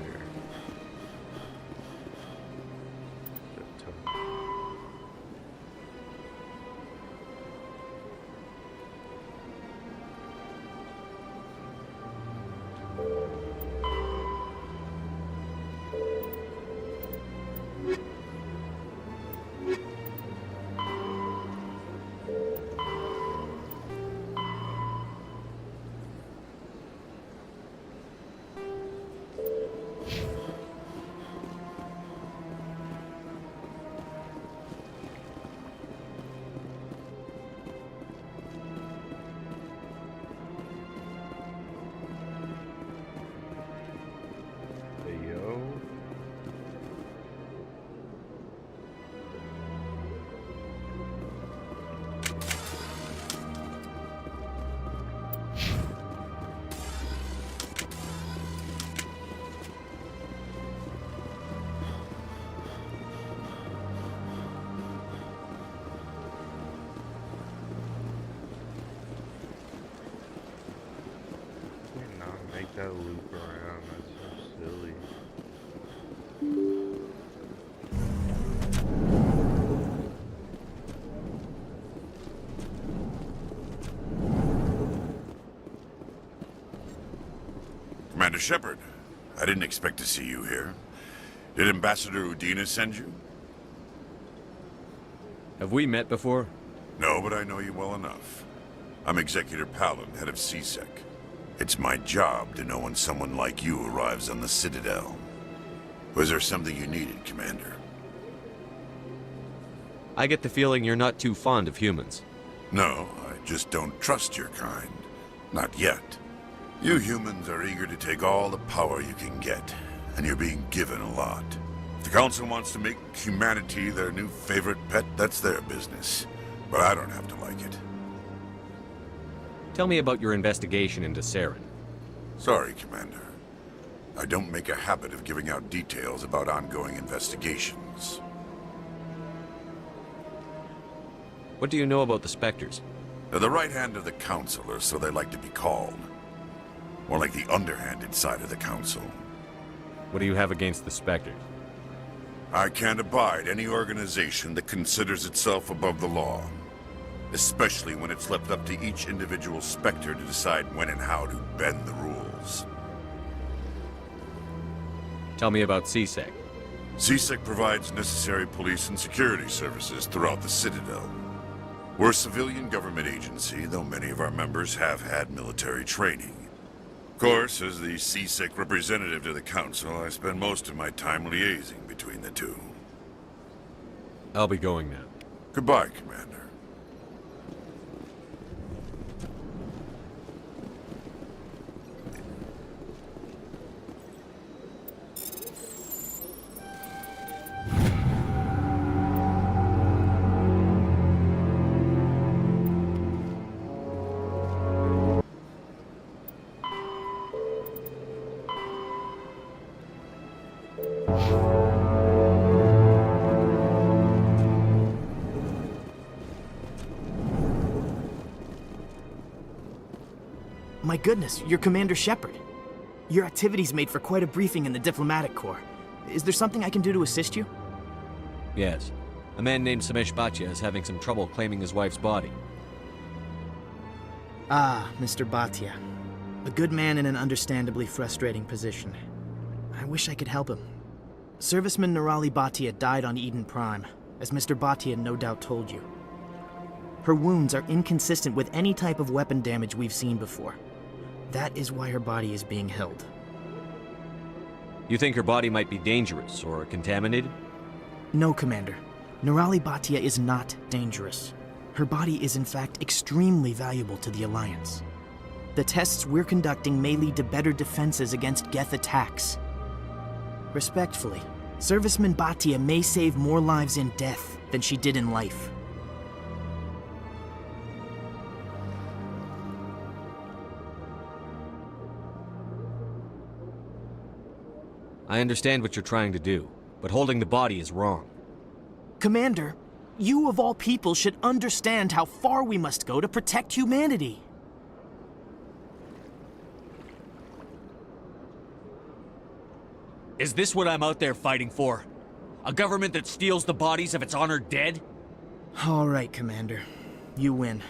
That loop around, that's so silly. Commander Shepard, I didn't expect to see you here. Did Ambassador Udina send you? Have we met before? No, but I know you well enough. I'm Executor Palin, head of CSEC. It's my job to know when someone like you arrives on the Citadel. Was there something you needed, Commander? I get the feeling you're not too fond of humans. No, I just don't trust your kind. Not yet. You humans are eager to take all the power you can get, and you're being given a lot. If the Council wants to make humanity their new favorite pet, that's their business. But I don't have to like it. Tell me about your investigation into Saren. Sorry, Commander. I don't make a habit of giving out details about ongoing investigations. What do you know about the Spectres? They're the right hand of the Council, or so they like to be called. More like the underhanded side of the Council. What do you have against the Spectres? I can't abide any organization that considers itself above the law. Especially when it's left up to each individual Spectre to decide when and how to bend the rules. Tell me about CSEC. CSEC provides necessary police and security services throughout the Citadel. We're a civilian government agency, though many of our members have had military training. Of course, as the CSEC representative to the Council, I spend most of my time liaising between the two. I'll be going now. Goodbye, Commander. My goodness, you're Commander Shepard. Your activities made for quite a briefing in the Diplomatic Corps. Is there something I can do to assist you? Yes. A man named Samesh Bhatia is having some trouble claiming his wife's body. Ah, Mr. Bhatia. A good man in an understandably frustrating position. I wish I could help him. Serviceman Nirali Bhatia died on Eden Prime, as Mr. Bhatia no doubt told you. Her wounds are inconsistent with any type of weapon damage we've seen before. That is why her body is being held. You think her body might be dangerous or contaminated? No, Commander. Nirali Bhatia is not dangerous. Her body is in fact extremely valuable to the Alliance. The tests we're conducting may lead to better defenses against Geth attacks. Respectfully, Serviceman Bhatia may save more lives in death than she did in life. I understand what you're trying to do, but holding the body is wrong. Commander, you of all people should understand how far we must go to protect humanity. Is this what I'm out there fighting for? A government that steals the bodies of its honored dead? All right, Commander. You win.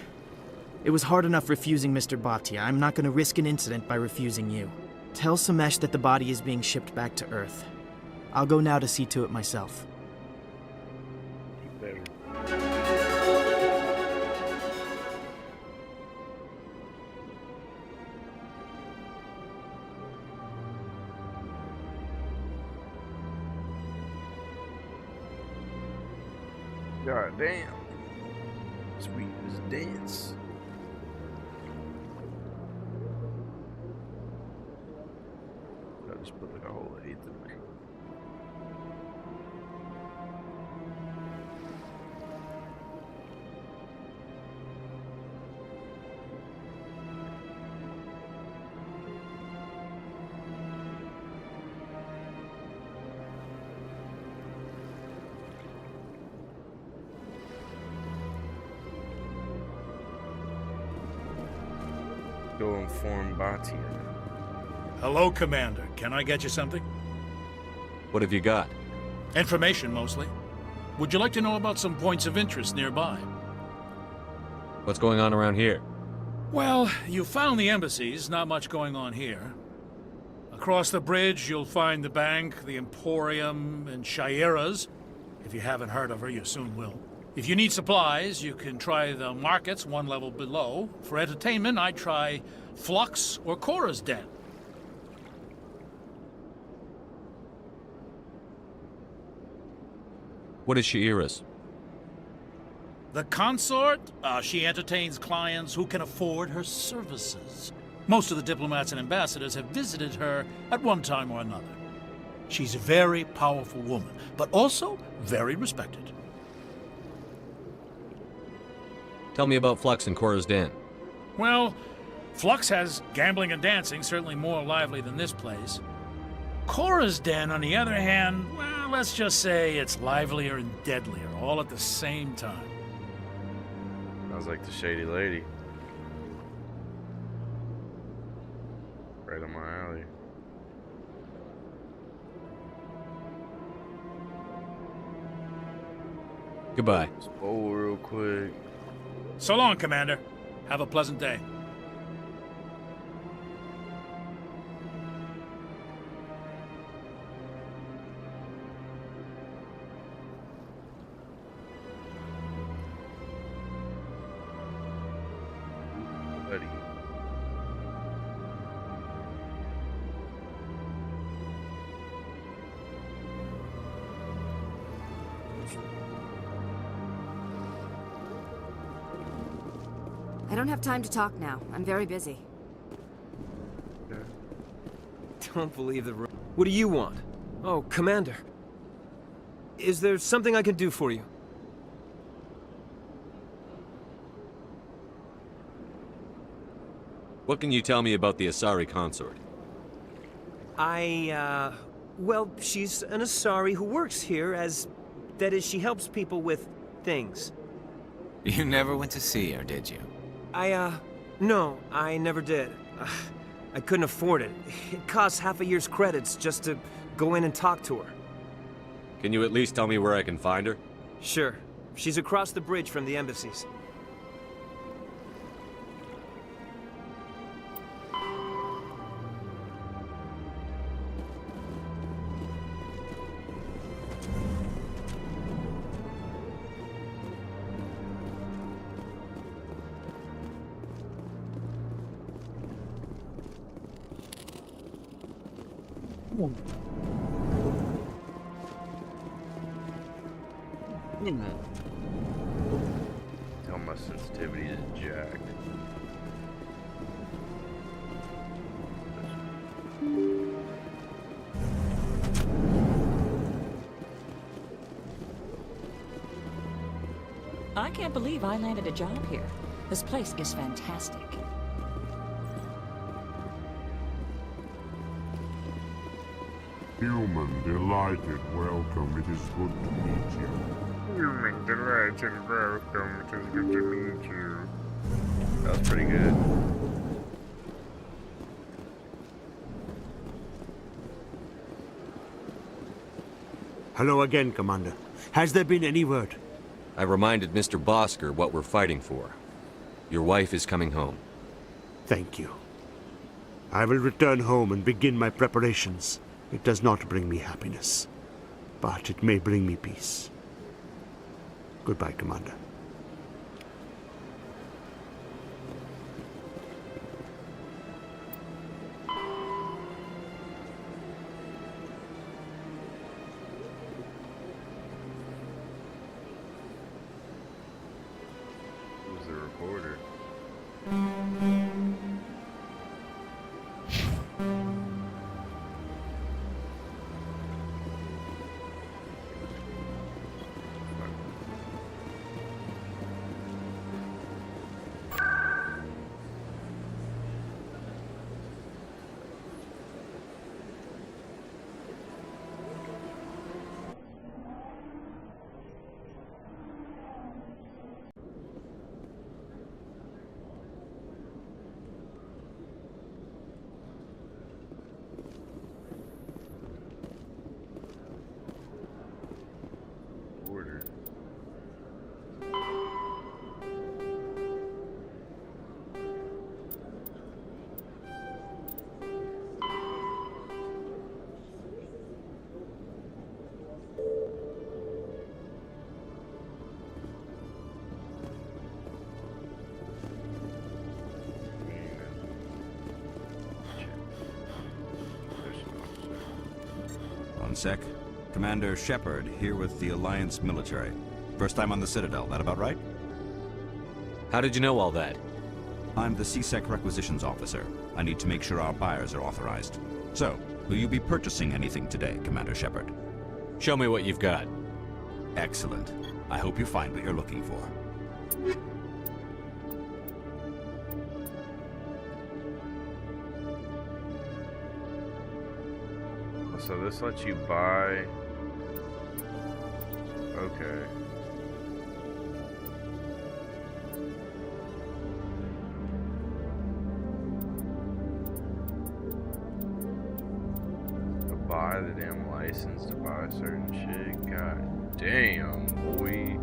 It was hard enough refusing Mr. Bhatia. I'm not going to risk an incident by refusing you. Tell Samesh that the body is being shipped back to Earth. I'll go now to see to it myself. God damn. Sweet as dance. I just put like a whole 8th in me. Go inform Bhatia. Hello, Commander. Can I get you something? What have you got? Information, mostly. Would you like to know about some points of interest nearby? What's going on around here? Well, you found the embassies. Not much going on here. Across the bridge, you'll find the bank, the Emporium, and Shaira's. If you haven't heard of her, you soon will. If you need supplies, you can try the markets one level below. For entertainment, I'd try Flux or Cora's Den. What is Shaira's? The consort? She entertains clients who can afford her services. Most of the diplomats and ambassadors have visited her at one time or another. She's a very powerful woman, but also very respected. Tell me about Flux and Cora's Den. Well, Flux has gambling and dancing, certainly more lively than this place. Cora's Den, on the other hand, well, let's just say it's livelier and deadlier, all at the same time. Sounds like the shady lady. Right on my alley. Goodbye. Just bowl real quick. So long, Commander. Have a pleasant day. Buddy. I don't have time to talk now. I'm very busy. Don't believe the ru- What do you want? Oh, Commander. Is there something I can do for you? What can you tell me about the Asari consort? Well, she's an Asari who works here as... That is, she helps people with things. You never went to see her, did you? No, I never did. I couldn't afford it. It costs half a year's credits just to go in and talk to her. Can you at least tell me where I can find her? Sure. She's across the bridge from the embassies. Tell my sensitivity is jacked. I can't believe I landed a job here. This place is fantastic. Human delighted, welcome. It is good to meet you. Human delighted, welcome. It is good to meet you. That was pretty good. Hello again, Commander. Has there been any word? I reminded Mr. Bosker what we're fighting for. Your wife is coming home. Thank you. I will return home and begin my preparations. It does not bring me happiness, but it may bring me peace. Goodbye, Commander. Who's the reporter? Sec. Commander Shepard, here with the Alliance military. First time on the Citadel, that about right? How did you know all that? I'm the CSEC requisitions officer. I need to make sure our buyers are authorized. So, will you be purchasing anything today, Commander Shepard? Show me what you've got. Excellent. I hope you find what you're looking for. So this lets you buy... Okay. To buy the damn license to buy certain shit? God damn, boy.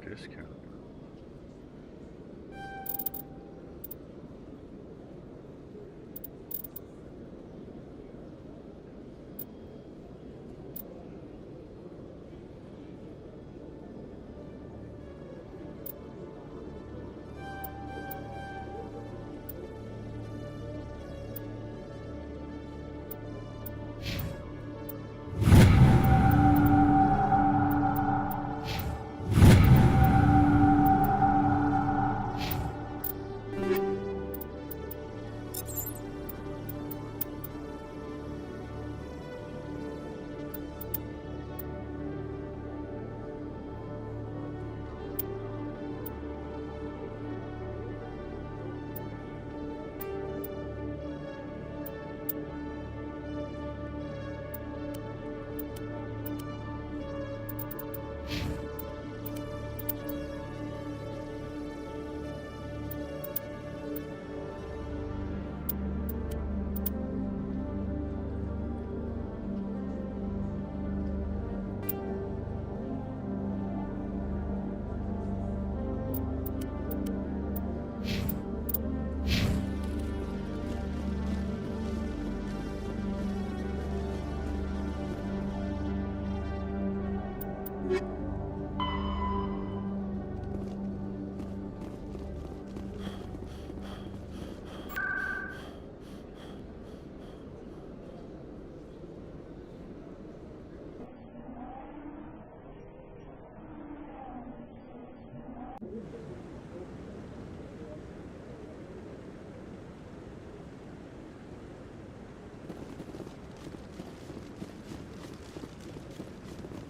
Discount.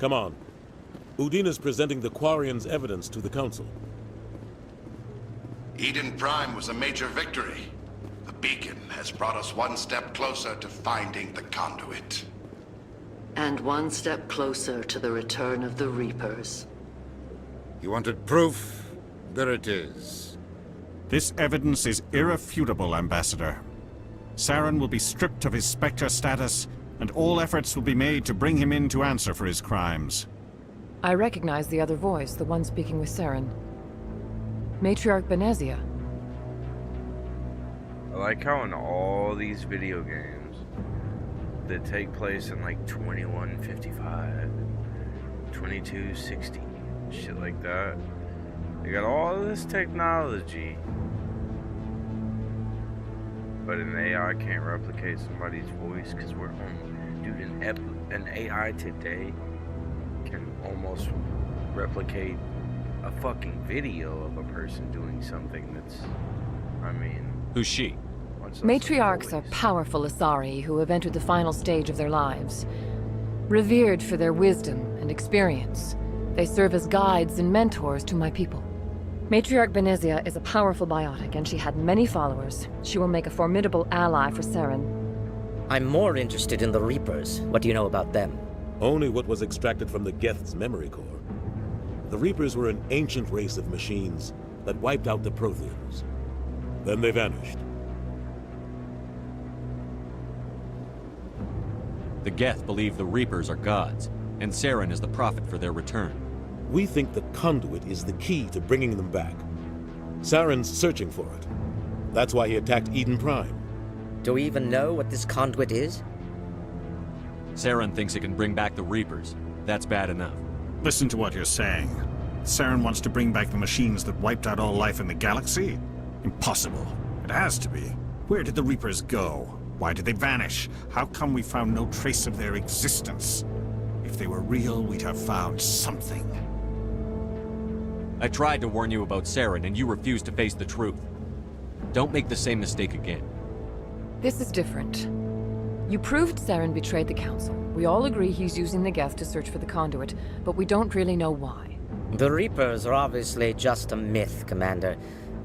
Come on. Udina's presenting the Quarians' evidence to the Council. Eden Prime was a major victory. The beacon has brought us one step closer to finding the conduit. And one step closer to the return of the Reapers. You wanted proof? There it is. This evidence is irrefutable, Ambassador. Saren will be stripped of his Spectre status, and all efforts will be made to bring him in to answer for his crimes. I recognize the other voice, the one speaking with Saren. Matriarch Benezia. I like how in all these video games that take place in like 2155, 2260, shit like that, they got all this technology, but an AI can't replicate somebody's voice because we're on, dude, an AI today can almost replicate a fucking video of a person doing something that's, I mean... Who's she? Matriarchs are powerful Asari who have entered the final stage of their lives. Revered for their wisdom and experience, they serve as guides and mentors to my people. Matriarch Benezia is a powerful biotic, and she had many followers. She will make a formidable ally for Saren. I'm more interested in the Reapers. What do you know about them? Only what was extracted from the Geth's memory core. The Reapers were an ancient race of machines that wiped out the Protheans. Then they vanished. The Geth believe the Reapers are gods, and Saren is the prophet for their return. We think the conduit is the key to bringing them back. Saren's searching for it. That's why he attacked Eden Prime. Do we even know what this conduit is? Saren thinks it can bring back the Reapers. That's bad enough. Listen to what you're saying. Saren wants to bring back the machines that wiped out all life in the galaxy? Impossible. It has to be. Where did the Reapers go? Why did they vanish? How come we found no trace of their existence? If they were real, we'd have found something. I tried to warn you about Saren, and you refused to face the truth. Don't make the same mistake again. This is different. You proved Saren betrayed the Council. We all agree he's using the Geth to search for the conduit, but we don't really know why. The Reapers are obviously just a myth, Commander.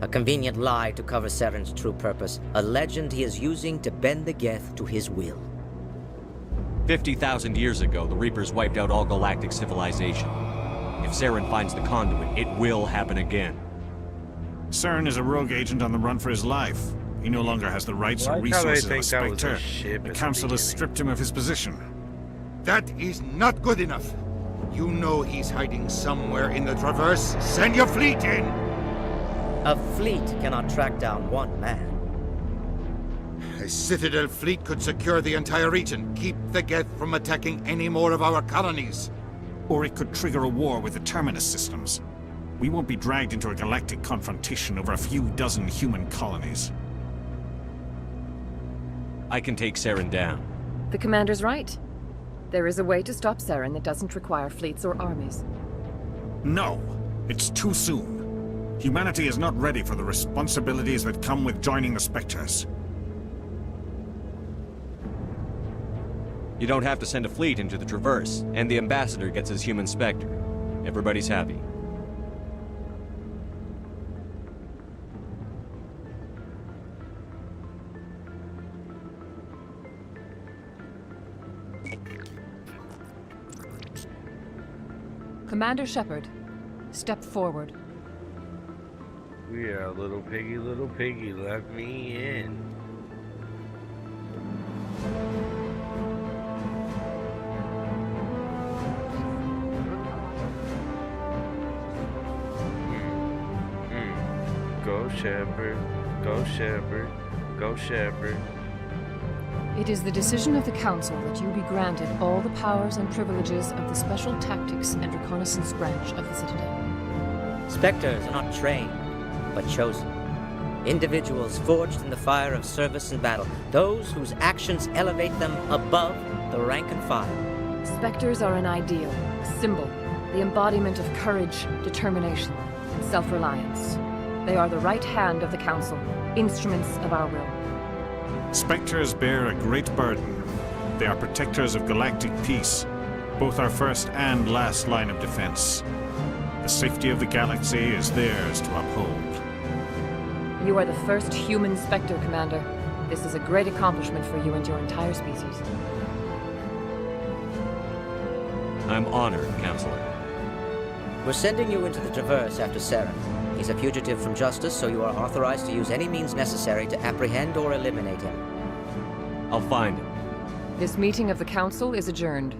A convenient lie to cover Saren's true purpose. A legend he is using to bend the Geth to his will. 50,000 years ago, the Reapers wiped out all galactic civilization. If Saren finds the conduit, it will happen again. Saren is a rogue agent on the run for his life. He no longer has the rights or resources of a Spectre. The Council has stripped him of his position. That is not good enough. You know he's hiding somewhere in the Traverse. Send your fleet in! A fleet cannot track down one man. A Citadel fleet could secure the entire region, keep the Geth from attacking any more of our colonies. Or it could trigger a war with the Terminus systems. We won't be dragged into a galactic confrontation over a few dozen human colonies. I can take Saren down. The Commander's right. There is a way to stop Saren that doesn't require fleets or armies. No, it's too soon. Humanity is not ready for the responsibilities that come with joining the Spectres. You don't have to send a fleet into the Traverse, and the Ambassador gets his human Spectre. Everybody's happy. Commander Shepard, step forward. Yeah, little piggy, let me in. Go Shepard, go Shepard, go Shepard. It is the decision of the Council that you be granted all the powers and privileges of the Special Tactics and Reconnaissance branch of the Citadel. Spectres are not trained, but chosen. Individuals forged in the fire of service and battle. Those whose actions elevate them above the rank and file. Spectres are an ideal, a symbol, the embodiment of courage, determination, and self-reliance. They are the right hand of the Council, instruments of our will. Spectres bear a great burden. They are protectors of galactic peace. both our first and last line of defense. The safety of the galaxy is theirs to uphold. You are the first human Spectre, Commander. This is a great accomplishment for you and your entire species. I'm honored, Counselor. We're sending you into the Traverse after Saren. He's a fugitive from justice, so you are authorized to use any means necessary to apprehend or eliminate him. I'll find him. This meeting of the Council is adjourned.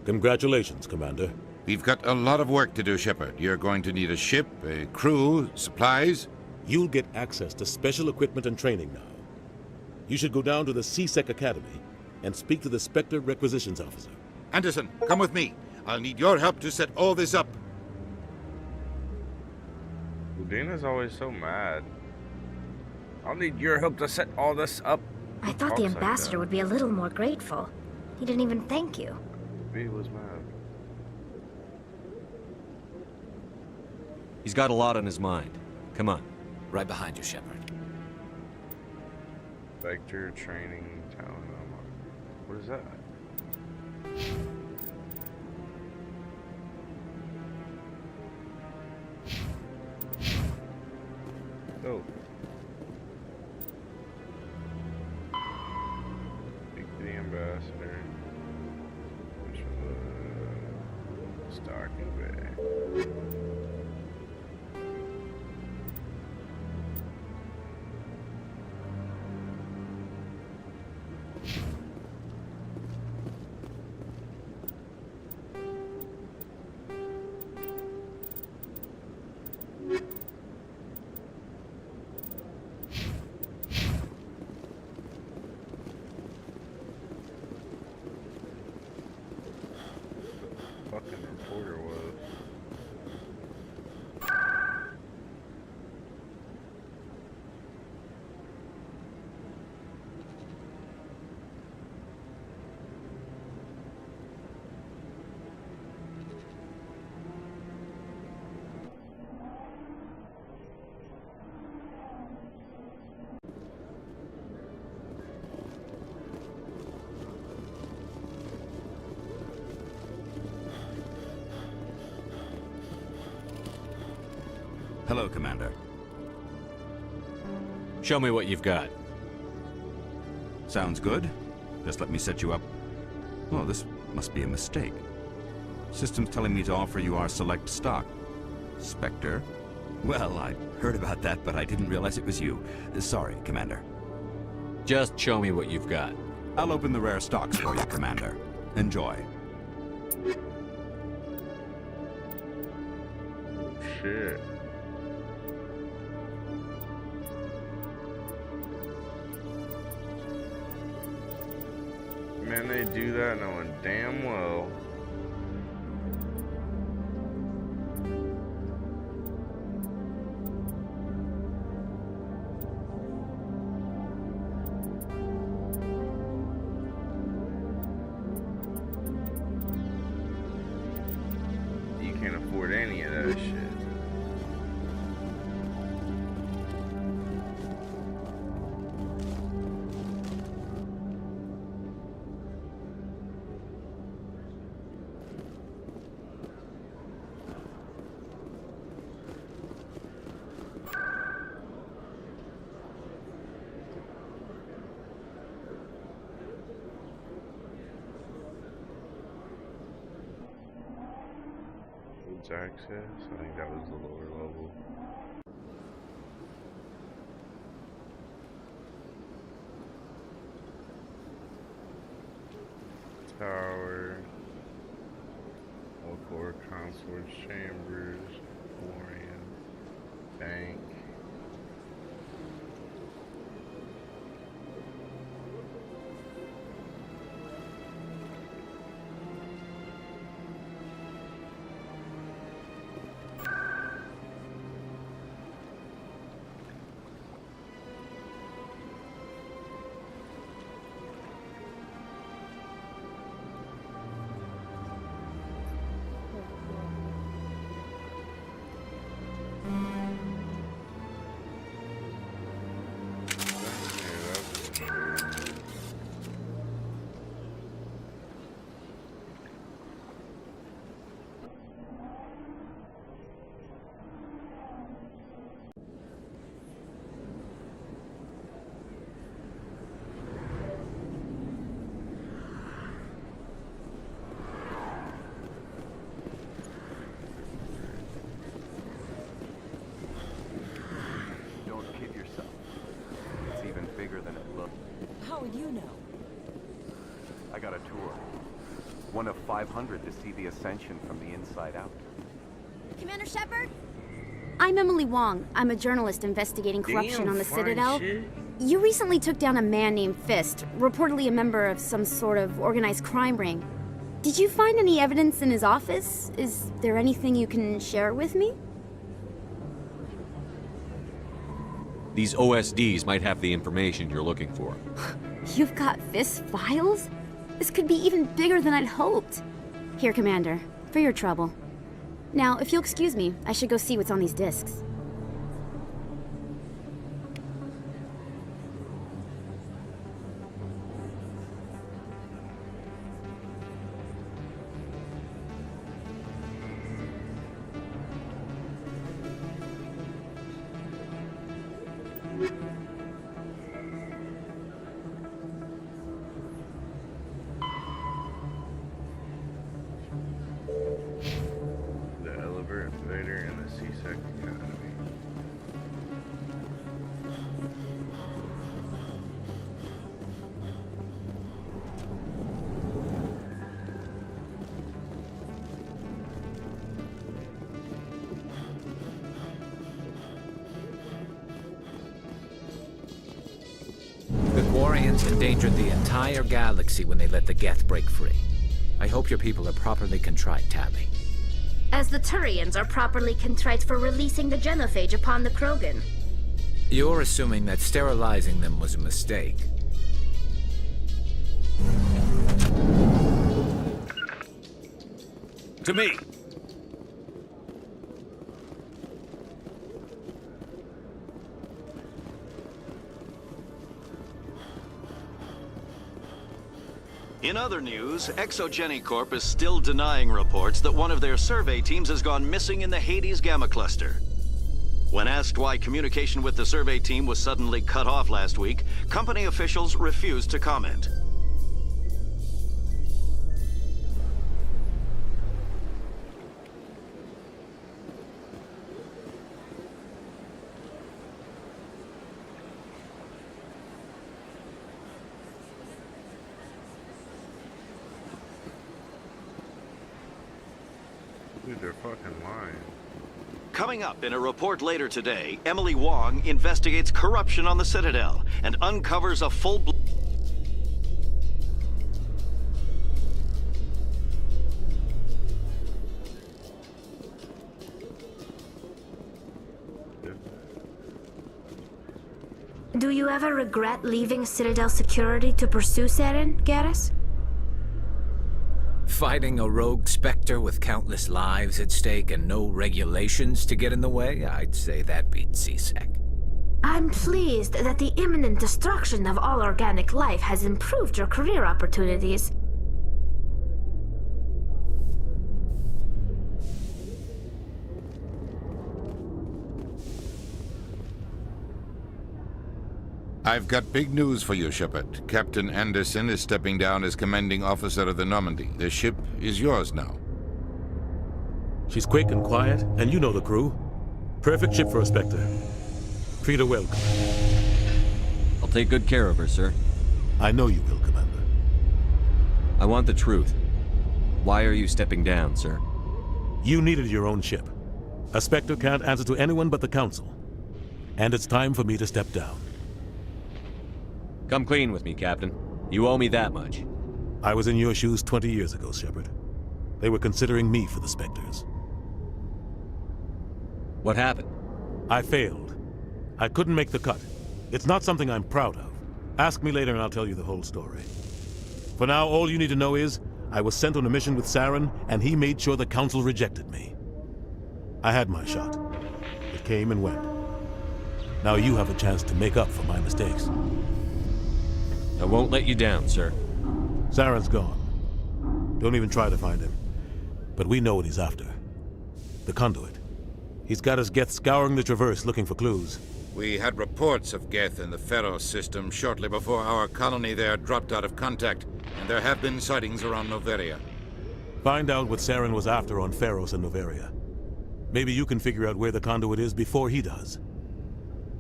Congratulations, Commander. We've got a lot of work to do, Shepard. You're going to need a ship, a crew, supplies. You'll get access to special equipment and training now. You should go down to the C-Sec Academy and speak to the Spectre Requisitions Officer. Anderson, come with me. I'll need your help to set all this up. Udina's always so mad. I'll need your help to set all this up. I thought the ambassador would be a little more grateful. He didn't even thank you. B was mad. He's got a lot on his mind. Come on. Right behind you, Shepard. Vector training town. What is that? Oh. Speak to the ambassador. Which was Stocking Bay. Fucking reporter was. Hello, Commander. Show me what you've got. Sounds good. Just let me set you up. Oh, this must be a mistake. System's telling me to offer you our select stock. Spectre? Well, I heard about that, but I didn't realize it was you. Sorry, Commander. Just show me what you've got. I'll open the rare stocks for you, Commander. Enjoy. Shit. Man, they do that knowing damn well. You can't afford any of that shit. Access. I think that was the lower level. Tower. All core consorts, chambers, Orion, bank. you know? I got a tour. One of 500 to see the Ascension from the inside out. Commander Shepard? I'm Emily Wong. I'm a journalist investigating corruption on the Citadel. You recently took down a man named Fist, reportedly a member of some sort of organized crime ring. Did you find any evidence in his office? Is there anything you can share with me? These OSDs might have the information you're looking for. You've got Fist's files? This could be even bigger than I'd hoped. Here, Commander, for your trouble. Now, if you'll excuse me, I should go see what's on these discs. Invader and the C-Sec Academy. The Quarians endangered the entire galaxy when they let the Geth break free. I hope your people are properly contrite, Tabby. As the Turians are properly contrite for releasing the genophage upon the Krogan. You're assuming that sterilizing them was a mistake. To me! In other news, Exogeny Corp is still denying reports that one of their survey teams has gone missing in the Hades Gamma Cluster. When asked why communication with the survey team was suddenly cut off last week, company officials refused to comment. Dude, they're fucking lying. Coming up in a report later today, Emily Wong investigates corruption on the Citadel and uncovers a full Do you ever regret leaving Citadel security to pursue Saren, Garrus? Fighting a rogue Spectre with countless lives at stake and no regulations to get in the way? I'd say that beats C-Sec. I'm pleased that the imminent destruction of all organic life has improved your career opportunities. I've got big news for you, Shepard. Captain Anderson is stepping down as commanding officer of the Normandy. The ship is yours now. She's quick and quiet, and you know the crew. Perfect ship for a Spectre. Treat her well, Commander. I'll take good care of her, sir. I know you will, Commander. I want the truth. Why are you stepping down, sir? You needed your own ship. A Spectre can't answer to anyone but the Council. And it's time for me to step down. Come clean with me, Captain. You owe me that much. I was in your shoes 20 years ago, Shepard. They were considering me for the Spectres. What happened? I failed. I couldn't make the cut. It's not something I'm proud of. Ask me later and I'll tell you the whole story. For now, all you need to know is, I was sent on a mission with Saren, and he made sure the Council rejected me. I had my shot. It came and went. Now you have a chance to make up for my mistakes. I won't let you down, sir. Saren's gone. Don't even try to find him. But we know what he's after. The conduit. He's got his Geth scouring the Traverse looking for clues. We had reports of Geth in the Pharos system shortly before our colony there dropped out of contact, and there have been sightings around Noveria. Find out what Saren was after on Pharos and Noveria. Maybe you can figure out where the conduit is before he does.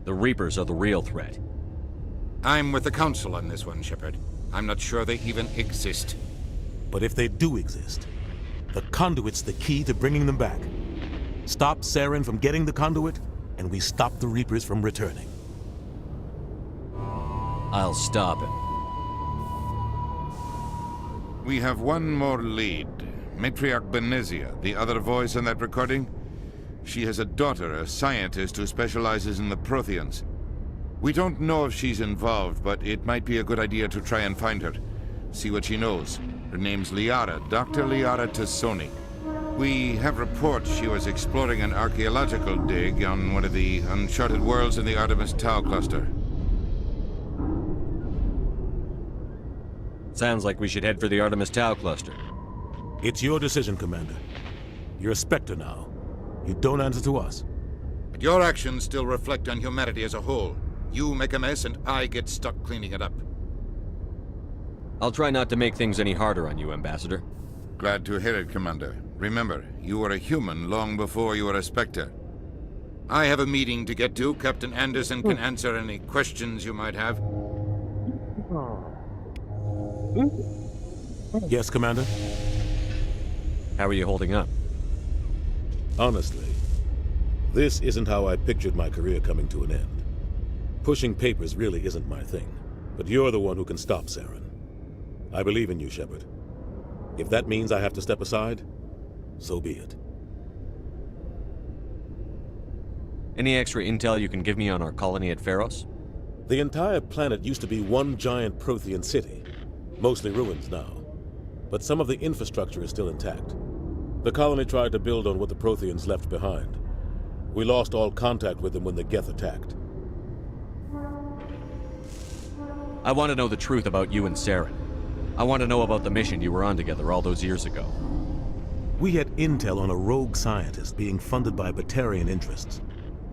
The Reapers are the real threat. I'm with the Council on this one, Shepard. I'm not sure they even exist. But if they do exist, the conduit's the key to bringing them back. Stop Saren from getting the conduit, and we stop the Reapers from returning. I'll stop him. We have one more lead. Matriarch Benezia, the other voice in that recording. She has a daughter, a scientist who specializes in the Protheans. We don't know if she's involved, but it might be a good idea to try and find her. See what she knows. Her name's Liara, Dr. Liara Tassoni. We have reports she was exploring an archaeological dig on one of the uncharted worlds in the Artemis Tau cluster. Sounds like we should head for the Artemis Tau cluster. It's your decision, Commander. You're a Spectre now. You don't answer to us. But your actions still reflect on humanity as a whole. You make a mess and I get stuck cleaning it up. I'll try not to make things any harder on you, Ambassador. Glad to hear it, Commander. Remember, you were a human long before you were a Spectre. I have a meeting to get to. Captain Anderson can answer any questions you might have. Yes, Commander? How are you holding up? Honestly, this isn't how I pictured my career coming to an end. Pushing papers really isn't my thing, but you're the one who can stop Saren. I believe in you, Shepard. If that means I have to step aside, so be it. Any extra intel you can give me on our colony at Pharos? The entire planet used to be one giant Prothean city, mostly ruins now. But some of the infrastructure is still intact. The colony tried to build on what the Protheans left behind. We lost all contact with them when the Geth attacked. I want to know the truth about you and Saren. I want to know about the mission you were on together all those years ago. We had intel on a rogue scientist being funded by Batarian interests.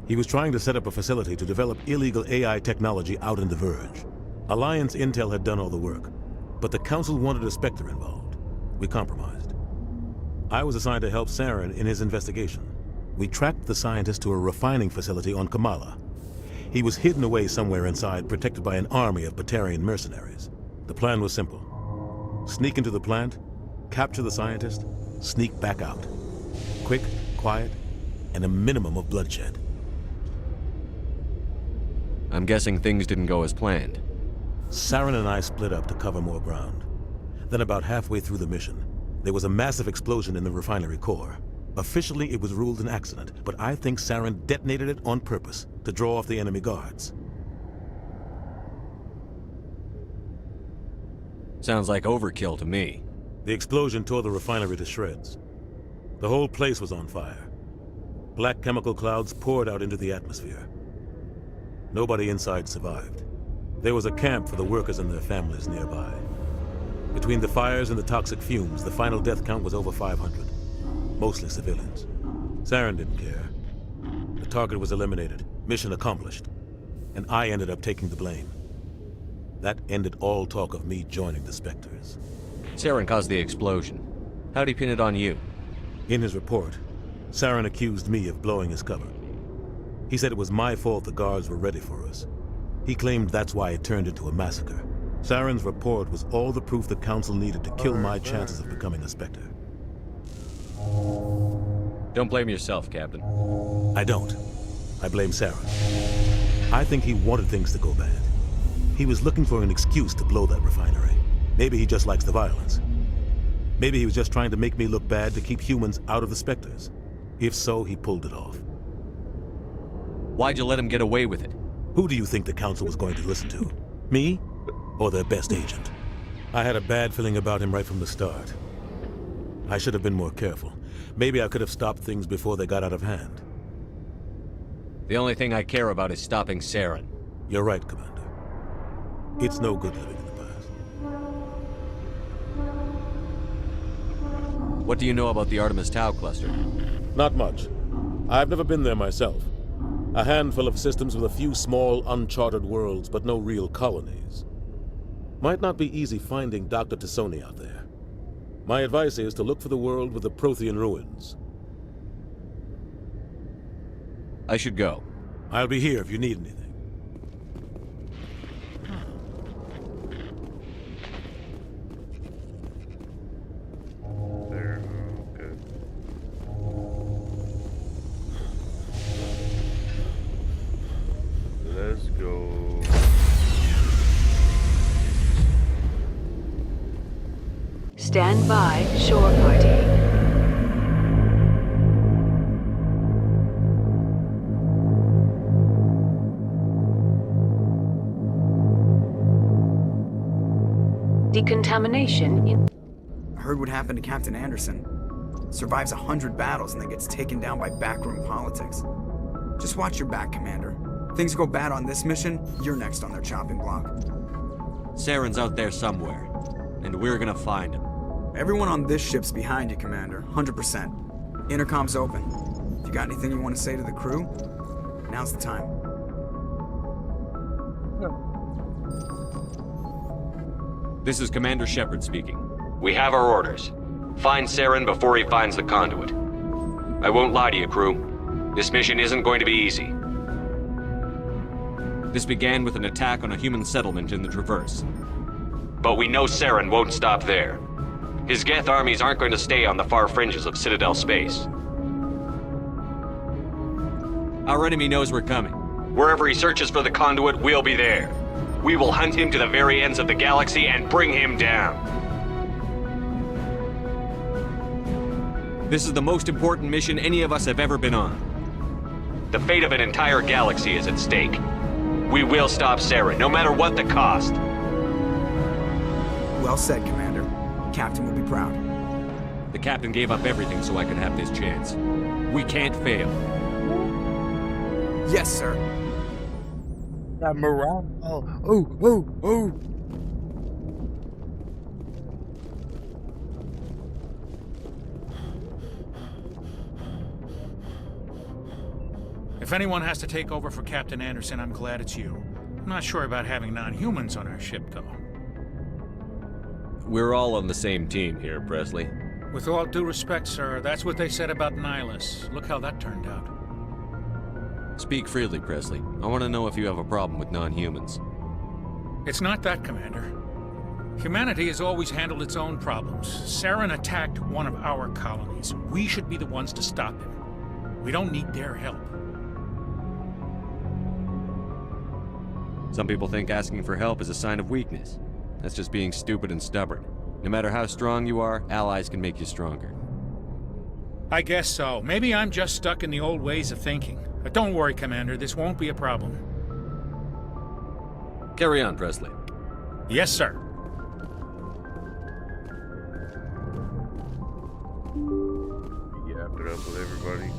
He was trying to set up a facility to develop illegal AI technology out in the Verge. Alliance intel had done all the work, but the Council wanted a Spectre involved. We compromised. I was assigned to help Saren in his investigation. We tracked the scientist to a refining facility on Kamala. He was hidden away somewhere inside, protected by an army of Batarian mercenaries. The plan was simple. Sneak into the plant, capture the scientist, sneak back out. Quick, quiet, and a minimum of bloodshed. I'm guessing things didn't go as planned. Saren and I split up to cover more ground. Then about halfway through the mission, there was a massive explosion in the refinery core. Officially, it was ruled an accident, but I think Saren detonated it on purpose to draw off the enemy guards. Sounds like overkill to me. The explosion tore the refinery to shreds. The whole place was on fire. Black chemical clouds poured out into the atmosphere. Nobody inside survived. There was a camp for the workers and their families nearby. Between the fires and the toxic fumes, the final death count was over 500. Mostly civilians. Saren didn't care. The target was eliminated, mission accomplished. And I ended up taking the blame. That ended all talk of me joining the Spectres. Saren caused the explosion. How'd he pin it on you? In his report, Saren accused me of blowing his cover. He said it was my fault the guards were ready for us. He claimed that's why it turned into a massacre. Saren's report was all the proof the Council needed to kill my chances of becoming a Spectre. Don't blame yourself, Captain. I don't. I blame Saren. I think he wanted things to go bad. He was looking for an excuse to blow that refinery. Maybe he just likes the violence. Maybe he was just trying to make me look bad to keep humans out of the Spectres. If so, he pulled it off. Why'd you let him get away with it? Who do you think the Council was going to listen to? Me? Or their best agent? I had a bad feeling about him right from the start. I should have been more careful. Maybe I could have stopped things before they got out of hand. The only thing I care about is stopping Saren. You're right, Commander. It's no good living in the past. What do you know about the Artemis Tau cluster? Not much. I've never been there myself. A handful of systems with a few small, uncharted worlds, but no real colonies. Might not be easy finding Dr. Tassoni out there. My advice is to look for the world with the Prothean ruins. I should go. I'll be here if you need anything. Stand by, shore party. Decontamination in... I heard what happened to Captain Anderson. Survives 100 battles and then gets taken down by backroom politics. Just watch your back, Commander. Things go bad on this mission, you're next on their chopping block. Saren's out there somewhere, and we're gonna find him. Everyone on this ship's behind you, Commander. 100%. Intercom's open. If you got anything you want to say to the crew, now's the time. This is Commander Shepard speaking. We have our orders. Find Saren before he finds the conduit. I won't lie to you, crew. This mission isn't going to be easy. This began with an attack on a human settlement in the Traverse. But we know Saren won't stop there. His Geth armies aren't going to stay on the far fringes of Citadel space. Our enemy knows we're coming. Wherever he searches for the conduit, we'll be there. We will hunt him to the very ends of the galaxy and bring him down. This is the most important mission any of us have ever been on. The fate of an entire galaxy is at stake. We will stop Saren, no matter what the cost. Well said, Commander. Captain will be proud. The captain gave up everything so I could have this chance. We can't fail. Yes, sir. That morale. Oh. If anyone has to take over for Captain Anderson, I'm glad it's you. I'm not sure about having non-humans on our ship, though. We're all on the same team here, Presley. With all due respect, sir, that's what they said about Nihilus. Look how that turned out. Speak freely, Presley. I want to know if you have a problem with non-humans. It's not that, Commander. Humanity has always handled its own problems. Saren attacked one of our colonies. We should be the ones to stop him. We don't need their help. Some people think asking for help is a sign of weakness. That's just being stupid and stubborn. No matter how strong you are, allies can make you stronger. I guess so. Maybe I'm just stuck in the old ways of thinking. But don't worry, Commander. This won't be a problem. Carry on, Presley. Yes, sir. Yapped it up with everybody.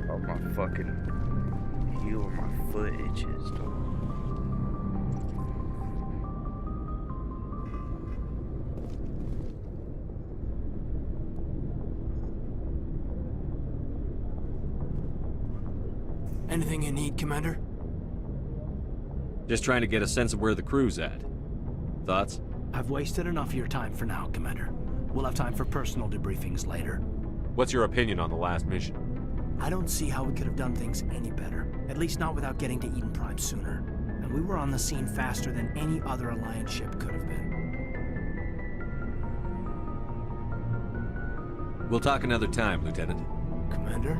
Oh, my fucking heel or my foot itches, dog. Anything you need, Commander? Just trying to get a sense of where the crew's at. Thoughts? I've wasted enough of your time for now, Commander. We'll have time for personal debriefings later. What's your opinion on the last mission? I don't see how we could have done things any better. At least not without getting to Eden Prime sooner. And we were on the scene faster than any other Alliance ship could have been. We'll talk another time, Lieutenant. Commander?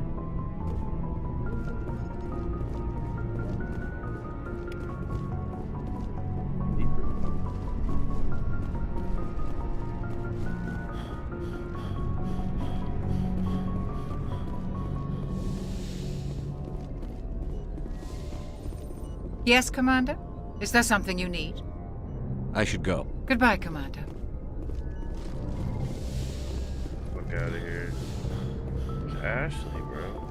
Yes, Commander? Is there something you need? I should go. Goodbye, Commander. Fuck out of here. It's Ashley, bro.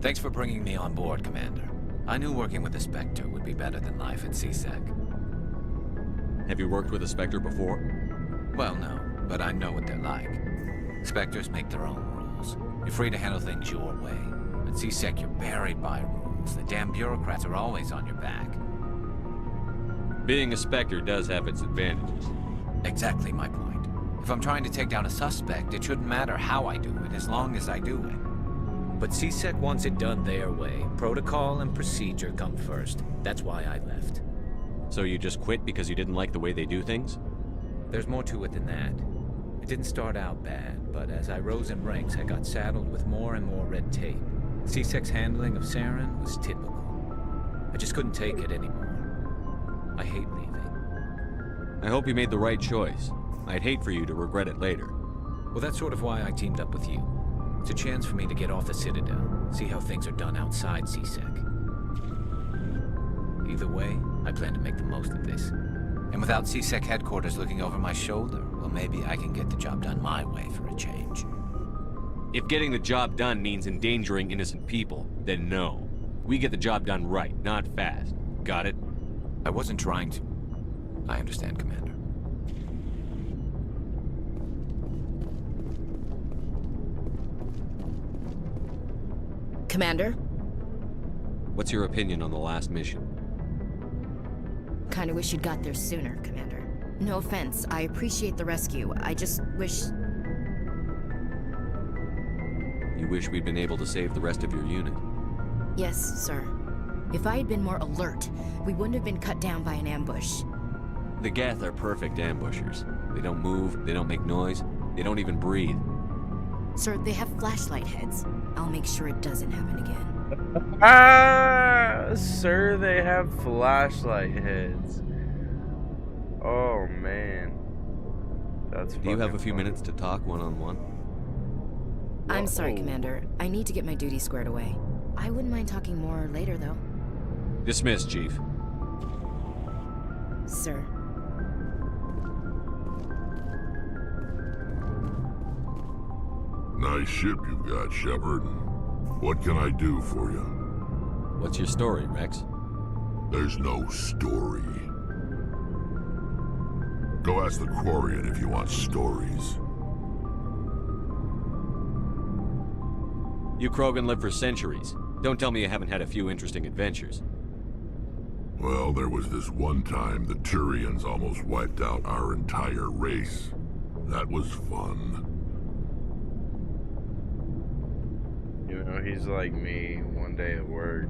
Thanks for bringing me on board, Commander. I knew working with the Spectre would be better than life at C-Sec. Have you worked with a Spectre before? Well, no, but I know what they're like. Spectres make their own rules. You're free to handle things your way. At C-Sec, you're buried by rules. The damn bureaucrats are always on your back. Being a Spectre does have its advantages. Exactly my point. If I'm trying to take down a suspect, it shouldn't matter how I do it, as long as I do it. But C-Sec wants it done their way. Protocol and procedure come first. That's why I left. So you just quit because you didn't like the way they do things? There's more to it than that. It didn't start out bad, but as I rose in ranks, I got saddled with more and more red tape. C-Sec's handling of Saren was typical. I just couldn't take it anymore. I hate leaving. I hope you made the right choice. I'd hate for you to regret it later. Well, that's sort of why I teamed up with you. It's a chance for me to get off the Citadel, see how things are done outside C-Sec. Either way, I plan to make the most of this. And without C-Sec headquarters looking over my shoulder, well, maybe I can get the job done my way for a change. If getting the job done means endangering innocent people, then no. We get the job done right, not fast. Got it? I wasn't trying to. I understand, Commander. Commander? What's your opinion on the last mission? Kinda wish you'd got there sooner, Commander. No offense, I appreciate the rescue. I just wish... You wish we'd been able to save the rest of your unit? Yes, sir. If I had been more alert, we wouldn't have been cut down by an ambush. The Geth are perfect ambushers. They don't move, they don't make noise, they don't even breathe. Sir, they have flashlight heads. I'll make sure it doesn't happen again. Sir, they have flashlight heads. Oh, man. That's Do you have a few minutes to talk one-on-one? I'm sorry, Commander. I need to get my duty squared away. I wouldn't mind talking more later, though. Dismissed, Chief. Sir. Nice ship you've got, Shepard. What can I do for you? What's your story, Rex? There's no story. Go ask the Quarian if you want stories. You Krogan live for centuries. Don't tell me you haven't had a few interesting adventures. Well, there was this one time the Turians almost wiped out our entire race. That was fun. You know, he's like me. One day at work,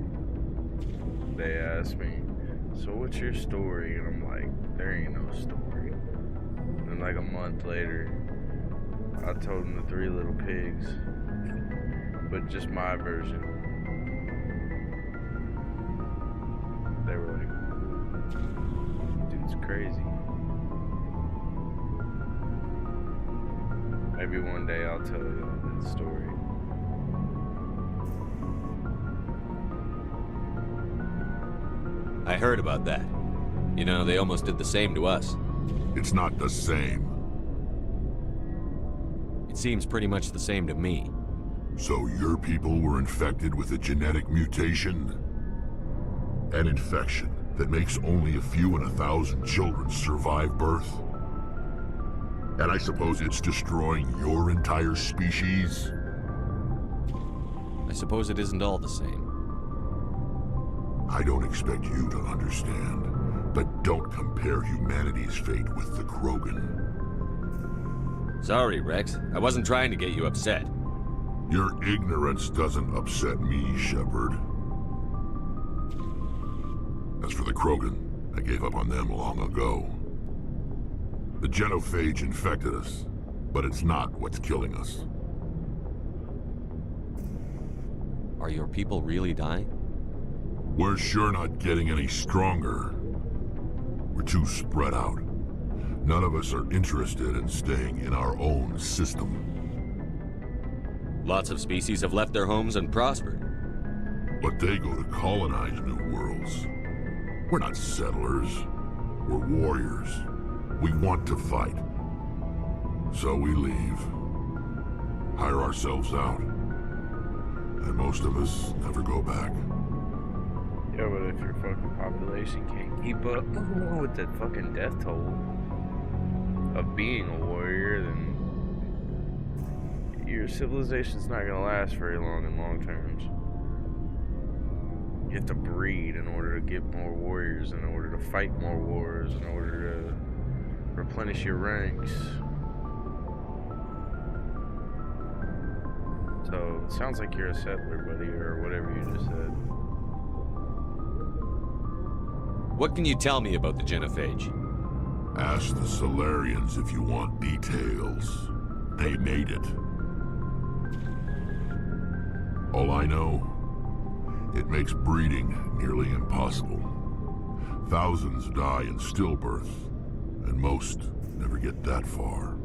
they asked me, so what's your story? And I'm like, there ain't no story. And like a month later, I told them the 3 Little Pigs, but just my version. They were like, dude's crazy. Maybe one day I'll tell you that story. I heard about that. You know, they almost did the same to us. It's not the same. It seems pretty much the same to me. So your people were infected with a genetic mutation? An infection that makes only a few in 1,000 children survive birth? And I suppose it's destroying your entire species? I suppose it isn't all the same. I don't expect you to understand, but don't compare humanity's fate with the Krogan. Sorry, Rex. I wasn't trying to get you upset. Your ignorance doesn't upset me, Shepard. As for the Krogan, I gave up on them long ago. The genophage infected us, but it's not what's killing us. Are your people really dying? We're sure not getting any stronger. We're too spread out. None of us are interested in staying in our own system. Lots of species have left their homes and prospered. But they go to colonize new worlds. We're not settlers. We're warriors. We want to fight. So we leave. Hire ourselves out. And most of us never go back. Yeah, but if your fucking population can't keep up with the fucking death toll of being a warrior, then your civilization's not gonna last very long in long terms. You have to breed in order to get more warriors, in order to fight more wars, in order to replenish your ranks. So, it sounds like you're a settler, buddy, or whatever you just said. What can you tell me about the genophage? Ask the Solarians if you want details. They made it. All I know, it makes breeding nearly impossible. Thousands die in stillbirth, and most never get that far.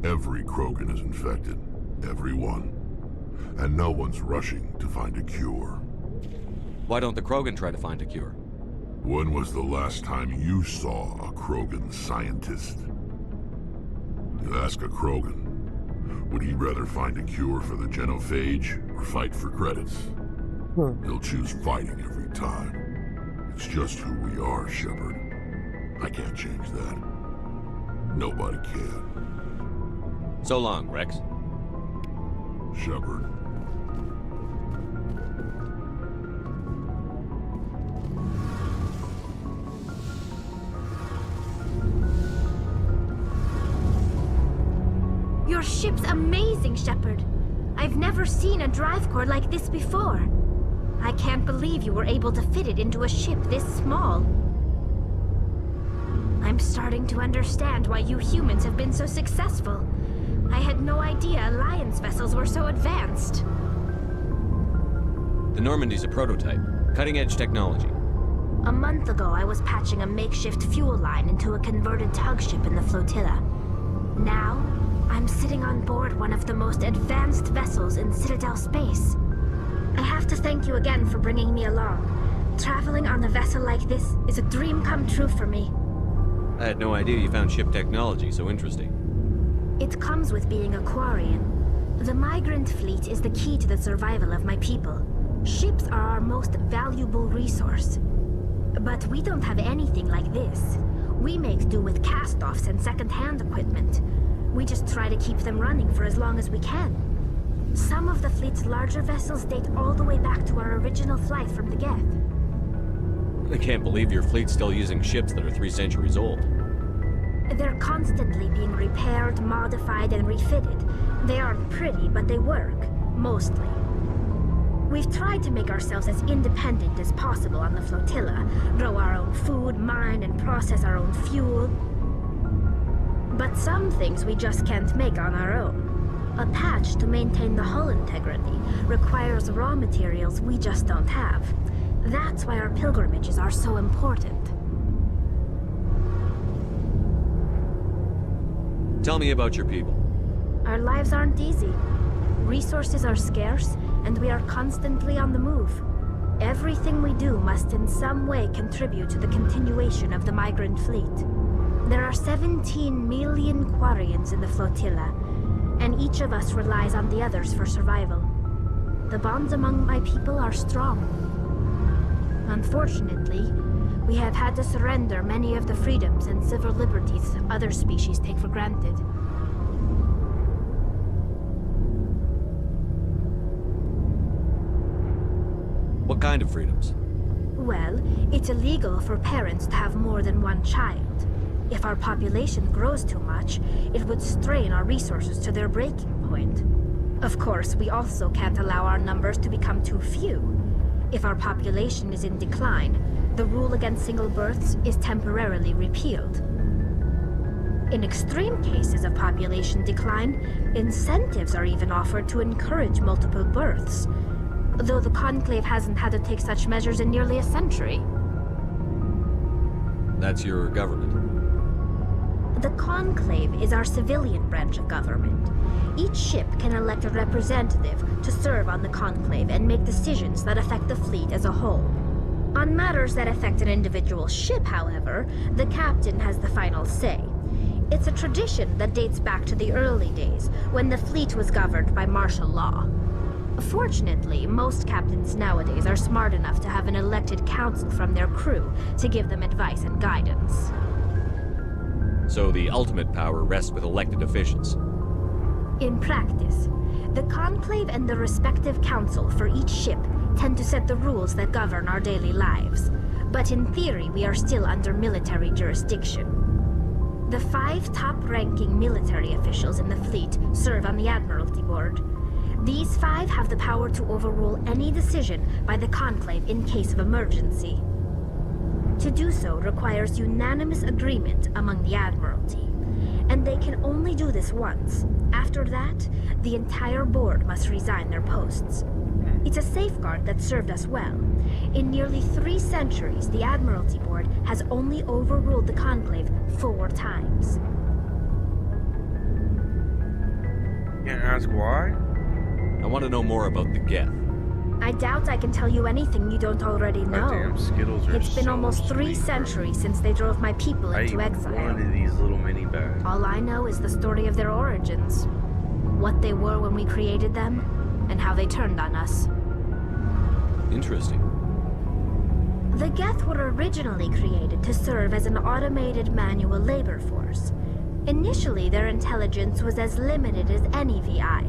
Every Krogan is infected, every one. And no one's rushing to find a cure. Why don't the Krogan try to find a cure? When was the last time you saw a Krogan scientist? You ask a Krogan, would he rather find a cure for the genophage or fight for credits? He'll choose fighting every time. It's just who we are, Shepard. I can't change that. Nobody can. So long, Rex. Shepard. Your ship's amazing, Shepard. I've never seen a drive core like this before. I can't believe you were able to fit it into a ship this small. I'm starting to understand why you humans have been so successful. I had no idea Alliance vessels were so advanced. The Normandy's a prototype. Cutting-edge technology. A month ago, I was patching a makeshift fuel line into a converted tug ship in the flotilla. Now, I'm sitting on board one of the most advanced vessels in Citadel space. I have to thank you again for bringing me along. Traveling on a vessel like this is a dream come true for me. I had no idea you found ship technology so interesting. It comes with being a Quarian. The migrant fleet is the key to the survival of my people. Ships are our most valuable resource. But we don't have anything like this. We make do with cast-offs and second-hand equipment. We just try to keep them running for as long as we can. Some of the fleet's larger vessels date all the way back to our original flight from the Geth. I can't believe your fleet's still using ships that are 3 centuries old. They're constantly being repaired, modified, and refitted. They aren't pretty, but they work. Mostly. We've tried to make ourselves as independent as possible on the flotilla. Grow our own food, mine, and process our own fuel. But some things we just can't make on our own. A patch to maintain the hull integrity requires raw materials we just don't have. That's why our pilgrimages are so important. Tell me about your people. Our lives aren't easy. Resources are scarce, and we are constantly on the move. Everything we do must in some way contribute to the continuation of the migrant fleet. There are 17 million Quarians in the flotilla, and each of us relies on the others for survival. The bonds among my people are strong. Unfortunately, we have had to surrender many of the freedoms and civil liberties other species take for granted. What kind of freedoms? Well, it's illegal for parents to have more than one child. If our population grows too much, it would strain our resources to their breaking point. Of course, we also can't allow our numbers to become too few. If our population is in decline, the rule against single births is temporarily repealed. In extreme cases of population decline, incentives are even offered to encourage multiple births, though the Conclave hasn't had to take such measures in nearly a century. That's your government. The Conclave is our civilian branch of government. Each ship can elect a representative to serve on the Conclave and make decisions that affect the fleet as a whole. On matters that affect an individual ship, however, the captain has the final say. It's a tradition that dates back to the early days, when the fleet was governed by martial law. Fortunately, most captains nowadays are smart enough to have an elected council from their crew to give them advice and guidance. So the ultimate power rests with elected officials. In practice, the Conclave and the respective council for each ship tend to set the rules that govern our daily lives. But in theory, we are still under military jurisdiction. The 5 top-ranking military officials in the fleet serve on the Admiralty Board. These 5 have the power to overrule any decision by the Conclave in case of emergency. To do so requires unanimous agreement among the Admiralty, and they can only do this once. After that, the entire board must resign their posts. It's a safeguard that served us well. In nearly 3 centuries, the Admiralty Board has only overruled the Conclave 4 times. Can't ask why? I want to know more about the Geth. I doubt I can tell you anything you don't already know. Goddamn Skittles are It's been so almost 3 sweet, centuries since they drove my people into I exile. wanted these little mini bags. All I know is the story of their origins. What they were when we created them, and how they turned on us. Interesting. The Geth were originally created to serve as an automated manual labor force. Initially, their intelligence was as limited as any VI.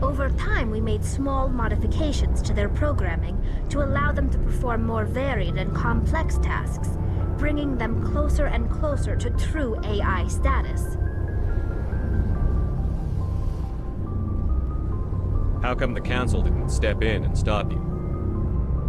Over time, we made small modifications to their programming to allow them to perform more varied and complex tasks, bringing them closer and closer to true AI status. How come the Council didn't step in and stop you?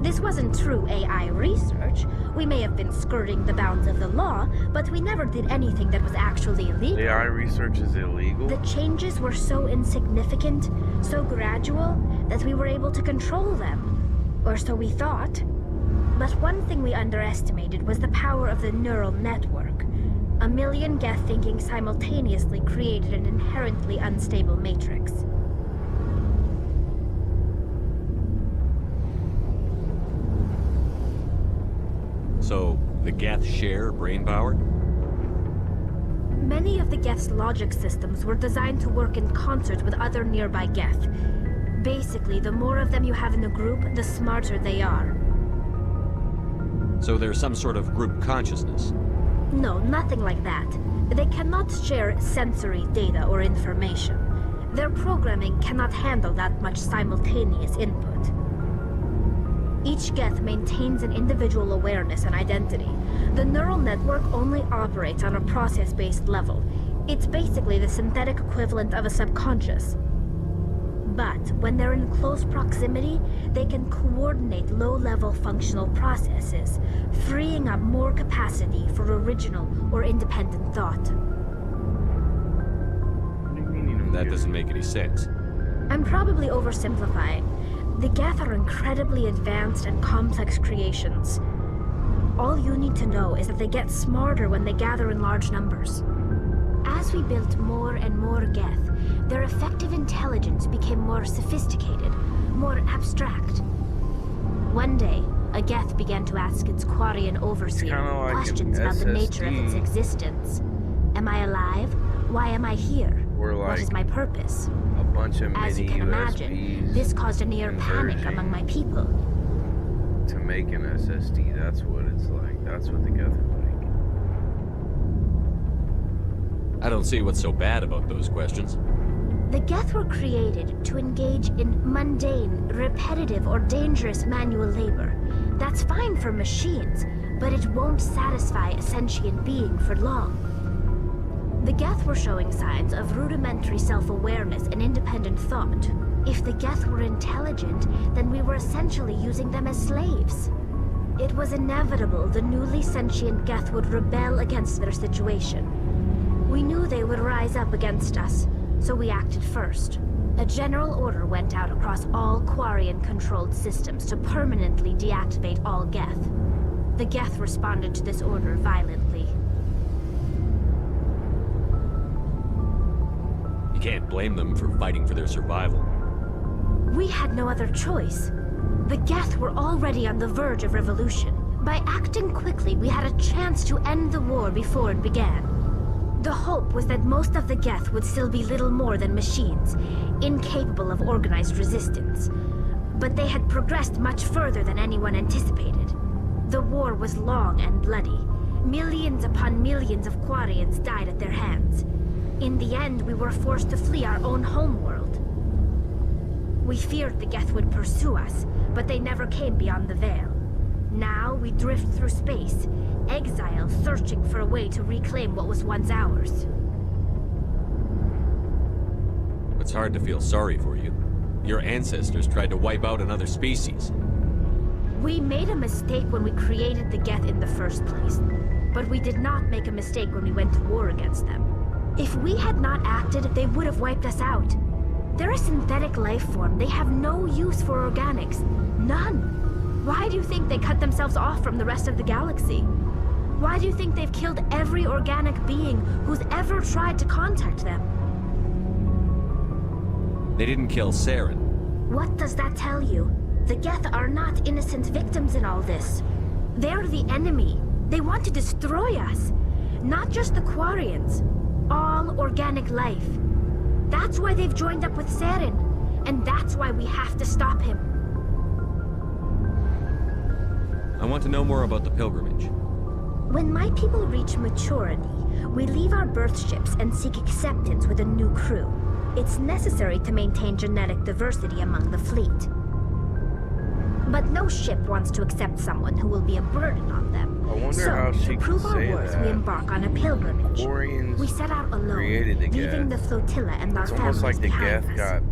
This wasn't true AI research. We may have been skirting the bounds of the law, but we never did anything that was actually illegal. AI research is illegal? The changes were so insignificant, so gradual, that we were able to control them. Or so we thought. But one thing we underestimated was the power of the neural network. A million Geth thinking simultaneously created an inherently unstable matrix. So, the Geth share brain power? Many of the Geth's logic systems were designed to work in concert with other nearby Geth. Basically, the more of them you have in the group, the smarter they are. So there's some sort of group consciousness? No, nothing like that. They cannot share sensory data or information. Their programming cannot handle that much simultaneous input. Each Geth maintains an individual awareness and identity. The neural network only operates on a process-based level. It's basically the synthetic equivalent of a subconscious. But when they're in close proximity, they can coordinate low-level functional processes, freeing up more capacity for original or independent thought. That doesn't make any sense. I'm probably oversimplifying. The Geth are incredibly advanced and complex creations. All you need to know is that they get smarter when they gather in large numbers. As we built more and more Geth, their effective intelligence became more sophisticated, more abstract. One day, a Geth began to ask its Quarian overseer like questions about the nature of its existence. Am I alive? Why am I here? What is my purpose? A bunch of As you mini can imagine, this caused a near panic among my people. To make an SSD, that's what it's like. That's what the Geth are like. I don't see what's so bad about those questions. The Geth were created to engage in mundane, repetitive, or dangerous manual labor. That's fine for machines, but it won't satisfy a sentient being for long. The Geth were showing signs of rudimentary self-awareness and independent thought. If the Geth were intelligent, then we were essentially using them as slaves. It was inevitable the newly sentient Geth would rebel against their situation. We knew they would rise up against us, so we acted first. A general order went out across all Quarian-controlled systems to permanently deactivate all Geth. The Geth responded to this order violently. You can't blame them for fighting for their survival. We had no other choice. The Geth were already on the verge of revolution. By acting quickly, we had a chance to end the war before it began. The hope was that most of the Geth would still be little more than machines, incapable of organized resistance. But they had progressed much further than anyone anticipated. The war was long and bloody. Millions upon millions of Quarians died at their hands. In the end, we were forced to flee our own homeworld. We feared the Geth would pursue us, but they never came beyond the Veil. Now we drift through space, exile searching for a way to reclaim what was once ours. It's hard to feel sorry for you. Your ancestors tried to wipe out another species. We made a mistake when we created the Geth in the first place, but we did not make a mistake when we went to war against them. If we had not acted, they would have wiped us out. They're a synthetic life form. They have no use for organics. None. Why do you think they cut themselves off from the rest of the galaxy? Why do you think they've killed every organic being who's ever tried to contact them? They didn't kill Saren. What does that tell you? The Geth are not innocent victims in all this. They're the enemy. They want to destroy us. Not just the Quarians. All organic life. That's why they've joined up with Saren. And that's why we have to stop him. I want to know more about the pilgrimage. When my people reach maturity, we leave our birth ships and seek acceptance with a new crew. It's necessary to maintain genetic diversity among the fleet. But no ship wants to accept someone who will be a burden on them. I wonder how she to prove can our say worth, that. we embark on a pilgrimage. Quarians We set out alone, created the leaving Geth. the flotilla and our It's families almost like the behind Geth us. got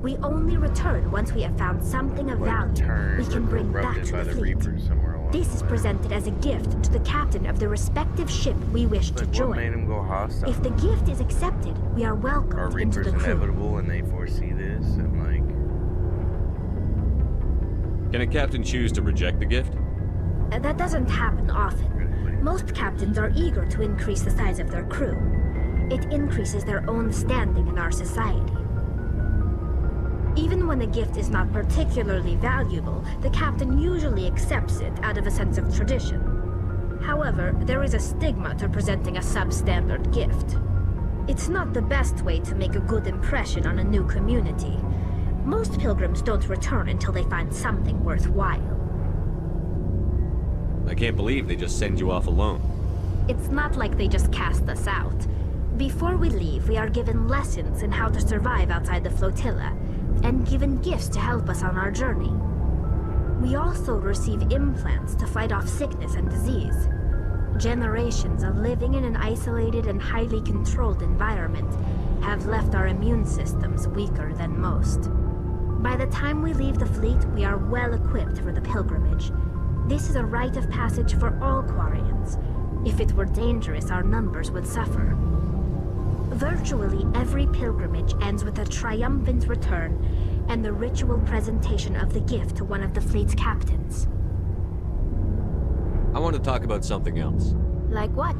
We only return once we have found something of value we can bring back corrupted to by the the fleet. Reapers somewhere along This is presented as a gift to the captain of the respective ship we wish to What join. made him go hostile? If the gift is accepted, we are Are welcomed into Reapers the crew. inevitable and they foresee this? And like, Can a captain choose to reject the gift? That doesn't happen often. Most captains are eager to increase the size of their crew. It increases their own standing in our society. Even when a gift is not particularly valuable, the captain usually accepts it out of a sense of tradition. However, there is a stigma to presenting a substandard gift. It's not the best way to make a good impression on a new community. Most pilgrims don't return until they find something worthwhile. I can't believe they just send you off alone. It's not like they just cast us out. Before we leave, we are given lessons in how to survive outside the flotilla, and given gifts to help us on our journey. We also receive implants to fight off sickness and disease. Generations of living in an isolated and highly controlled environment have left our immune systems weaker than most. By the time we leave the fleet, we are well equipped for the pilgrimage. This is a rite of passage for all Quarians. If it were dangerous, our numbers would suffer. Virtually every pilgrimage ends with a triumphant return and the ritual presentation of the gift to one of the fleet's captains. I want to talk about something else. Like what?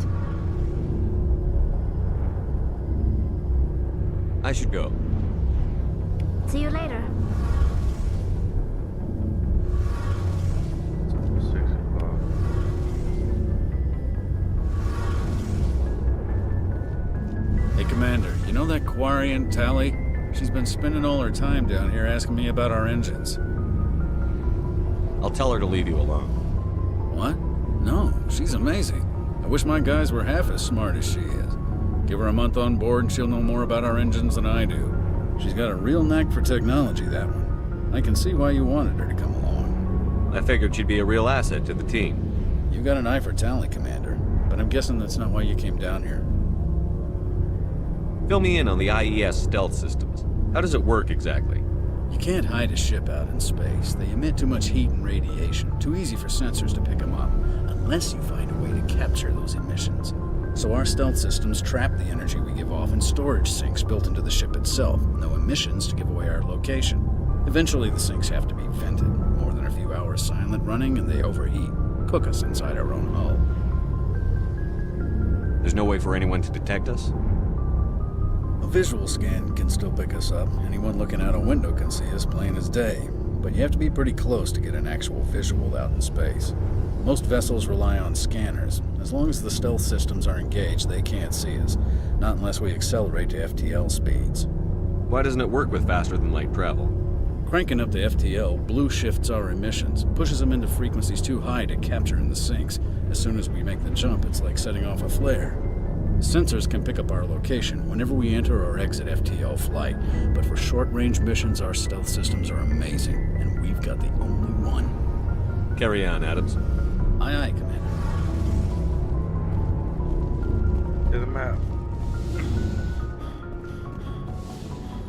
I should go. See you later. Hey, Commander, you know that Quarian, Tally? She's been spending all her time down here asking me about our engines. I'll tell her to leave you alone. What? No, she's amazing. I wish my guys were half as smart as she is. Give her a month on board and she'll know more about our engines than I do. She's got a real knack for technology, that one. I can see why you wanted her to come along. I figured she'd be a real asset to the team. You got an eye for talent, Commander, but I'm guessing that's not why you came down here. Fill me in on the IES stealth systems. How does it work exactly? You can't hide a ship out in space. They emit too much heat and radiation. Too easy for sensors to pick them up, unless you find a way to capture those emissions. So our stealth systems trap the energy we give off in storage sinks built into the ship itself. No emissions to give away our location. Eventually the sinks have to be vented. More than a few hours silent running and they overheat. Cook us inside our own hull. There's no way for anyone to detect us? A visual scan can still pick us up. Anyone looking out a window can see us plain as day. But you have to be pretty close to get an actual visual out in space. Most vessels rely on scanners. As long as the stealth systems are engaged, they can't see us. Not unless we accelerate to FTL speeds. Why doesn't it work with faster-than-light travel? Cranking up to FTL blue shifts our emissions, pushes them into frequencies too high to capture in the sinks. As soon as we make the jump, it's like setting off a flare. Sensors can pick up our location whenever we enter or exit FTL flight, but for short-range missions, our stealth systems are amazing, and we've got the only one. Carry on, Adams. Aye, aye, Commander. To the map.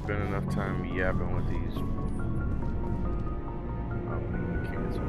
Spend enough time yapping with these. Oh, we can cancel.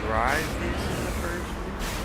Drive this in the first place?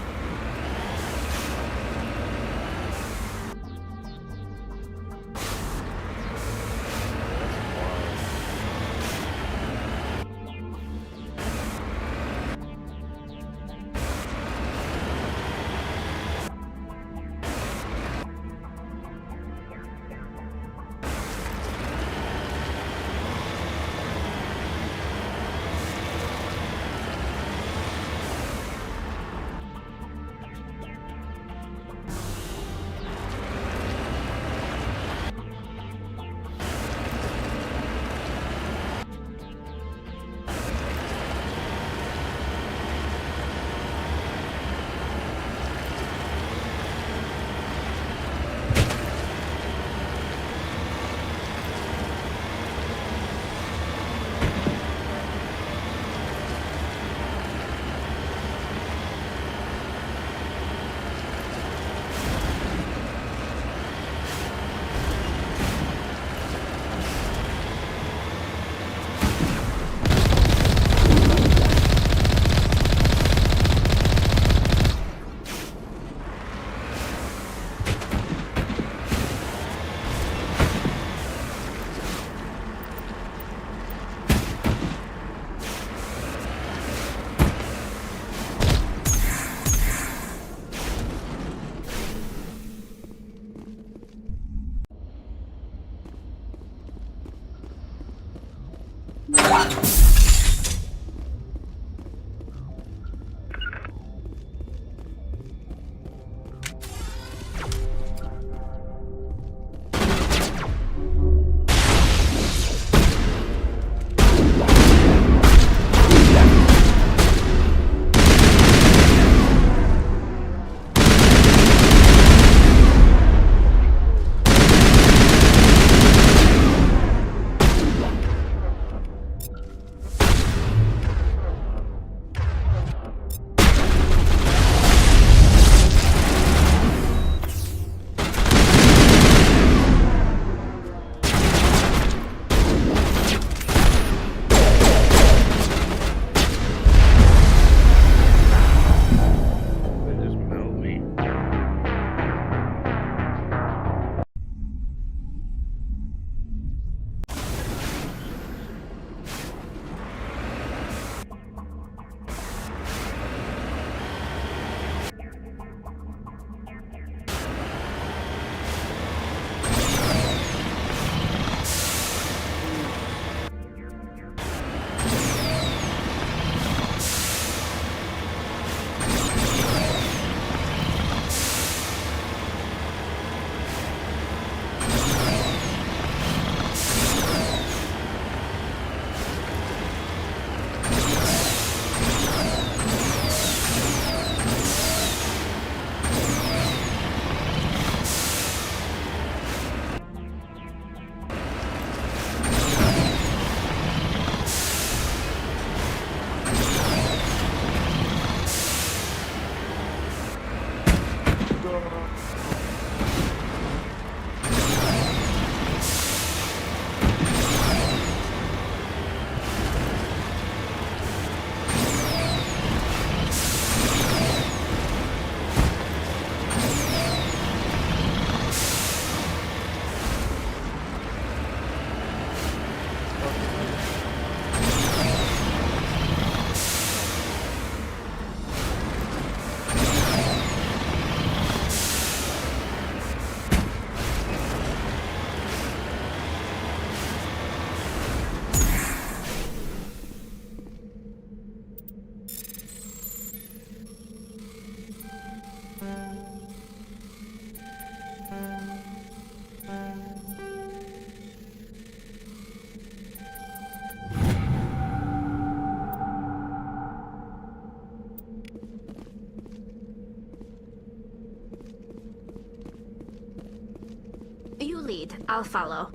lead. I'll follow.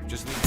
Just leave.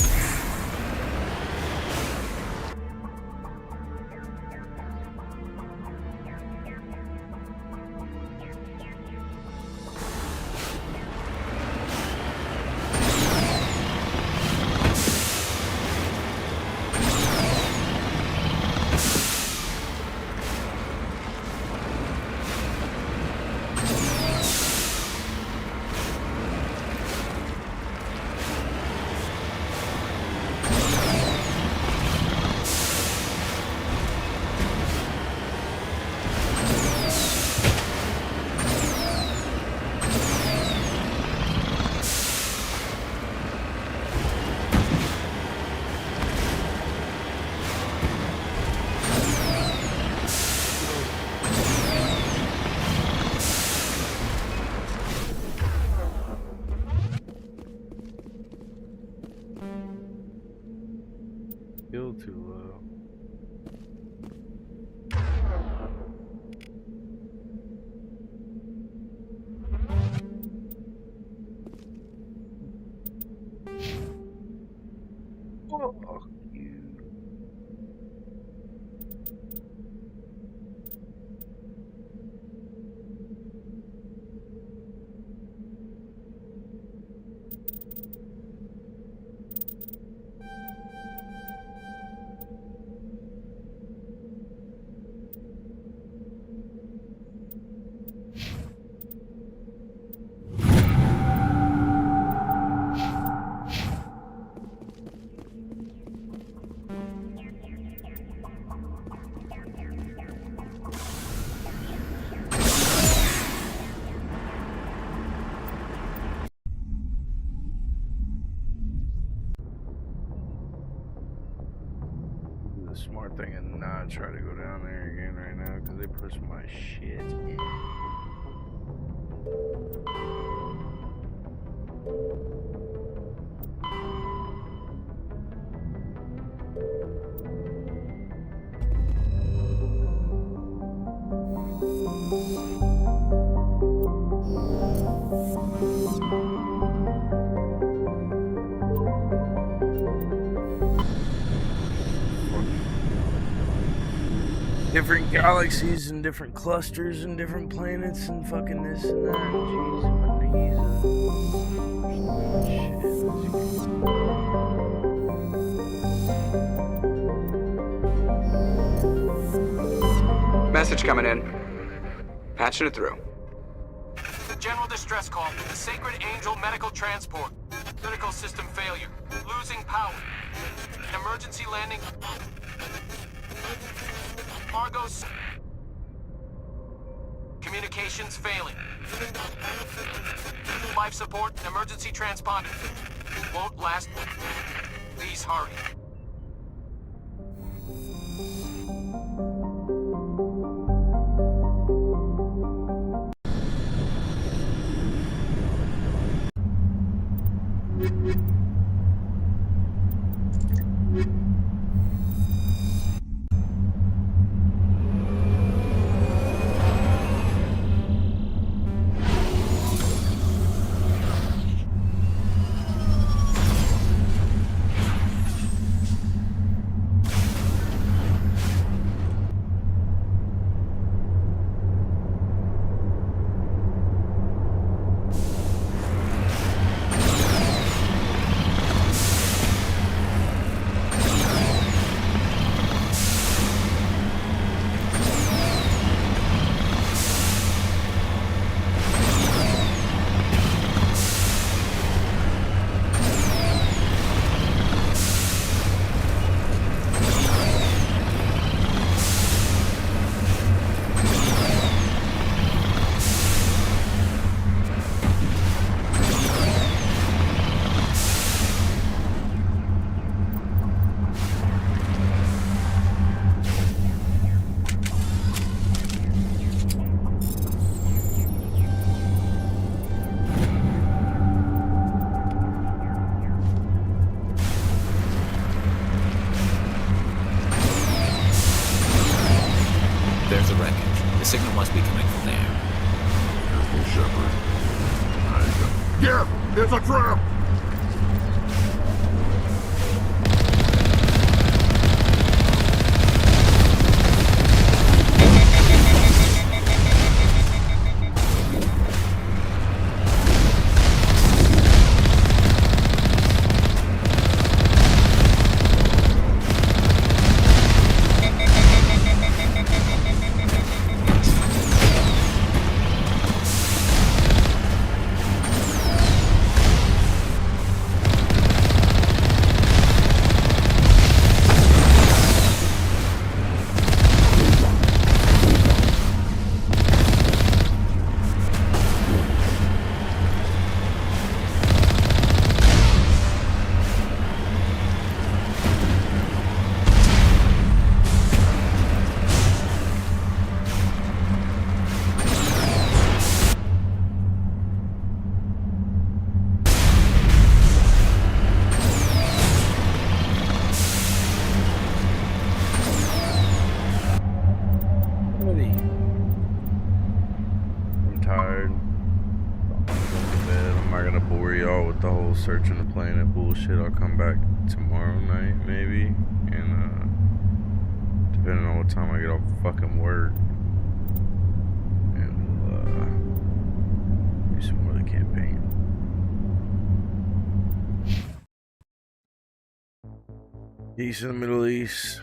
Still too low. Fuck you. The smart thing and not try to go down there again right now because they push my shit in. Different galaxies and different clusters and different planets and fucking this and that. Jeez, my knees Message coming in. Patching it through. General distress call. The Sacred Angel medical transport. Critical system failure. Losing power. Emergency landing. Argos. Communications failing. Life support and emergency transponder. Won't last. Please hurry. Shepard. Yeah, it's a trap! Searching the planet bullshit. I'll come back tomorrow night maybe, and depending on what time I get off fucking work, and we'll do some more of the campaign. Peace in the Middle East.